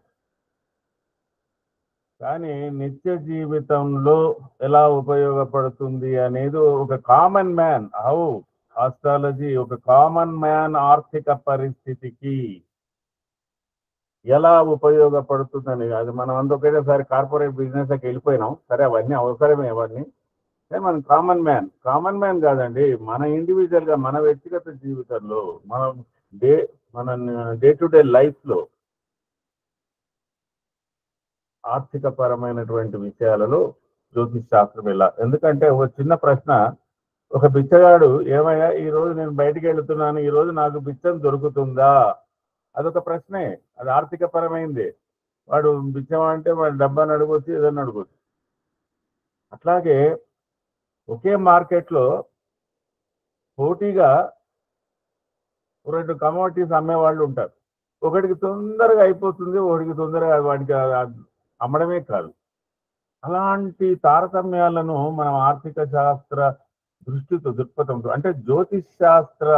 కానీ నిత్య జీవితంలో ఎలా ఉపయోగపడుతుంది అనేది ఒక కామన్ మ్యాన్, హౌ ఆస్ట్రాలజీ ఒక కామన్ మ్యాన్ ఆర్థిక పరిస్థితికి ఎలా ఉపయోగపడుతుందని. అది మనం అంత ఒకేసారి కార్పొరేట్ బిజినెస్కి వెళ్ళిపోయినాం, సరే అవన్నీ అవసరమే, అవన్నీ మనం కామన్ మ్యాన్ కాదండి, మన ఇండివిజువల్ గా మన వ్యక్తిగత జీవితంలో మన డే టు డే లైఫ్ లో ఆర్థిక పరమైనటువంటి విషయాలలో జ్యోతిష్ శాస్త్రం ఎలా. ఎందుకంటే ఒక చిన్న ప్రశ్న, ఒక బిచ్చగాడు ఏమయ్యా ఈ రోజు నేను బయటికి వెళుతున్నాను, ఈ రోజు నాకు బిచ్చం దొరుకుతుందా, అదొక ప్రశ్నే, అది ఆర్థిక పరమైంది. వాడు బిచ్చం అంటే వాడు డబ్బాని అడగొచ్చు, ఏదన్నా అడగొచ్చు. అట్లాగే ఒకే మార్కెట్లో పోటీగా రెండు కమోడిటీస్ అమ్మేవాళ్ళు ఉంటారు. ఒకటికి తొందరగా అయిపోతుంది, ఒకటికి తొందరగా వాడికి అమ్మడమే కాదు. అలాంటి తారతమ్యాలను మనం ఆర్థిక శాస్త్ర దృక్పథంతో, అంటే జ్యోతిష్ శాస్త్ర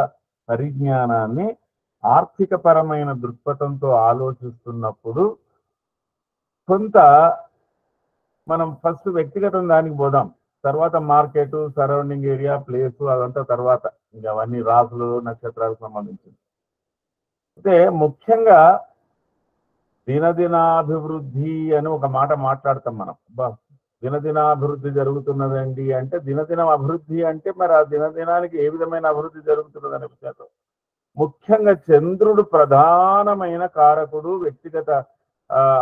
పరిజ్ఞానాన్ని ఆర్థిక పరమైన దృక్పథంతో ఆలోచిస్తున్నప్పుడు కొంత మనం ఫస్ట్ వ్యక్తిగతం దానికి పోదాం, తర్వాత మార్కెట్, సరౌండింగ్ ఏరియా, ప్లేస్, అదంతా తర్వాత, ఇంకా అవన్నీ రాసులు నక్షత్రాలకు సంబంధించింది. అయితే ముఖ్యంగా దినదినాభివృద్ధి అని ఒక మాట మాట్లాడతాం మనం. దినదినాభివృద్ధి జరుగుతున్నదండి అంటే, దినదినం అభివృద్ధి అంటే మరి ఆ దినదినానికి ఏ విధమైన అభివృద్ధి జరుగుతున్నది అనే విషయంలో ముఖ్యంగా చంద్రుడు ప్రధానమైన కారకుడు వ్యక్తిగత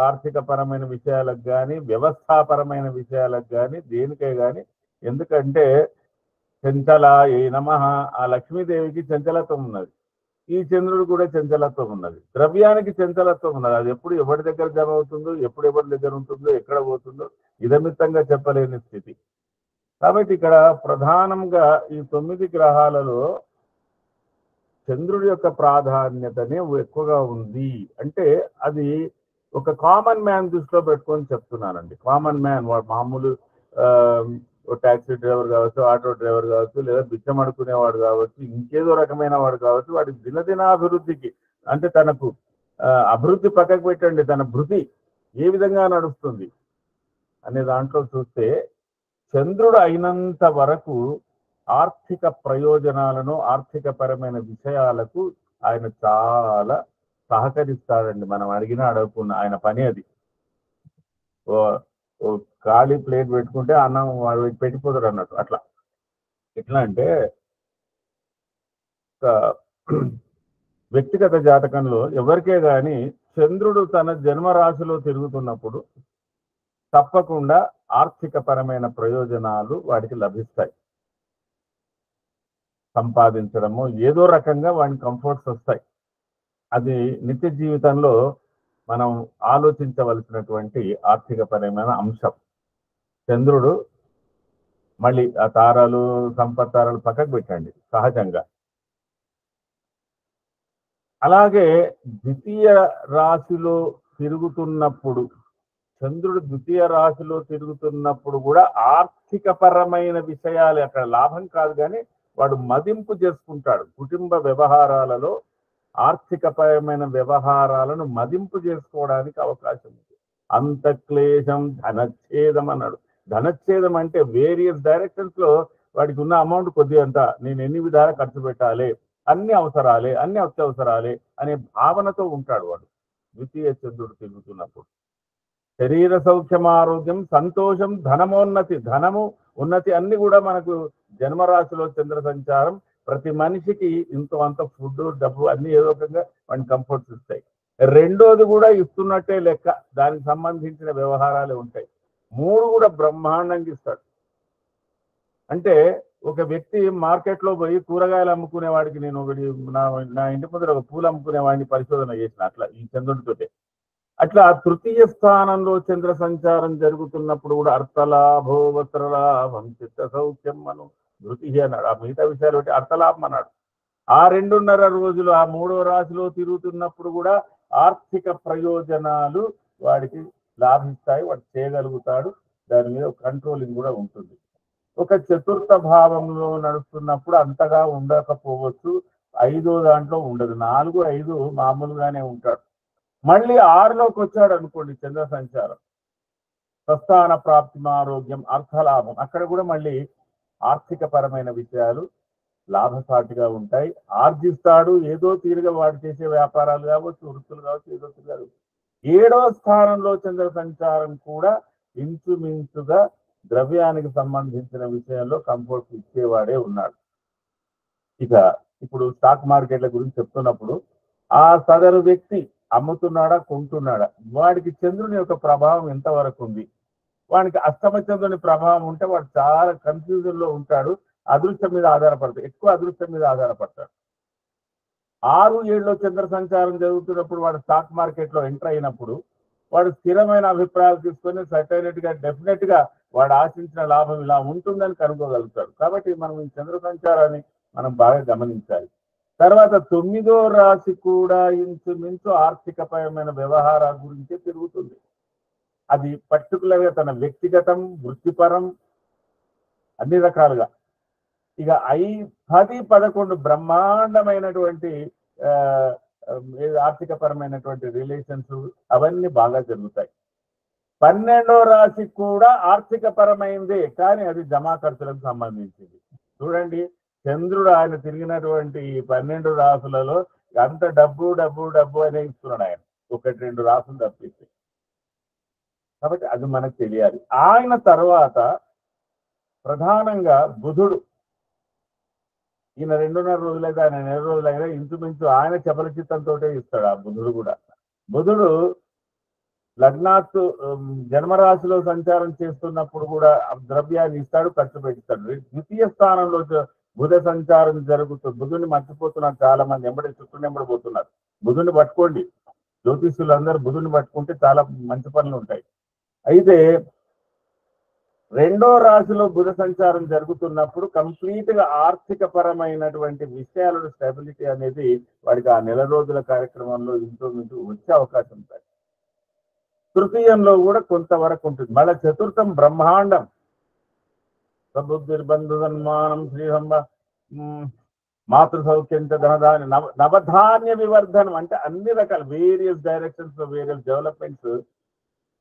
ఆర్థిక పరమైన విషయాలకు కానీ, వ్యవస్థాపరమైన విషయాలకు కానీ, దేనికే కానీ. ఎందుకంటే చంచలాయే నమః, ఆ లక్ష్మీదేవికి చంచలత్వం ఉన్నది, ఈ చంద్రుడు కూడా చంచలత్వం ఉన్నది, ద్రవ్యానికి చంచలత్వం ఉన్నది. అది ఎప్పుడు ఎవరి దగ్గర జమ అవుతుందో, ఎప్పుడు ఎవరి దగ్గర ఉంటుందో, ఎక్కడ పోతుందో ఇదమిత్తంగా చెప్పలేని స్థితి. కాబట్టి ఇక్కడ ప్రధానంగా ఈ 9 గ్రహాలలో చంద్రుడి యొక్క ప్రాధాన్యతనే ఎక్కువగా ఉంది. అంటే అది ఒక కామన్ మ్యాన్ దృష్టిలో పెట్టుకొని చెప్తున్నానండి. కామన్ మ్యాన్, వాడు మామూలు ట్యాక్సీ డ్రైవర్ కావచ్చు, ఆటో డ్రైవర్ కావచ్చు, లేదా బిచ్చం అడుకునేవాడు కావచ్చు, ఇంకేదో రకమైన వాడు కావచ్చు, వాడి దినదినాభివృద్ధికి, అంటే తనకు అభివృద్ధి పక్కకు పెట్టండి, తన భృతి ఏ విధంగా నడుస్తుంది అనే దాంట్లో చూస్తే చంద్రుడు అయినంత వరకు ఆర్థిక ప్రయోజనాలను, ఆర్థిక పరమైన విషయాలకు ఆయన చాలా సహకరిస్తాడండి. మనం అడిగినా అడగకుండా ఆయన పని అది. ఖాళీ ప్లేట్ పెట్టుకుంటే అన్నం వాడు పెట్టిపోతాడు అన్నట్టు. అట్లా ఎట్లా అంటే వ్యక్తిగత జాతకంలో ఎవరికే కానీ చంద్రుడు తన జన్మరాశిలో తిరుగుతున్నప్పుడు తప్పకుండా ఆర్థిక పరమైన ప్రయోజనాలు వాడికి లభిస్తాయి. సంపాదించడము ఏదో రకంగా వాడికి కంఫర్ట్స్ వస్తాయి. అది నిత్య జీవితంలో మనం ఆలోచించవలసినటువంటి ఆర్థిక పరమైన అంశం. చంద్రుడు మళ్ళీ ఆ తారాలు, సంపత్తారాలు పక్కకు పెట్టండి సహజంగా. అలాగే ద్వితీయ రాశిలో తిరుగుతున్నప్పుడు చంద్రుడు ద్వితీయ రాశిలో తిరుగుతున్నప్పుడు కూడా ఆర్థిక పరమైన విషయాలు, అక్కడ లాభం కాదు కానీ వాడు మదింపు చేసుకుంటాడు. కుటుంబ వ్యవహారాలలో ఆర్థికపరమైన వ్యవహారాలను మదింపు చేసుకోవడానికి అవకాశం ఉంది. అంత క్లేశం ధనచ్ఛేదం అన్నాడు. ధనచ్ఛేదం అంటే వేరియస్ డైరెక్షన్స్ లో వాడికి ఉన్న అమౌంట్ కొద్దిగా అంత, నేను ఎన్ని విధాలు ఖర్చు పెట్టాలి, అన్ని అవసరాలే, అన్ని అత్యవసరాలే అనే భావనతో ఉంటాడు వాడు ద్వితీయ చంద్రుడు తిరుగుతున్నప్పుడు. శరీర సౌఖ్యం, ఆరోగ్యం, సంతోషం, ధనమోన్నతి, ధనము ఉన్నతి అన్ని కూడా మనకు జన్మరాశిలో చంద్ర సంచారం ప్రతి మనిషికి ఇంతో అంత ఫుడ్, డబ్బు అన్ని ఏదో రకంగా వాడిని కంఫర్ట్స్ ఇస్తాయి. రెండోది కూడా ఇస్తున్నట్టే లెక్క, దానికి సంబంధించిన వ్యవహారాలే ఉంటాయి. మూడు కూడా బ్రహ్మాండంగా ఇస్తాడు. అంటే ఒక వ్యక్తి మార్కెట్లో పోయి కూరగాయలు అమ్ముకునే వాడికి, నేను నా ఇంటి ముందర ఒక పూలు అమ్ముకునే వాడిని పరిశోధన చేసిన అట్లా ఈ చంద్రుడితోటే. అట్లా తృతీయ స్థానంలో చంద్ర సంచారం జరుగుతున్నప్పుడు కూడా అర్థలాభో వస్త్రలాభం చిత్త సౌఖ్యం అను ధృతి అన్నాడు. ఆ మిగతా విషయాలు ఒకటి అర్థలాభం అన్నాడు. ఆ 2.5 రోజులు ఆ 3వ రాశిలో తిరుగుతున్నప్పుడు కూడా ఆర్థిక ప్రయోజనాలు వాడికి లాభిస్తాయి, వాడు చేయగలుగుతాడు. దాని మీద కంట్రోలింగ్ కూడా ఉంటుంది. ఒక చతుర్థ భావంలో నడుస్తున్నప్పుడు అంతగా ఉండకపోవచ్చు, 5వ దాంట్లో ఉండదు. 4, 5 మామూలుగానే ఉంటాడు. మళ్ళీ 6లోకి వచ్చాడు అనుకోండి చంద్ర సంచారం, స్వస్థాన ప్రాప్తి, ఆరోగ్యం, అర్థలాభం, అక్కడ కూడా మళ్ళీ ఆర్థిక పరమైన విషయాలు లాభసాటిగా ఉంటాయి. ఆర్జిస్తాడు, ఏదో తీరుగా వాడు చేసే వ్యాపారాలు కావచ్చు, వృత్తులు కావచ్చు, ఏదో తీరుగా. 7వ స్థానంలో చంద్ర సంచారం కూడా ఇంచుమించుగా ద్రవ్యానికి సంబంధించిన విషయంలో కంఫర్ట్ ఇచ్చేవాడే ఉన్నాడు. ఇక ఇప్పుడు స్టాక్ మార్కెట్ల గురించి చెప్తున్నప్పుడు ఆ సదరు వ్యక్తి అమ్ముతున్నాడా, కొంటున్నాడా, వాడికి చంద్రుని యొక్క ప్రభావం ఎంతవరకు ఉంది. వాడికి అష్టమ చంద్రుని ప్రభావం ఉంటే వాడు చాలా కన్ఫ్యూజన్ లో ఉంటాడు. అదృష్టం మీద ఆధారపడతాడు, ఎక్కువ అదృష్టం మీద ఆధారపడతాడు. 6-7లో చంద్ర సంచారం జరుగుతున్నప్పుడు వాడు స్టాక్ మార్కెట్ లో ఎంటర్ అయినప్పుడు వాడు స్థిరమైన అభిప్రాయాలు తీసుకొని సర్టైనట్ గా, డెఫినెట్ గా వాడు ఆశించిన లాభం ఇలా ఉంటుందని కనుగోగలుగుతాడు. కాబట్టి మనం ఈ చంద్ర సంచారాన్ని మనం బాగా గమనించాలి. తర్వాత 9వ రాశి కూడా ఇంచుమించు ఆర్థికపరమైన వ్యవహారాల గురించి తిరుగుతుంది. అది పర్టికులర్ గా తన వ్యక్తిగతం, వృత్తిపరం, అన్ని రకాలుగా. ఇక 10, 11 బ్రహ్మాండమైనటువంటి ఆర్థిక పరమైనటువంటి రిలేషన్స్ అవన్నీ బాగా జరుగుతాయి. 12వ రాశి కూడా ఆర్థిక పరమైందే, కానీ అది జమా ఖర్చులకు సంబంధించింది. చూడండి, చంద్రుడు ఆయన తిరిగినటువంటి 12 రాసులలో అంత డబ్బు డబ్బు డబ్బు అనే ఇస్తున్నాడు ఆయన, 1-2 రాసులు తప్పిస్తే. కాబట్టి అది మనకు తెలియాలి. ఆయన తర్వాత ప్రధానంగా బుధుడు, ఈయన 2.5 రోజులైతే, ఆయన 4 రోజులైనా ఇంచుమించు ఆయన చపలచిత్తంతో ఇస్తాడు. ఆ బుధుడు కూడా, బుధుడు లగ్నాత్తు జన్మరాశిలో సంచారం చేస్తున్నప్పుడు కూడా ద్రవ్యాన్ని ఇస్తాడు, ఖర్చు పెట్టిస్తాడు. ద్వితీయ స్థానంలో బుధ సంచారం జరుగుతుంది. బుధుని మర్చిపోతున్నారు చాలా మంది, చుట్టూ బుధుని పట్టుకోండి. జ్యోతిష్యులు అందరూ బుధుని పట్టుకుంటే చాలా మంచి పనులు ఉంటాయి. అయితే 2వ రాశిలో బుధ సంచారం జరుగుతున్నప్పుడు కంప్లీట్ గా ఆర్థిక పరమైనటువంటి విషయాలలో స్టెబిలిటీ అనేది వాడికి ఆ 4 రోజుల కార్యక్రమంలో ఇంచుమించు వచ్చే అవకాశం ఉంటుంది. తృతీయంలో కూడా కొంతవరకు ఉంటుంది. మళ్ళీ చతుర్థం బ్రహ్మాండం, సబుద్ధిర్బంధు సన్మానం, శ్రీహంబ మాతృ సౌఖ్యంత ధనధాన్య నవధాన్య వివర్ధనం, అంటే అన్ని రకాల వేరియస్ డైరెక్షన్స్ లో వేరియస్ డెవలప్మెంట్స్.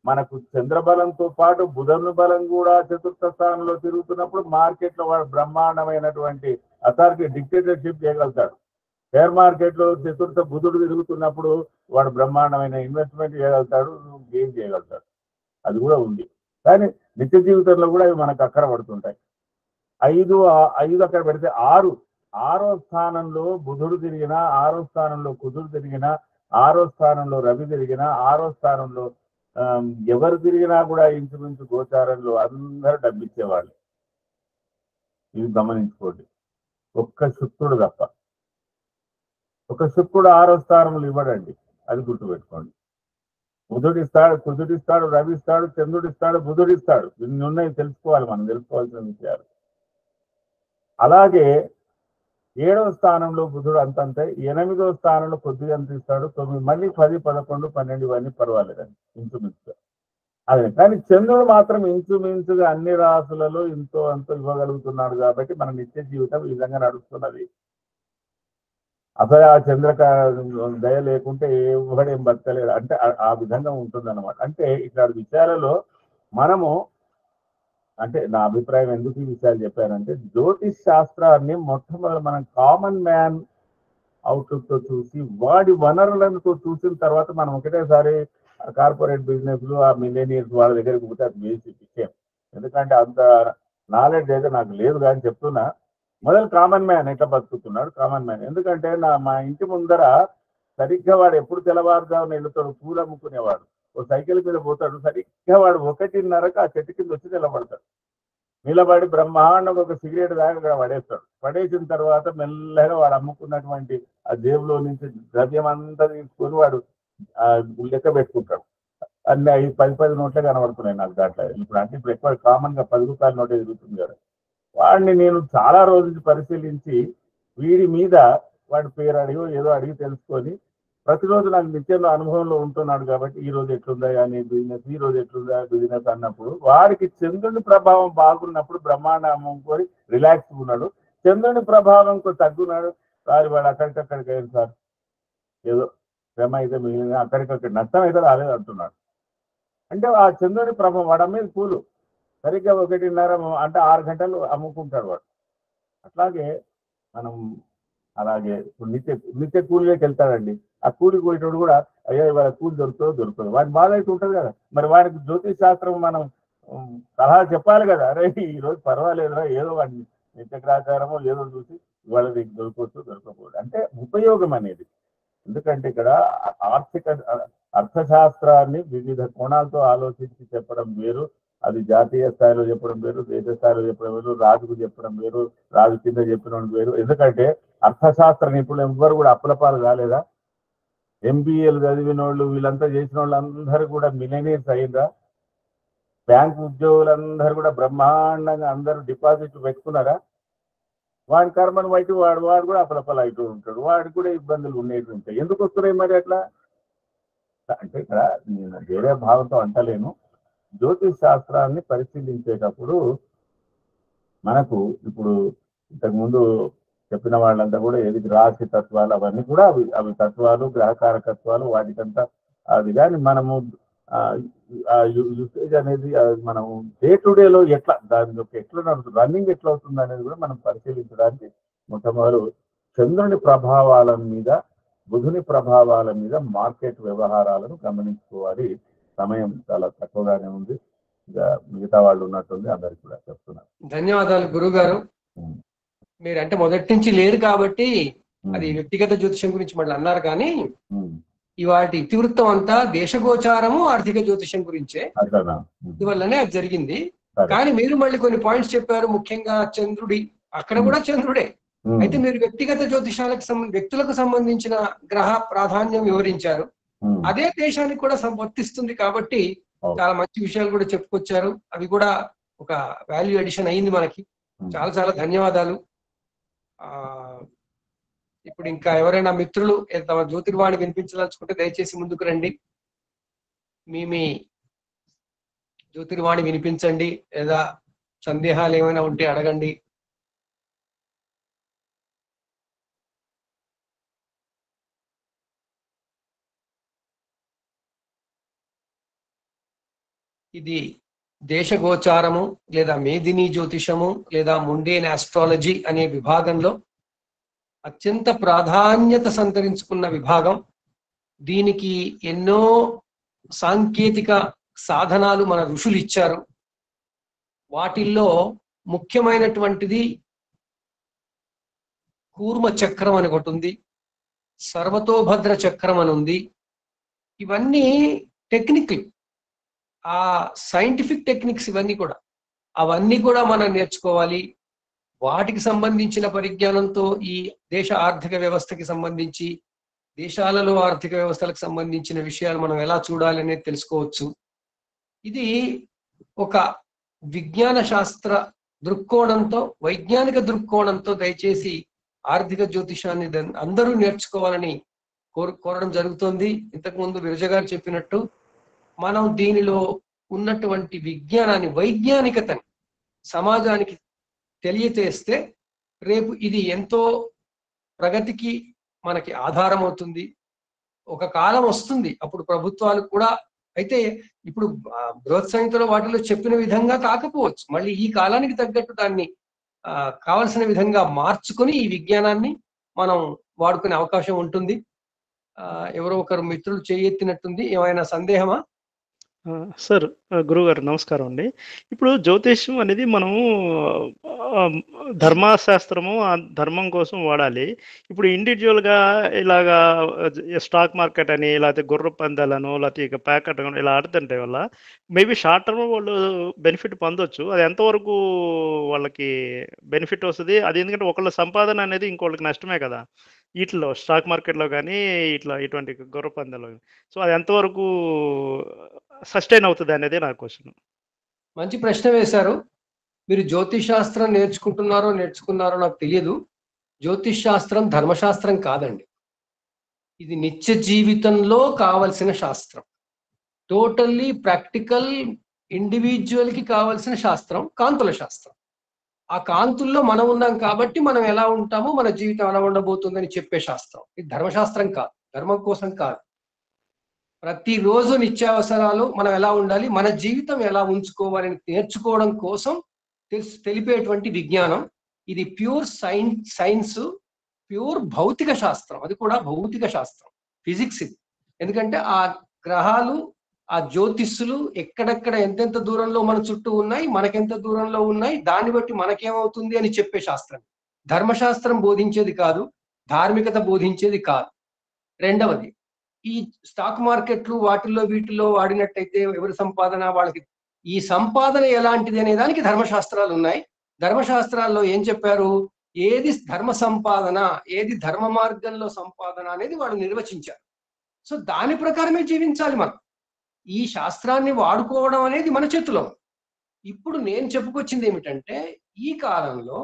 మనకు చంద్రబలంతో పాటు బుధను బలం కూడా చతుర్థ స్థానంలో తిరుగుతున్నప్పుడు మార్కెట్ లో వాడు బ్రహ్మాండమైనటువంటి అథారిటీ, డిక్టేటర్షిప్ చేయగలుగుతాడు. షేర్ మార్కెట్ లో చతుర్థ బుధుడు తిరుగుతున్నప్పుడు వాడు బ్రహ్మాండమైన ఇన్వెస్ట్మెంట్ చేయగలుగుతాడు, గెయిన్ చేయగలుగుతాడు. అది కూడా ఉంది. కానీ నిత్య జీవితంలో కూడా అవి మనకు అక్కడ పడుతుంటాయి. 5 అక్కడ పెడితే 6వ స్థానంలో బుధుడు తిరిగినా, 6వ స్థానంలో కుజుడు తిరిగినా, 6వ స్థానంలో రవి తిరిగినా, 6వ స్థానంలో ఎవరు తిరిగినా కూడా ఇంచుమించు గోచారంలో అందరూ డబ్బిచ్చేవాళ్ళు. ఇది గమనించుకోండి. ఒక్క శుక్రుడు తప్ప, ఒక శుక్రుడు 6వ స్థానంలో ఇవ్వడండి, అది గుర్తుపెట్టుకోండి. బుధుడిస్తాడు, కుజుడిస్తాడు, రవిస్తాడు, చంద్రుడిస్తాడు, బుధుడిస్తాడు. ఇన్ని ఉన్నాయి, తెలుసుకోవాలి, మనం తెలుసుకోవాల్సిన విషయాలు. అలాగే 7వ స్థానంలో బుధుడు అంతంతే, 8వ స్థానంలో కొద్దిగా అంత ఇస్తాడు, 9, మళ్ళీ 10, 11, 12 ఇవన్నీ పర్వాలేదండి ఇంచుమించుగా. అదే కానీ చంద్రుడు మాత్రం ఇంచుమించుగా అన్ని రాసులలో ఇంతో అంతో ఇవ్వగలుగుతున్నాడు కాబట్టి మన నిత్య జీవితం ఈ విధంగా నడుస్తున్నది. అసలు ఆ చంద్రక దయ లేకుంటే ఎవడేం బతకలేదు అంటే ఆ విధంగా ఉంటుంది అనమాట. అంటే ఇట్లాంటి విషయాలలో మనము అంటే నా అభిప్రాయం ఎందుకు ఈ విషయాలు చెప్పానంటే జ్యోతిష్ శాస్త్రాన్ని మొట్టమొదటి మనం కామన్ మ్యాన్ అవుట్లుక్ తో చూసి వాడి వనరులతో చూసిన తర్వాత మనం ఒకటేసారి కార్పొరేట్ బిజినెస్ లు ఆ మిలేనియర్స్ వాళ్ళ దగ్గరికి పోతే అది వేసి విషయం. ఎందుకంటే అంత నాలెడ్జ్ అయితే నాకు లేదు కానీ చెప్తున్నా మొదలు కామన్ మ్యాన్ ఎట్లా బతుకుతున్నాడు కామన్ మ్యాన్. ఎందుకంటే మా ఇంటి ముందర సరిగ్గా వాడు ఎప్పుడు తెల్లవారుజామున వెళ్తాడు పూలు అమ్ముకునేవాడు ఓ సైకిల్ మీద పోతాడు సరిగ్గా వాడు 1:30కు ఆ చెట్టు కింద వచ్చి నిలబడతాడు. నిలబడి బ్రహ్మాండంగా ఒక సిగరెట్ దాకా పడేస్తాడు. పడేసిన తర్వాత మెల్లగా వాడు అమ్ముకున్నటువంటి ఆ జేబులో నుంచి ద్రవ్యం అంతా తీసుకొని వాడు లెక్క పెట్టుకుంటాడు. అన్ని 10 నోట్లే కనబడుతున్నాయి నాకు దాంట్లో. ఇప్పుడు అంటే ఇప్పుడు ఎక్కువ కామన్ గా 10 రూపాయల నోటే తిరుగుతుంది కదా. వాడిని నేను చాలా రోజులు పరిశీలించి వీడి మీద వాడి పేరు అడిగి ఏదో అడిగి తెలుసుకొని ప్రతిరోజు నాకు నిత్యంలో అనుభవంలో ఉంటున్నాడు కాబట్టి ఈ రోజు ఎట్లుందా అని బిజినెస్, ఈ రోజు ఎట్లుందా బిజినెస్ అన్నప్పుడు వాడికి చంద్రుని ప్రభావం బాగున్నప్పుడు బ్రహ్మాండం అమ్ముకొని రిలాక్స్ ఉన్నాడు. చంద్రుని ప్రభావం తగ్గున్నాడు వాడు అక్కడికక్కడికి అయ్యింది సార్ ఏదో శ్రమ అయితే మిగిలిన అక్కడికక్కడ నష్టం అయితే రాలేదు అంటున్నాడు. అంటే ఆ చంద్రుని ప్రభావం వాడి మీద పూలు సరిగ్గా 1:30 అంటే 6 గంటలు అమ్ముకుంటాడు వాడు. అట్లాగే మనం అలాగే నిత్య కూలిలోకి వెళ్తాడండి. ఆ కూలి పోయేటోడు కూడా అయ్యో ఇవాళ కూలి దొరుకుతుంది వాడి బాధ అయితే ఉంటుంది కదా. మరి వాడికి జ్యోతిష్ శాస్త్రం మనం సలహా చెప్పాలి కదా. అరే ఈ రోజు పర్వాలేదురా ఏదో వాడిని నిత్యగ్రాచారమో ఏదో చూసి ఇవాళ నీకు దొరకకూడదు అంటే ఉపయోగం అనేది. ఎందుకంటే ఇక్కడ అర్థశాస్త్రాన్ని వివిధ కోణాలతో ఆలోచించి చెప్పడం వేరు, అది జాతీయ స్థాయిలో చెప్పడం వేరు, దేశ స్థాయిలో చెప్పడం వేరు, రాజుకు చెప్పడం వేరు, రాజు కింద చెప్పడం వేరు. ఎందుకంటే అర్థశాస్త్ర నిపుణులు ఎవ్వరు కూడా అప్పులపాలు కాలేదా? ఎంబీఏలు చదివిన వాళ్ళు వీళ్ళంతా చేసిన వాళ్ళందరూ కూడా మిలియనీర్స్ అయ్యిందా? బ్యాంక్ ఉద్యోగులందరూ కూడా బ్రహ్మాండంగా అందరూ డిపాజిట్లు పెట్టుకున్నారా? వాడి కర్మను బట్టి వాడు కూడా అప్పులపాలు అవుతూ ఉంటాడు. వాడికి కూడా ఇబ్బందులు ఉండేవి ఉంటాయి. ఎందుకు వస్తున్నాయి మరి అట్లా అంటే ఇక్కడ నేను వేరే భావంతో అంటలేను. జ్యోతిష్ శాస్త్రాన్ని పరిశీలించేటప్పుడు మనకు ఇప్పుడు ఇంతకుముందు చెప్పిన వాళ్ళంతా కూడా ఏది రాశి తత్వాలు అవన్నీ కూడా అవి తత్వాలు గ్రహకారకత్వాలు వాటికంతా అది. కానీ మనము యూసేజ్ అనేది మనము డే టు డేలో ఎట్లా దాని యొక్క ఎట్లా నడుస్తుంది రన్నింగ్ ఎట్లా అవుతుంది అనేది కూడా మనం పరిశీలించడానికి మొట్టమొదలు చంద్రుని ప్రభావాల మీద బుధుని ప్రభావాల మీద మార్కెట్ వ్యవహారాలను గమనించుకోవాలి. సమయం చాలా తక్కువగానే ఉంది. ఇక మిగతా వాళ్ళు ఉన్నట్టుంది అందరికి కూడా చెప్తున్నారు. ధన్యవాదాలు గురువు గారు. మీరు అంటే మొదటి నుంచి లేరు కాబట్టి అది వ్యక్తిగత జ్యోతిషం గురించి మళ్ళీ అన్నారు కానీ ఇవాటి ఇతివృత్తం అంతా దేశగోచారము ఆర్థిక జ్యోతిషం గురించే. ఇవల్లనే అది జరిగింది. కానీ మీరు మళ్ళీ కొన్ని పాయింట్స్ చెప్పారు. ముఖ్యంగా చంద్రుడి అక్కడ కూడా చంద్రుడే. అయితే మీరు వ్యక్తిగత జ్యోతిషాలకు వ్యక్తులకు సంబంధించిన గ్రహ ప్రాధాన్యం వివరించారు. అదే దేశానికి కూడా వర్తిస్తుంది కాబట్టి చాలా మంచి విషయాలు కూడా చెప్పుకొచ్చారు. అవి కూడా ఒక వాల్యూ అడిషన్ అయింది మనకి. చాలా చాలా ధన్యవాదాలు. ఇప్పుడు ఇంకా ఎవరైనా మిత్రులు తమ జ్యోతిర్వాణి వినిపించదలుచుకుంటే దయచేసి ముందుకు రండి. మీ జ్యోతిర్వాణి వినిపించండి, లేదా సందేహాలు ఏమైనా ఉంటే అడగండి. ఇది దేశగోచారము లేదా మేదిని జ్యోతిషము లేదా ముండేన్ ఆస్ట్రాలజీ అనే విభాగంలో అత్యంత ప్రాధాన్యత సంతరించుకున్న విభాగం. దీనికి ఎన్నో సాంకేతిక సాధనాలు మన ఋషులు ఇచ్చారు. వాటిల్లో ముఖ్యమైనటువంటిది కూర్మ చక్రం అని ఒకటి ఉంది, సర్వతోభద్ర చక్రం అని ఉంది. ఇవన్నీ టెక్నికల్, ఆ సైంటిఫిక్ టెక్నిక్స్ అవన్నీ కూడా మనం నేర్చుకోవాలి. వాటికి సంబంధించిన పరిజ్ఞానంతో ఈ దేశ ఆర్థిక వ్యవస్థకి సంబంధించి, దేశాలలో ఆర్థిక వ్యవస్థలకు సంబంధించిన విషయాలు మనం ఎలా చూడాలి అనేది తెలుసుకోవచ్చు. ఇది ఒక విజ్ఞాన శాస్త్ర దృక్కోణంతో, వైజ్ఞానిక దృక్కోణంతో దయచేసి ఆర్థిక జ్యోతిషాన్ని అందరూ నేర్చుకోవాలని కోరడం జరుగుతుంది. ఇంతకుముందు విరజ గారు చెప్పినట్టు మనం దీనిలో ఉన్నటువంటి విజ్ఞానాన్ని, వైజ్ఞానికతని సమాజానికి తెలియచేస్తే రేపు ఇది ఎంతో ప్రగతికి మనకి ఆధారం అవుతుంది. ఒక కాలం వస్తుంది అప్పుడు ప్రభుత్వాలు కూడా, అయితే ఇప్పుడు బృహత్ సంహితలో వాటిలో చెప్పిన విధంగా కాకపోవచ్చు, మళ్ళీ ఈ కాలానికి తగ్గట్టు దాన్ని కావలసిన విధంగా మార్చుకొని ఈ విజ్ఞానాన్ని మనం వాడుకునే అవకాశం ఉంటుంది. ఎవరో ఒకరు మిత్రులు చేయెత్తినట్టుంది, ఏమైనా సందేహమా? సార్ గురుగారు నమస్కారం అండి. ఇప్పుడు జ్యోతిష్యం అనేది మనము ధర్మశాస్త్రము ఆ ధర్మం కోసం వాడాలి. ఇప్పుడు ఇండివిజువల్గా ఇలాగా స్టాక్ మార్కెట్ అని, లేకపోతే గుర్ర పందాలను, లేకపోతే ఇక ప్యాకెట్ ఇలా ఆడుతుంటే వల్ల మేబీ షార్ట్ టర్మ్ వాళ్ళు బెనిఫిట్ పొందొచ్చు. అది ఎంతవరకు వాళ్ళకి బెనిఫిట్ వస్తుంది? అది ఎందుకంటే ఒకళ్ళ సంపాదన అనేది ఇంకోళ్ళకి నష్టమే కదా వీటిలో, స్టాక్ మార్కెట్లో కానీ ఇటువంటి గుర్ర పందాలు. సో అది ఎంతవరకు సస్టైన్ అవుతుంది అనేది నా క్వశ్చన్. మంచి ప్రశ్న వేశారు. మీరు జ్యోతిష్ శాస్త్రం నేర్చుకున్నారో నాకు తెలియదు. జ్యోతిష్ శాస్త్రం ధర్మశాస్త్రం కాదండి, ఇది నిత్య జీవితంలో కావలసిన శాస్త్రం. టోటల్లీ ప్రాక్టికల్, ఇండివిజువల్ కి కావలసిన శాస్త్రం కాంతుల శాస్త్రం. ఆ కాంతుల్లో మనం ఉన్నాం కాబట్టి మనం ఎలా ఉంటామో మన జీవితం ఎలా ఉండబోతుందని చెప్పే శాస్త్రం. ఇది ధర్మశాస్త్రం కాదు, ధర్మం కోసం కాదు. ప్రతిరోజు నిత్యావసరాలు మనం ఎలా ఉండాలి, మన జీవితం ఎలా ఉంచుకోవాలని నేర్చుకోవడం కోసం తెలిపేటువంటి విజ్ఞానం. ఇది ప్యూర్ సైన్స్, ప్యూర్ భౌతిక శాస్త్రం. అది కూడా భౌతిక శాస్త్రం, ఫిజిక్స్ ఇది. ఎందుకంటే ఆ గ్రహాలు, ఆ జ్యోతిష్సులు ఎక్కడెక్కడ ఎంతెంత దూరంలో మన చుట్టూ ఉన్నాయి, మనకెంత దూరంలో ఉన్నాయి, దాన్ని బట్టి మనకేమవుతుంది అని చెప్పే శాస్త్రం. ధర్మశాస్త్రం బోధించేది కాదు, ధార్మికత బోధించేది కాదు. రెండవది, ఈ స్టాక్ మార్కెట్లు వాటిల్లో వీటిల్లో వాడినట్టయితే ఎవరి సంపాదన వాళ్ళకి, ఈ సంపాదన ఎలాంటిది అనే దానికి ధర్మశాస్త్రాలు ఉన్నాయి. ధర్మశాస్త్రాల్లో ఏం చెప్పారు, ఏది ధర్మ సంపాదన, ఏది ధర్మ మార్గంలో సంపాదన అనేది వాళ్ళు నిర్వచించారు. సో దాని ప్రకారమే జీవించాలి మనం. ఈ శాస్త్రాన్ని వాడుకోవడం అనేది మన చేతిలో. ఇప్పుడు నేను చెప్పుకొచ్చింది ఏమిటంటే, ఈ కాలంలో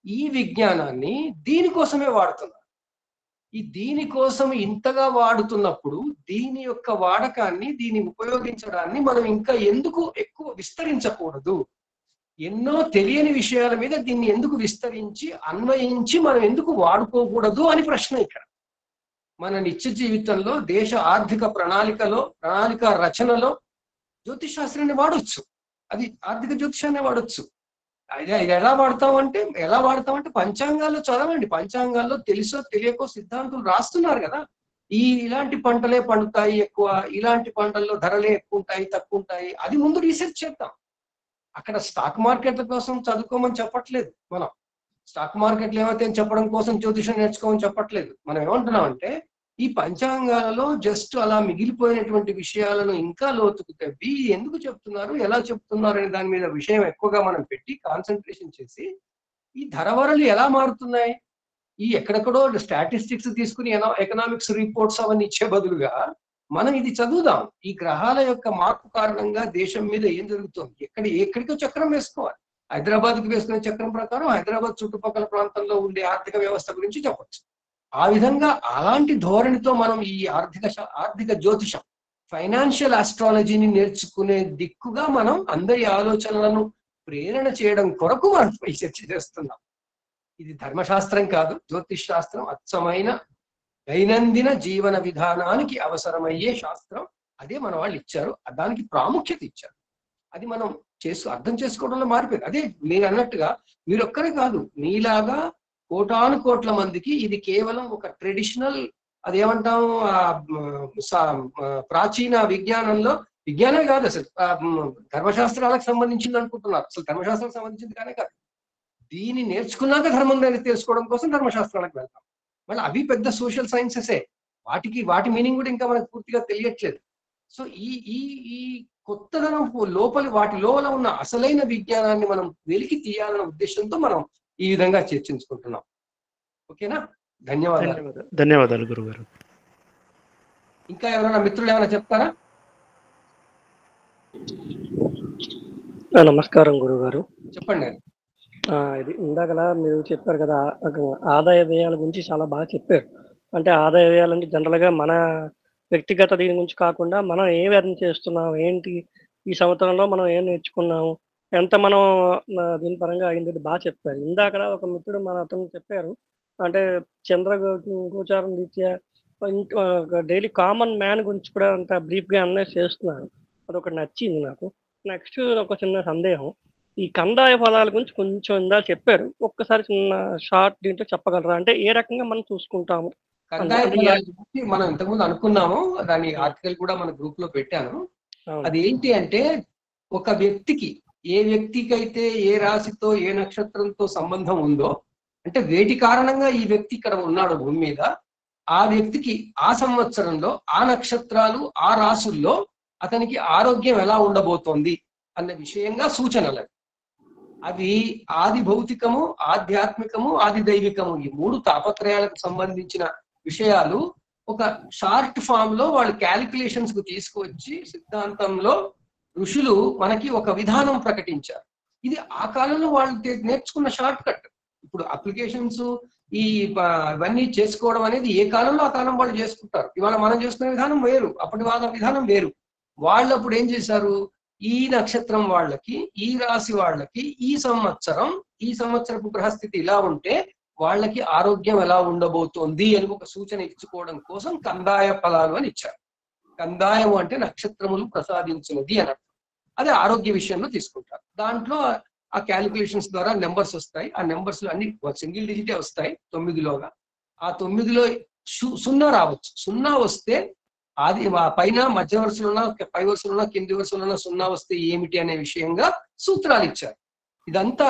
ఈ విజ్ఞానాన్ని దీనికోసమే వాడుతున్నారు. ఈ దీనికోసం ఇంతగా వాడుతున్నప్పుడు దీని యొక్క వాడకాన్ని, దీన్ని ఉపయోగించడాన్ని మనం ఇంకా ఎందుకు ఎక్కువ విస్తరించకూడదు? ఎన్నో తెలియని విషయాల మీద దీన్ని ఎందుకు విస్తరించి అన్వయించి మనం ఎందుకు వాడుకోకూడదు అని ప్రశ్న ఇక్కడ. మన నిత్య జీవితంలో, దేశ ఆర్థిక ప్రణాళిక రచనలో జ్యోతిష్ శాస్త్రాన్ని వాడొచ్చు. అది ఆర్థిక జ్యోతిషాన్ని వాడొచ్చు. అది ఎలా వాడతామంటే పంచాంగాల్లో చదవండి. పంచాంగాల్లో తెలుసో తెలియకో సిద్ధాంతులు రాస్తున్నారు కదా. ఇలాంటి పంటలే పండుతాయి ఎక్కువ, ఇలాంటి పంటల్లో ధరలే ఎక్కువ ఉంటాయి, తక్కువ ఉంటాయి. అది ముందు రీసెర్చ్ చేద్దాం. అక్కడ స్టాక్ మార్కెట్ల కోసం చదువుకోమని చెప్పట్లేదు మనం. స్టాక్ మార్కెట్లు ఏమైతే చెప్పడం కోసం జ్యోతిషం నేర్చుకోమని చెప్పట్లేదు. మనం ఏమంటున్నామంటే, ఈ పంచాంగాలలో జస్ట్ అలా మిగిలిపోయినటువంటి విషయాలను ఇంకా లోతుకు తవ్వి ఎందుకు చెప్తున్నారు, ఎలా చెప్తున్నారు అనే దాని మీద విషయం ఎక్కువగా మనం పెట్టి కాన్సన్ట్రేషన్ చేసి, ఈ ధరవరలు ఎలా మారుతున్నాయి, ఈ ఎక్కడెక్కడో స్టాటిస్టిక్స్ తీసుకుని ఎకనామిక్స్ రిపోర్ట్స్ అవన్నీ ఇచ్చే బదులుగా మనం ఇది చదువుదాం. ఈ గ్రహాల యొక్క మార్పు కారణంగా దేశం మీద ఏం జరుగుతుంది, ఎక్కడికో చక్రం వేసుకోవాలి. హైదరాబాద్కి వేసుకునే చక్రం ప్రకారం హైదరాబాద్ చుట్టుపక్కల ప్రాంతంలో ఉండే ఆర్థిక వ్యవస్థ గురించి చెప్పచ్చు. ఆ విధంగా అలాంటి ధోరణితో మనం ఈ ఆర్థిక జ్యోతిషం, ఫైనాన్షియల్ ఆస్ట్రాలజీని నేర్చుకునే దిక్కుగా మనం అందరి ఆలోచనలను ప్రేరణ చేయడం కొరకు మనం చర్చ చేస్తున్నాం. ఇది ధర్మశాస్త్రం కాదు, జ్యోతిష్ శాస్త్రం అచ్చమైన దైనందిన జీవన విధానానికి అవసరమయ్యే శాస్త్రం. అదే మన వాళ్ళు ఇచ్చారు, దానికి ప్రాముఖ్యత ఇచ్చారు. అది మనం అర్థం చేసుకోవడంలో మారిపోయింది. అదే మీరు అన్నట్టుగా మీరొక్కరే కాదు, మీలాగా కోటాను కోట్ల మందికి ఇది కేవలం ఒక ట్రెడిషనల్, అదేమంటాం, ప్రాచీన విజ్ఞానమే కాదు, అసలు ధర్మశాస్త్రాలకు సంబంధించింది అనుకుంటున్నారు. అసలు ధర్మశాస్త్రాలకు సంబంధించింది కానీ కాదు. దీన్ని నేర్చుకున్నాక ధర్మం తెలుసుకోవడం కోసం ధర్మశాస్త్రాలకు వెళ్తాం. మళ్ళీ అవి పెద్ద సోషల్ సైన్సెసే. వాటి మీనింగ్ కూడా ఇంకా మనకు పూర్తిగా తెలియట్లేదు. సో ఈ కొత్తదనం వాటి లోపల ఉన్న అసలైన విజ్ఞానాన్ని మనం వెలికి తీయాలన్న ఉద్దేశంతో మనం ఈ విధంగా చర్చించుకుంటున్నాం. ఓకేనా? ధన్యవాదాలు గురుగారు. ఇంకా ఎవరైనా మిత్రులు ఏమైనా చెప్తారా? నమస్కారం గురుగారు. చెప్పండి. ఇది ఇందాకలా మీరు చెప్పారు కదా, ఆదాయ వ్యయాల గురించి చాలా బాగా చెప్పారు. అంటే ఆదాయ వ్యయాలంటే జనరల్ గా మన వ్యక్తిగత దీని గురించి కాకుండా మనం ఏం ఎర్న్ చేస్తున్నాం, ఏంటి ఈ సంవత్సరంలో మనం ఏం నేర్చుకున్నాము, ఎంత మనం దీని పరంగా అయింది బాగా చెప్పారు. ఇందాక ఒక మిత్రుడు మన అతను చెప్పారు, అంటే చంద్ర గోచారం రీత్యా డైలీ కామన్ మ్యాన్ గురించి కూడా అంత బ్రీఫ్గా అనలైజ్ చేస్తున్నారు. అదొకటి నచ్చింది నాకు. నెక్స్ట్ ఒక చిన్న సందేహం, ఈ కందాయ ఫలాల గురించి కొంచెం ఇందా చెప్పారు, ఒక్కసారి చిన్న షార్ట్ దీంట్లో చెప్పగలరా? అంటే ఏ రకంగా మనం చూసుకుంటాము? కందాయ ఫలాల గురించి మనం ఇంతకుముందు అనుకున్నాము, దాని ఆర్టికల్ కూడా మన గ్రూప్ లో పెట్టాను. అది ఏంటి అంటే, ఒక వ్యక్తికి ఏ వ్యక్తికి అయితే ఏ రాశితో ఏ నక్షత్రంతో సంబంధం ఉందో, అంటే వేటి కారణంగా ఈ వ్యక్తి ఇక్కడ ఉన్నాడు భూమి మీద, ఆ వ్యక్తికి ఆ సంవత్సరంలో ఆ నక్షత్రాలు ఆ రాశుల్లో అతనికి ఆరోగ్యం ఎలా ఉండబోతోంది అన్న విషయంగా సూచనలు. అవి ఆది భౌతికము, ఆధ్యాత్మికము, ఆది దైవికము, ఈ 3 తాపత్రయాలకు సంబంధించిన విషయాలు ఒక షార్ట్ ఫామ్ లో వాళ్ళు క్యాలిక్యులేషన్స్ కు తీసుకువచ్చి సిద్ధాంతంలో ఋషులు మనకి ఒక విధానం ప్రకటించారు. ఇది ఆ కాలంలో వాళ్ళు నేర్చుకున్న షార్ట్ కట్. ఇప్పుడు అప్లికేషన్స్ ఇవన్నీ చేసుకోవడం అనేది ఏ కాలంలో ఆ కాలం వాళ్ళు చేసుకుంటారు. ఇవాళ మనం చేసుకునే విధానం వేరు, అప్పటి వాళ్ళ విధానం వేరు. వాళ్ళు అప్పుడు ఏం చేశారు, ఈ నక్షత్రం వాళ్ళకి, ఈ రాశి వాళ్ళకి ఈ సంవత్సరపు గ్రహస్థితి ఇలా ఉంటే వాళ్ళకి ఆరోగ్యం ఎలా ఉండబోతోంది అని ఒక సూచన ఇచ్చుకోవడం కోసం కందాయ ఫలాలు అని ఇచ్చారు. కందాయం అంటే నక్షత్రములు ప్రసాదించినది అని అర్థం. అదే ఆరోగ్య విషయంలో తీసుకుంటారు. దాంట్లో ఆ క్యాలిక్యులేషన్స్ ద్వారా నెంబర్స్ వస్తాయి. ఆ నెంబర్స్ అన్ని సింగిల్ డిజిటే వస్తాయి 9లోగా. ఆ 9లో 0 రావచ్చు. 0 వస్తే అది పైన మధ్య వరుసలో పై వరుసలో కింది వరుసలో 0 వస్తే ఏమిటి అనే విషయంగా సూత్రాలు ఇచ్చారు. ఇదంతా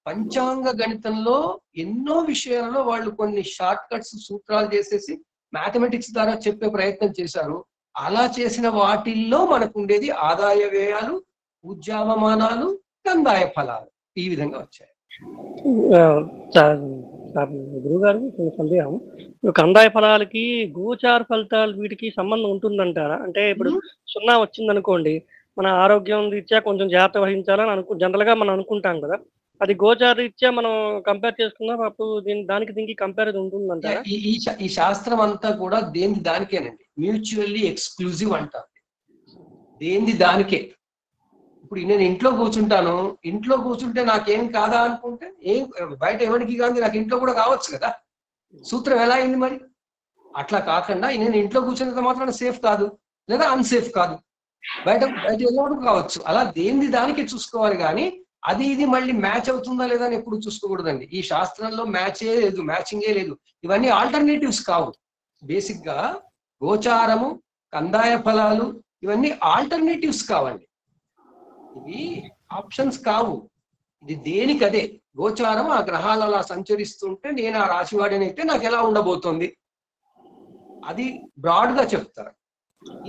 పంచాంగ గణితంలో ఎన్నో విషయాలలో వాళ్ళు కొన్ని షార్ట్ కట్స్ సూత్రాలు చేసేసి మ్యాథమెటిక్స్ ద్వారా చెప్పే ప్రయత్నం చేశారు. అలా చేసిన వాటిల్లో మనకు ఉండేది ఆదాయ వ్యయాలు, పూజ్యావమానాలు, కందాయ ఫలాలు, ఈ విధంగా వచ్చాయి. గురువు గారు సందేహం, కందాయ ఫలాలకి గోచార ఫలితాలు వీటికి సంబంధం ఉంటుందంటారా? అంటే ఇప్పుడు 0 వచ్చిందనుకోండి, మన ఆరోగ్యం రీత్యా కొంచెం జాగ్రత్త వహించాలని జనరల్ గా మనం అనుకుంటాం కదా, అది గోచార రీత్యా మనం కంపేర్ చేసుకున్నాం, అప్పుడు దీనికి కంపారిజన్ ఉంటుందంటారా? ఈ శాస్త్రం అంతా కూడా దేని దానికేనండి, మ్యూచువల్లీ ఎక్స్క్లూజివ్ అంటారు. దేని దానికే. ఇప్పుడు నేను ఇంట్లో కూర్చుంటే నాకేం కాదా అనుకుంటే ఏం బయట ఎవరికి కాదు, నాకు ఇంట్లో కూడా కావచ్చు కదా. సూత్రం ఎలా అయింది మరి? అట్లా కాకుండా నేను ఇంట్లో కూర్చున్నంత మాత్రాన సేఫ్ కాదు, లేదా అన్సేఫ్ కాదు, బయట వెళ్ళినప్పుడు కావచ్చు. అలా దేని దానికి చూసుకోవాలి, కానీ అది ఇది మళ్ళీ మ్యాచ్ అవుతుందా లేదా అని ఎప్పుడు చూసుకోకూడదండి. ఈ శాస్త్రంలో మ్యాచే లేదు, మ్యాచింగే లేదు. ఇవన్నీ ఆల్టర్నేటివ్స్ కావు. బేసిక్ గా గోచారము, కందాయ ఫలాలు ఇవన్నీ ఆల్టర్నేటివ్స్ కావండి, ఇవి ఆప్షన్స్ కావు. ఇది దేనికదే. గోచారం ఆ గ్రహాలు అలా సంచరిస్తుంటే నేను ఆ రాశివాడినైతే నాకు ఎలా ఉండబోతోంది అది బ్రాడ్ గా చెప్తారు.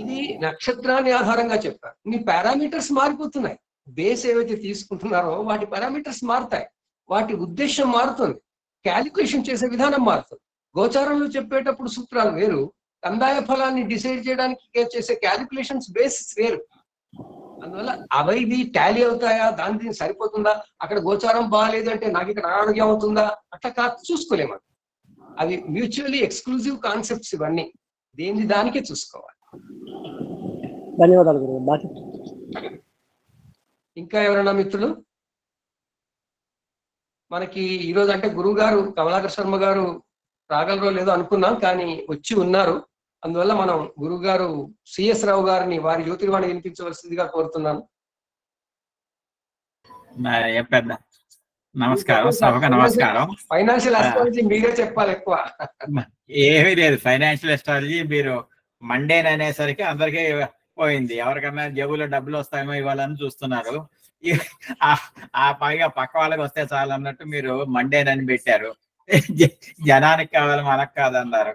ఇది నక్షత్రాన్ని ఆధారంగా చెప్పారు. మీ పారామీటర్స్ మారిపోతున్నాయి. బేస్ ఏవైతే తీసుకుంటున్నారో వాటి పారామీటర్స్ మారుతాయి, వాటి ఉద్దేశం మారుతుంది, క్యాలిక్యులేషన్ చేసే విధానం మారుతుంది. గోచారంలో చెప్పేటప్పుడు సూత్రాలు వేరు, కందాయ ఫలాన్ని డిసైడ్ చేయడానికి చేసే క్యాలిక్యులేషన్స్ బేసిస్ వేరు. అందువల్ల అవి టాలీ అవుతాయా, దానికి సరిపోతుందా, అక్కడ గోచారం బాగాలేదు అంటే నాకు ఇక్కడ అనారోగ్యం అవుతుందా, అట్లా కాదు, చూసుకోలేము. అవి మ్యూచువల్లీ ఎక్స్క్లూజివ్ కాన్సెప్ట్స్. ఇవన్నీ దేని దానికే చూసుకోవాలి. ధన్యవాదాలు గురువు. ఇంకా ఎవరైనా మిత్రులు? మనకి ఈరోజు అంటే గురువు గారు కమలాకర్ శర్మ గారు రాగలరో లేదో అనుకున్నాం, కానీ వచ్చి ఉన్నారు. అందువల్ల మనం గురువు గారు సిఎస్ రావు గారిని వారి జ్యోతిర్వాణి వినిపించవలసిందిగా కోరుతున్నాను. నమస్కారం, సభకు నమస్కారం. ఫైనాన్షియల్ అస్ట్రాలజీ మీరే చెప్పాలి ఎక్కువ. ఏమీ లేదు, ఫైనాన్షియల్ అస్ట్రాలజీ మీరు మండేన్ అనేసరికి అందరికీ పోయింది. ఎవరికన్నా జేబులో డబ్బులు వస్తాయేమో ఇవ్వాలని చూస్తున్నారు. ఆ పైగా పక్క వాళ్ళకి వస్తే చాలు అన్నట్టు మీరు మండేన్ అని పెట్టారు. జనానికి కావాలి మనకు కాదన్నారు.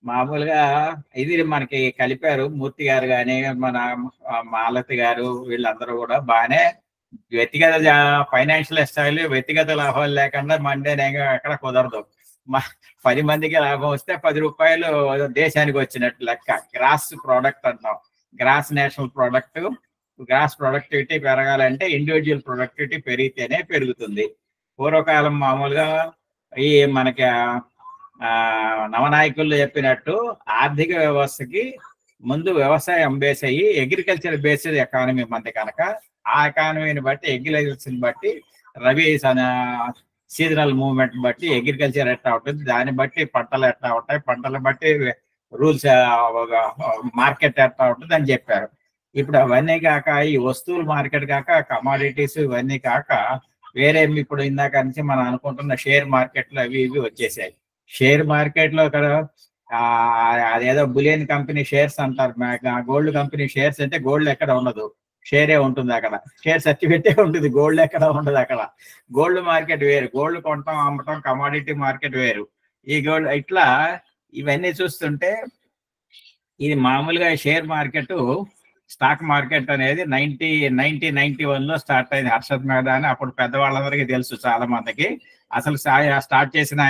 మామూలుగా ఇది మనకి కలిపారు. మూర్తి గారు కానీ మన మాలతి గారు వీళ్ళందరూ కూడా బాగానే వ్యక్తిగత ఫైనాన్షియల్ స్టైల్, వ్యక్తిగత లాభాలు లేకుండా మండేన్ ఎక్కడ కుదరదు. 10 మందికి లాభం వస్తే 10 రూపాయలు దేశానికి వచ్చినట్టు లెక్క. గ్రాస్ ప్రోడక్ట్ అంటాం. Gross national product, gross productivity పెరగాలంటే ఇండివిజువల్ ప్రొడక్టివిటీ పెరిగితేనే పెరుగుతుంది. పూర్వకాలం మామూలుగా ఈ మనకి నవనాయకులు చెప్పినట్టు ఆర్థిక వ్యవస్థకి ముందు వ్యవసాయం బేస్ అయ్యి అగ్రికల్చర్ బేస్డ్ ఎకానమీ మంది కనుక ఆ ఎకానమీని బట్టి అగ్రికల్చర్ని బట్టి రబీ సీజనల్ మూవ్మెంట్ బట్టి అగ్రికల్చర్ ఎట్లా ఉంటుంది, దాన్ని బట్టి పంటలు ఎట్లా ఉంటాయి, పంటలు బట్టి రూల్స్ మార్కెట్ ఎట్లా ఉంటుంది అని చెప్పారు. ఇప్పుడు అవన్నీ కాక ఈ వస్తువుల మార్కెట్ కాక కమాడిటీస్ ఇవన్నీ కాక వేరే ఇప్పుడు ఇందాక నుంచి మనం అనుకుంటున్న షేర్ మార్కెట్లు అవి ఇవి వచ్చేసాయి. షేర్ మార్కెట్ లో ఇక్కడ అదేదో బులియన్ కంపెనీ షేర్స్ అంటారు, గోల్డ్ కంపెనీ షేర్స్ అంటే గోల్డ్ ఎక్కడ ఉండదు, షేరే ఉంటుంది అక్కడ, షేర్ సర్టిఫికేటే ఉంటుంది, గోల్డ్ ఎక్కడ ఉండదు అక్కడ. గోల్డ్ మార్కెట్ వేరు, గోల్డ్ కొనటం అమ్మటం కమాడిటీ మార్కెట్ వేరు. ఈ గోల్డ్ ఇట్లా ఇవన్నీ చూస్తుంటే ఇది మామూలుగా షేర్ మార్కెట్ స్టాక్ మార్కెట్ అనేది 1991లో స్టార్ట్ అయింది. హర్షద్ మెహతా అని అప్పుడు పెద్దవాళ్ళందరికీ తెలుసు చాలా మందికి. అసలు స్టార్ట్ చేసిన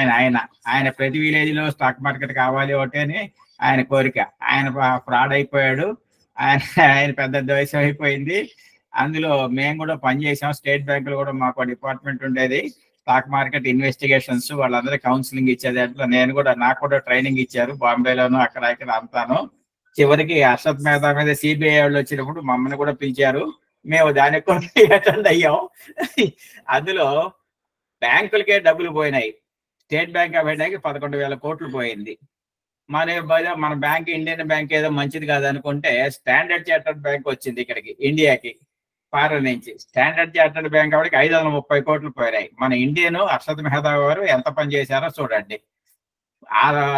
ఆయన ప్రతి విలేజ్ లో స్టాక్ మార్కెట్ కావాలి ఒకటి అని ఆయన కోరిక. ఆయన ఫ్రాడ్ అయిపోయాడు, ఆయన పెద్ద ద్వేషం అయిపోయింది. అందులో మేము కూడా పనిచేసాం, స్టేట్ బ్యాంకులో కూడా మాకు డిపార్ట్మెంట్ ఉండేది, స్టాక్ మార్కెట్ ఇన్వెస్టిగేషన్స్, వాళ్ళందరూ కౌన్సిలింగ్ ఇచ్చేది. అట్లా నాకు కూడా ట్రైనింగ్ ఇచ్చారు బాంబేలోను అక్కడ ఇక్కడ అంతాను. చివరికి హర్షద్ మెహతా మీద సిబిఐ వాళ్ళు వచ్చినప్పుడు మమ్మల్ని కూడా పిలిచారు, మేము దానికి కూడా అటెండ్ అయ్యాం. అందులో బ్యాంకులకే డబ్బులు పోయినాయి. స్టేట్ బ్యాంక్ ఆఫ్ ఇండియాకి 11,000 కోట్లు పోయింది. మన బ్యాంక్ ఇండియన్ బ్యాంక్ ఏదో మంచిది కాదనుకుంటే స్టాండర్డ్ చార్టర్డ్ బ్యాంక్ వచ్చింది ఇక్కడికి ఇండియాకి ఫారెన్ నుంచి. స్టాండర్డ్ చార్టర్డ్ బ్యాంక్ కాబట్టి 530 కోట్లు పోయినాయి. మన ఇండియన్ హర్షద్ మెహతా గారు ఎంత పని చేశారో చూడండి.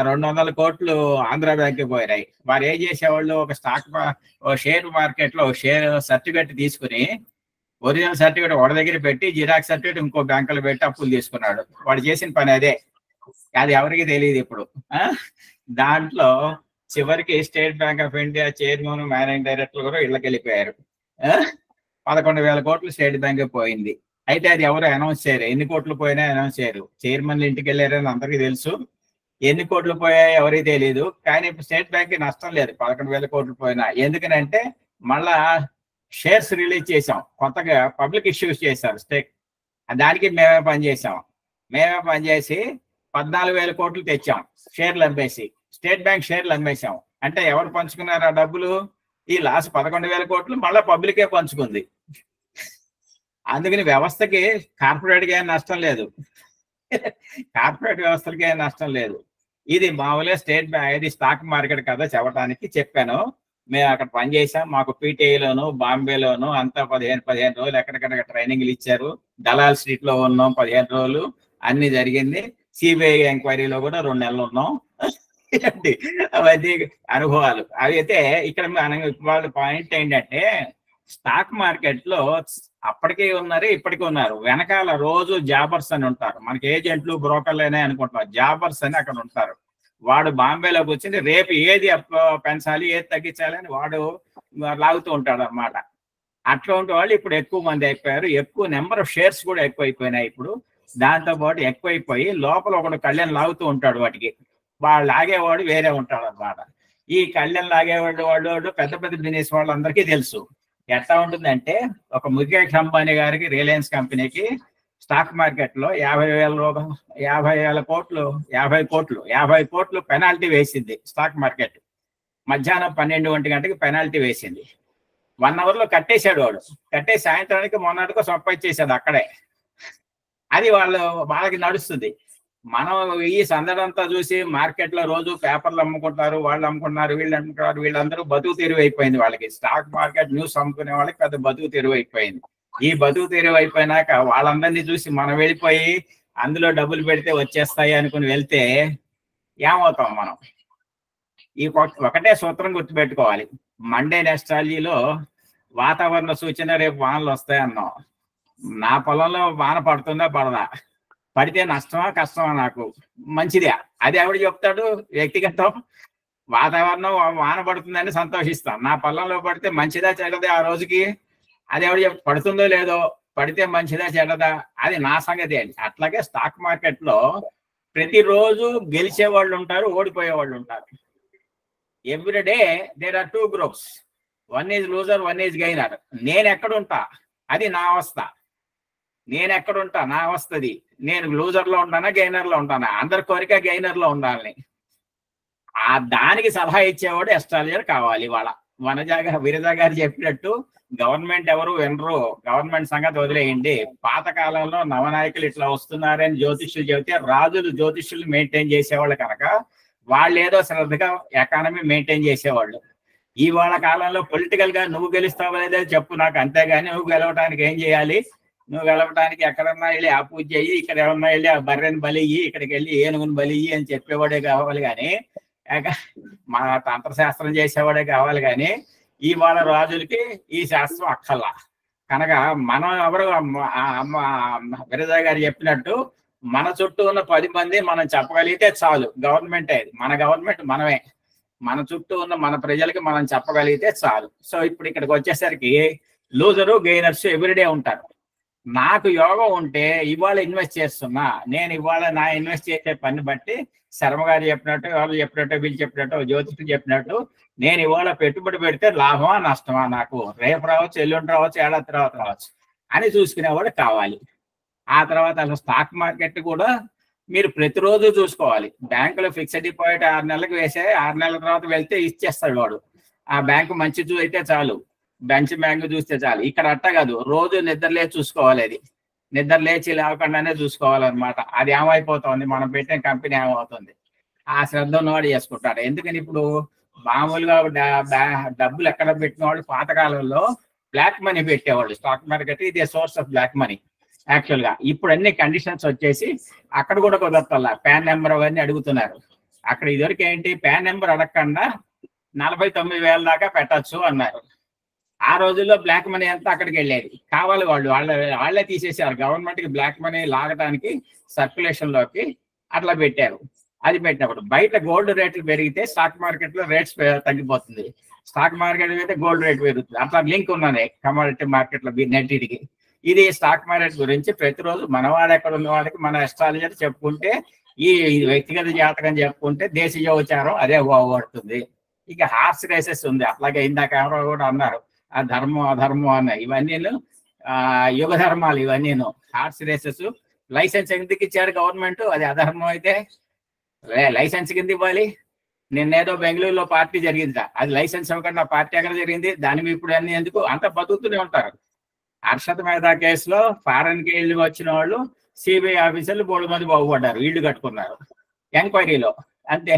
200 కోట్లు ఆంధ్ర బ్యాంక్ పోయినాయి. వారు ఏం చేసేవాళ్ళు, ఒక షేర్ మార్కెట్ లో షేర్ సర్టిఫికేట్ తీసుకుని ఒరిజినల్ సర్టిఫికేట్ వాడి దగ్గర పెట్టి జిరాక్స్ సర్టిఫికేట్ ఇంకో బ్యాంకులో పెట్టి అప్పులు తీసుకున్నాడు. వాడు చేసిన పని అదే, అది ఎవరికి తెలియదు ఇప్పుడు. దాంట్లో చివరికి state bank of India chairman managing director కూడా ఇళ్ళకి వెళ్ళిపోయారు. 11,000 కోట్లు స్టేట్ బ్యాంక్ పోయింది. అయితే అది ఎవరు అనౌన్స్ చేయరు, ఎన్ని కోట్లు పోయినా అనౌన్స్ చేయరు. చైర్మన్లు ఇంటికి వెళ్ళారని అందరికీ తెలుసు, ఎన్ని కోట్లు పోయాయో ఎవరికి తెలియదు. కానీ ఇప్పుడు స్టేట్ బ్యాంక్ కి నష్టం లేదు 11,000 కోట్లు పోయినా. ఎందుకనంటే మళ్ళా షేర్స్ రిలీజ్ చేసాం, కొత్తగా పబ్లిక్ ఇష్యూస్ చేశారు స్టేట్, దానికి మేమే పనిచేసి 14,000 కోట్లు తెచ్చాం షేర్లు అమ్మేసి. స్టేట్ బ్యాంక్ షేర్లు అమ్మేశాం. అంటే ఎవరు పంచుకున్నారు ఆ డబ్బులు? ఈ లాస్ట్ 11,000 కోట్లు మళ్ళీ పబ్లికే పంచుకుంది. అందుకని వ్యవస్థకి కార్పొరేట్గా ఏం నష్టం లేదు, కార్పొరేట్ వ్యవస్థలకి ఏం నష్టం లేదు. ఇది మామూలుగా స్టేట్ బ్యాంక్, ఇది స్టాక్ మార్కెట్ కదా చెప్పడానికి చెప్పాను. మేము అక్కడ పనిచేసాం, మాకు పీటీఐలోను బాంబేలోను అంతా 15 రోజులు ఎక్కడికక్కడ ట్రైనింగ్లు ఇచ్చారు. దలాల్ స్ట్రీట్ లో ఉన్నాం 15 రోజులు, అన్ని జరిగింది. సిబిఐ ఎంక్వైరీలో కూడా 2 నెలలు ఉన్నాం. అవన్నీ అనుభవాలు. అవి అయితే ఇక్కడ వాళ్ళ పాయింట్ ఏంటంటే స్టాక్ మార్కెట్ లో అప్పటికే ఉన్నారు, ఇప్పటికీ ఉన్నారు. వెనకాల రోజు జాబర్స్ అని ఉంటారు, మనకి ఏజెంట్లు బ్రోకర్లేనే అనుకుంటున్నారు, జాబర్స్ అని అక్కడ ఉంటారు. వాడు బాంబేలోకి వచ్చింది రేపు ఏది పెంచాలి ఏది తగ్గించాలి అని వాడు లాగుతూ ఉంటాడు అన్నమాట. అటువంటి వాళ్ళు ఇప్పుడు ఎక్కువ మంది అయిపోయారు, ఎక్కువ నెంబర్ ఆఫ్ షేర్స్ కూడా ఎక్కువ అయిపోయినాయి ఇప్పుడు. దాంతో పాటు ఎక్కువైపోయి లోపల ఒకడు కళ్యాణ్ లాగుతూ ఉంటాడు, వాటికి వాళ్ళు లాగేవాడు వేరే ఉంటాడు అన్నమాట. ఈ కళ్యాణ్ లాగేవాడు పెద్ద పెద్ద బిజినెస్ వాళ్ళందరికీ తెలుసు. ఎట్లా ఉంటుందంటే ఒక ముఖేష్ అంబానీ గారికి రిలయన్స్ కంపెనీకి స్టాక్ మార్కెట్ లో 50 కోట్లు పెనాల్టీ వేసింది స్టాక్ మార్కెట్. మధ్యాహ్నం 12 గంటకి పెనాల్టీ వేసింది. 1 అవర్ లో కట్టేశాడు వాడు. కట్టేసి సాయంత్రానికి మొన్నటికో సంపాదించేసాడు అక్కడే. అది వాళ్ళకి నడుస్తుంది. మనం ఈ సందడంతా చూసి మార్కెట్ లో రోజు పేపర్లు అమ్ముకుంటారు, వాళ్ళు అమ్ముకుంటున్నారు, వీళ్ళు అమ్ముకుంటారు, వీళ్ళందరూ బతుకు తెరువు అయిపోయింది వాళ్ళకి. స్టాక్ మార్కెట్ న్యూస్ అమ్ముకునే వాళ్ళకి పెద్ద బతుకు తెరువు అయిపోయింది. ఈ బతుకు తెరువు అయిపోయినాక వాళ్ళందరినీ చూసి మనం వెళ్ళిపోయి అందులో డబ్బులు పెడితే వచ్చేస్తాయి అనుకుని వెళ్తే ఏమవుతాం మనం? ఈ ఒకటే సూత్రం గుర్తుపెట్టుకోవాలి. మండే నెస్ట్రాలజీలో వాతావరణ సూచన రేపు వానలు వస్తాయన్నాం. నా పొలంలో వాన పడుతుందా పడదా? పడితే నష్టమా కష్టమా? నాకు మంచిదే. అది ఎవడు చెప్తాడు? వ్యక్తిగతం. వాతావరణం వాన పడుతుందని సంతోషిస్తాం. నా పొలంలో పడితే మంచిదా చెడ్డదా ఆ రోజుకి? అది ఎవడు పడుతుందో లేదో, పడితే మంచిదా చెడ్డదా అది నా సంగతి అని. అట్లాగే స్టాక్ మార్కెట్ లో ప్రతిరోజు గెలిచే వాళ్ళు ఉంటారు, ఓడిపోయే వాళ్ళు ఉంటారు. Every day there are 2 groups, 1 is loser, 1 is gainer. నేను ఎక్కడుంటా అది నా అవస్థ. నేను ఎక్కడుంటా నా అవస్థది. నేను లూజర్ లో ఉంటానా గెయినర్ లో ఉంటానా? అందరి కోరిక గెయినర్ లో ఉండాలని. దానికి సలహా ఇచ్చేవాడు ఎస్ట్రాలజర్ కావాలి. వాళ్ళ విరజ గారు చెప్పినట్టు గవర్నమెంట్ ఎవరు వినరు, గవర్నమెంట్ సంగతి వదిలేయండి. పాతకాలంలో నవనాయకులు ఇట్లా వస్తున్నారని జ్యోతిష్యులు చెబితే రాజులు జ్యోతిష్యులు మెయింటైన్ చేసేవాళ్ళు కనుక వాళ్ళు ఏదో శ్రద్ధగా ఎకానమీ మెయింటైన్ చేసేవాళ్ళు. ఇవాళ కాలంలో పొలిటికల్ గా నువ్వు గెలుస్తావు లేదో చెప్పు నాకు, అంతేగాని నువ్వు గెలవటానికి ఏం చేయాలి, నువ్వు గెలవటానికి ఎక్కడన్నా వెళ్ళి ఆ పూజ చెయ్యి, ఇక్కడ ఏమన్నా వెళ్ళి ఆ బర్రెని బలియ్యి, ఇక్కడికి వెళ్ళి ఏనుగుని బలియ్యి అని చెప్పేవాడే కావాలి కానీ మా తంత్రశాస్త్రం చేసేవాడే కావాలి కానీ ఇవాళ రాజులకి ఈ శాస్త్రం అక్కల్లా. కనుక మనం ఎవరు విరజ గారు చెప్పినట్టు మన చుట్టూ ఉన్న 10 మంది మనం చెప్పగలిగితే చాలు. గవర్నమెంట్ అది, మన గవర్నమెంట్ మనమే. మన చుట్టూ ఉన్న మన ప్రజలకి మనం చెప్పగలిగితే చాలు. సో ఇప్పుడు ఇక్కడికి వచ్చేసరికి లూజరు గెయినర్స్ ఎవ్రీడే ఉంటారు. నాకు యోగం ఉంటే ఇవాళ ఇన్వెస్ట్ చేస్తున్నా, నేను ఇవాళ నా ఇన్వెస్ట్ చేసే పని బట్టి శర్మ గారు చెప్పినట్టు, వాళ్ళు చెప్పినట్టు, వీళ్ళు చెప్పినట్టు, జ్యోతిష్యులు చెప్పినట్టు నేను ఇవాళ పెట్టుబడి పెడితే లాభమా నష్టమా, నాకు రేపు రావచ్చు, ఎల్లుండి రావచ్చు, ఏడాది తర్వాత రావచ్చు అని చూసుకునేవాడు కావాలి. ఆ తర్వాత అసలు స్టాక్ మార్కెట్ కూడా మీరు ప్రతిరోజు చూసుకోవాలి. బ్యాంకులో ఫిక్స్డ్ డిపాజిట్ 6 నెలలకు వేసే 6 నెలల తర్వాత వెళ్తే ఇచ్చేస్తాడు వాడు. ఆ బ్యాంకు మంచి అయితే చాలు, మంచి బ్యాంకు చూస్తే చాలు. ఇక్కడ అట్ట కాదు, రోజు నిద్రలేచి చూసుకోవాలి. అది నిద్ర లేచి లేకుండానే చూసుకోవాలన్నమాట. అది ఏమైపోతుంది, మనం పెట్టిన కంపెనీ ఏమవుతుంది, ఆ శ్రద్ధ ఉన్నవాడు చేసుకుంటాడు. ఎందుకని ఇప్పుడు మామూలుగా డబ్బులు ఎక్కడ పెట్టిన వాళ్ళు పాతకాలంలో బ్లాక్ మనీ పెట్టేవాళ్ళు. స్టాక్ మార్కెట్ ఇదే source of black money actual గా. ఇప్పుడు అన్ని కండిషన్స్ వచ్చేసి అక్కడ కూడా కుదరతల్లా, పాన్ నెంబర్ అవన్నీ అడుగుతున్నారు. అక్కడ ఇదివరకు ఏంటి, పాన్ నెంబర్ అడగకుండా 49,000 దాకా పెట్టచ్చు అన్నారు. ఆ రోజుల్లో బ్లాక్ మనీ అంతా అక్కడికి వెళ్ళేది. కావాలి వాళ్ళే తీసేసారు. గవర్నమెంట్ కి బ్లాక్ మనీ లాగడానికి సర్క్యులేషన్ లోకి అట్లా పెట్టారు. అది పెట్టినప్పుడు బయట గోల్డ్ రేట్లు పెరిగితే స్టాక్ మార్కెట్ లో రేట్స్ తగ్గిపోతుంది, స్టాక్ మార్కెట్ అయితే గోల్డ్ రేట్ పెరుగుతుంది. అట్లా లింక్ ఉన్నది కమోడిటీ మార్కెట్ లో నెట్టికి. ఇది స్టాక్ మార్కెట్ గురించి ప్రతిరోజు మనవాడు ఎక్కడ ఉన్న వాళ్ళకి మన ఎస్ట్రాలజర్ చెప్పుకుంటే, ఈ వ్యక్తిగత జాతకం చెప్పుకుంటే దేశీయోచారం అదే బాగుపడుతుంది. ఇక హార్స్ రేసెస్ ఉంది, అట్లాగే ఇందాక ఎవరో కూడా అన్నారు ఆ ధర్మం అధర్మం అన్న, ఇవన్నీ యుగ ధర్మాలు. ఇవన్నీ హార్స్ రేసెస్ లైసెన్స్ ఎందుకు ఇచ్చారు గవర్నమెంట్, అది అధర్మం అయితే లైసెన్స్ కింద ఇవ్వాలి. నిన్నేదో బెంగళూరులో పార్టీ జరిగింది, అది లైసెన్స్ ఇవ్వకుండా పార్టీ ఎక్కడ జరిగింది, దాని మీద ఇప్పుడు అన్ని ఎందుకు అంత బతుకుతూనే ఉంటారు. హర్షద్ మెహతా కేసులో ఫారెన్కి వెళ్ళి వచ్చిన వాళ్ళు సిబిఐ ఆఫీసర్లు 3 మంది బాగుపడ్డారు, ఇళ్ళు కట్టుకున్నారు ఎంక్వైరీలో. అంతే,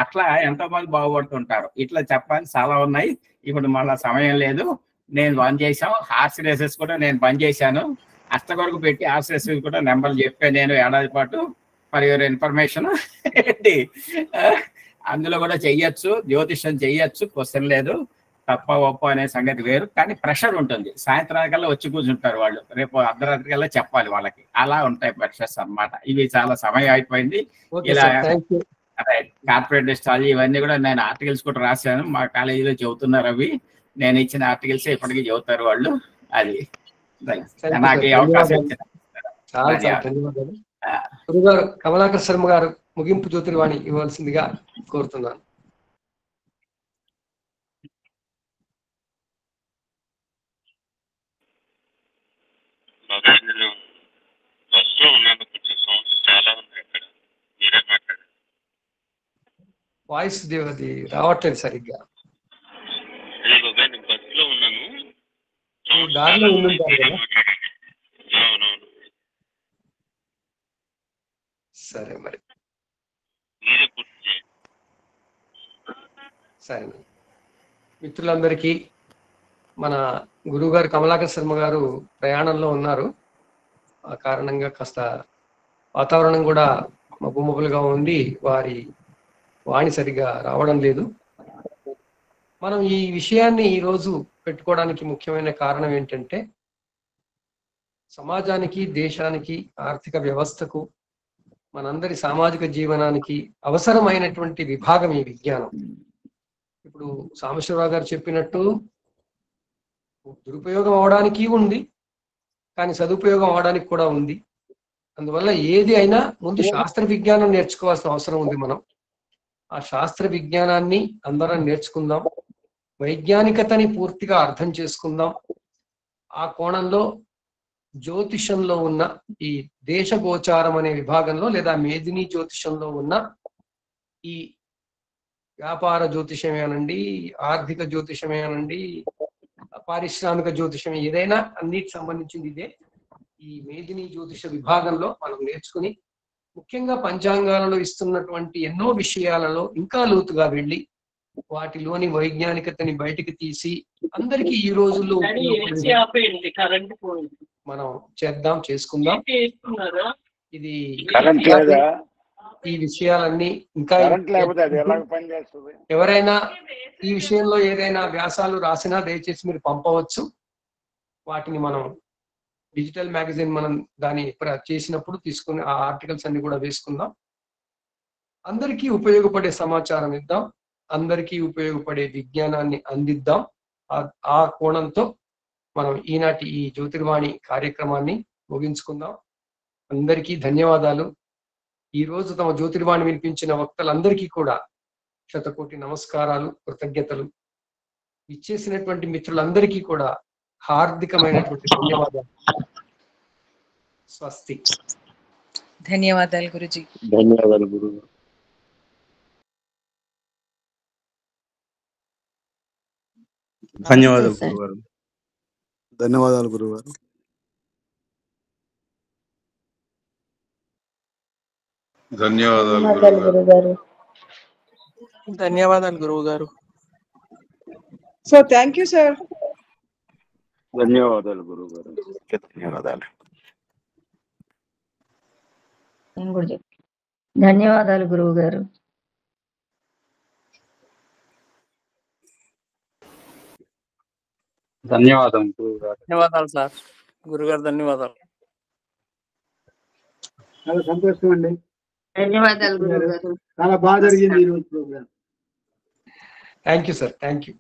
అట్లా ఎంతో మంది బాగుపడుతుంటారు. ఇట్లా చెప్పాలి చాలా ఉన్నాయి. ఇప్పుడు మళ్ళీ సమయం లేదు. నేను బంద్ చేశాను హార్స్ రేసెస్ కూడా, నేను బంద్ చేశాను. అష్ట కొరకు పెట్టి హార్స్ రేసెస్ కూడా నెంబర్లు చెప్పాను నేను ఏడాది పాటు. ఫర్ యువర్ ఇన్ఫర్మేషన్ ఏంటి, అందులో కూడా చెయ్యొచ్చు, జ్యోతిష్యం చెయ్యొచ్చు, క్వశ్చన్ లేదు. తప్ప ఒప్ప అనే సంగతి వేరు, కానీ ప్రెషర్ ఉంటుంది. సాయంత్రానికల్లా వచ్చి కూర్చుంటారు వాళ్ళు, రేపు అర్ధరాత్రి కల్లా చెప్పాలి వాళ్ళకి. అలా ఉంటాయి ప్రెషర్స్ అన్నమాట. ఇవి చాలా సమయం అయిపోయింది. ఇలా కార్పొరేట్ ఎస్ట్రాలజీ ఇవన్నీ కూడా నేను ఆర్టికల్స్ కూడా రాశాను, మా కాలేజీలో చెబుతున్నారు. అవి నేను ఇచ్చిన ఆర్టికల్స్ ఇప్పటికీ చెబుతారు వాళ్ళు. అది నాకు ఈ అవకాశం ఇచ్చిన గురుగారు కమలాకర్ శర్మ గారు ముగింపు జ్యోతిర్వాణి ఇవ్వాల్సిందిగా కోరుతున్నాను. వాయిస్ అది రావట్లేదు సరిగ్గా. దారిలో ఉండుంటారు కదా. సరే మరి, సరే మిత్రులందరికీ, మన గురువు గారు కమలాకర్ శర్మ గారు ప్రయాణంలో ఉన్నారు. ఆ కారణంగా కాస్త వాతావరణం కూడా మబ్బుమబ్బులుగా ఉండి వారి వాణి సరిగా రావడం లేదు. మనం ఈ విషయాన్ని ఈరోజు పెట్టుకోవడానికి ముఖ్యమైన కారణం ఏంటంటే, సమాజానికి, దేశానికి, ఆర్థిక వ్యవస్థకు, మనందరి సామాజిక జీవనానికి అవసరమైనటువంటి విభాగం ఈ విజ్ఞానం. ఇప్పుడు సాంబశివరావు గారు చెప్పినట్టు దురుపయోగం అవడానికి ఉంది, కానీ సదుపయోగం అవడానికి కూడా ఉంది. అందువల్ల ఏది అయినా ముందు శాస్త్ర విజ్ఞానం నేర్చుకోవాల్సిన అవసరం ఉంది. మనం ఆ శాస్త్ర విజ్ఞానాన్ని అందరం నేర్చుకుందాం, వైజ్ఞానికతని పూర్తిగా అర్థం చేసుకుందాం. ఆ కోణంలో జ్యోతిషంలో ఉన్న ఈ దేశగోచారం అనే విభాగంలో లేదా మేదిని జ్యోతిషంలో ఉన్న ఈ వ్యాపార జ్యోతిషమే అనండి, ఆర్థిక జ్యోతిషమే అనండి, పారిశ్రామిక జ్యోతిషం, ఏదైనా అన్నిటికి సంబంధించింది ఇదే. ఈ మేదిని జ్యోతిష విభాగంలో మనం నేర్చుకుని ముఖ్యంగా పంచాంగాలలో ఇస్తున్నటువంటి ఎన్నో విషయాలలో ఇంకా లోతుగా వెళ్ళి వాటిలోని వైజ్ఞానికతని బయటికి తీసి అందరికీ ఈ రోజుల్లో మనం చేసుకుందాం. ఇది ఈ విషయాలన్నీ ఇంకా ఎవరైనా ఈ విషయంలో ఏదైనా వ్యాసాలు రాసినా దయచేసి మీరు పంపవచ్చు. వాటిని మనం డిజిటల్ మ్యాగజైన్ మనం దాన్ని చేసినప్పుడు తీసుకుని ఆ ఆర్టికల్స్ అన్ని కూడా వేసుకుందాం. అందరికీ ఉపయోగపడే సమాచారం ఇద్దాం, అందరికీ ఉపయోగపడే విజ్ఞానాన్ని అందిద్దాం. ఆ కోణంతో మనం ఈనాటి ఈ జ్యోతిర్వాణి కార్యక్రమాన్ని ముగించుకుందాం. అందరికీ ధన్యవాదాలు. ఈ రోజు తమ జ్యోతిర్వాణి వినిపించిన వక్తలందరికీ కూడా శతకోటి నమస్కారాలు, కృతజ్ఞతలు. ఇచ్చేసినటువంటి మిత్రులందరికీ కూడా హార్దికమైనటువంటి ధన్యవాదాలు. స్వస్తి. ధన్యవాదాలు గురుజీ. ధన్యవాదాలు గురువు. ధన్యవాదాలు గురుగారు. ధన్యవాదాలు గురుగారు. ధన్యవాదాలు గురుగారు. ధన్యవాదాలు గురువు గారు. So thank you sir. ధన్యవాదాలు గురువు గారు. ధన్యవాదాలు. ధన్యవాదాలు గురువు గారు. ధన్యవాదాలు గురువు గారు. ధన్యవాదాలు సార్. గురుగారు ధన్యవాదాలు. చాలా సంతోషం అండి. ధన్యవాదాలు గురువు గారు. చాలా బాగా జరిగింది ఈ రోజు programme. Thank you sir. Thank you.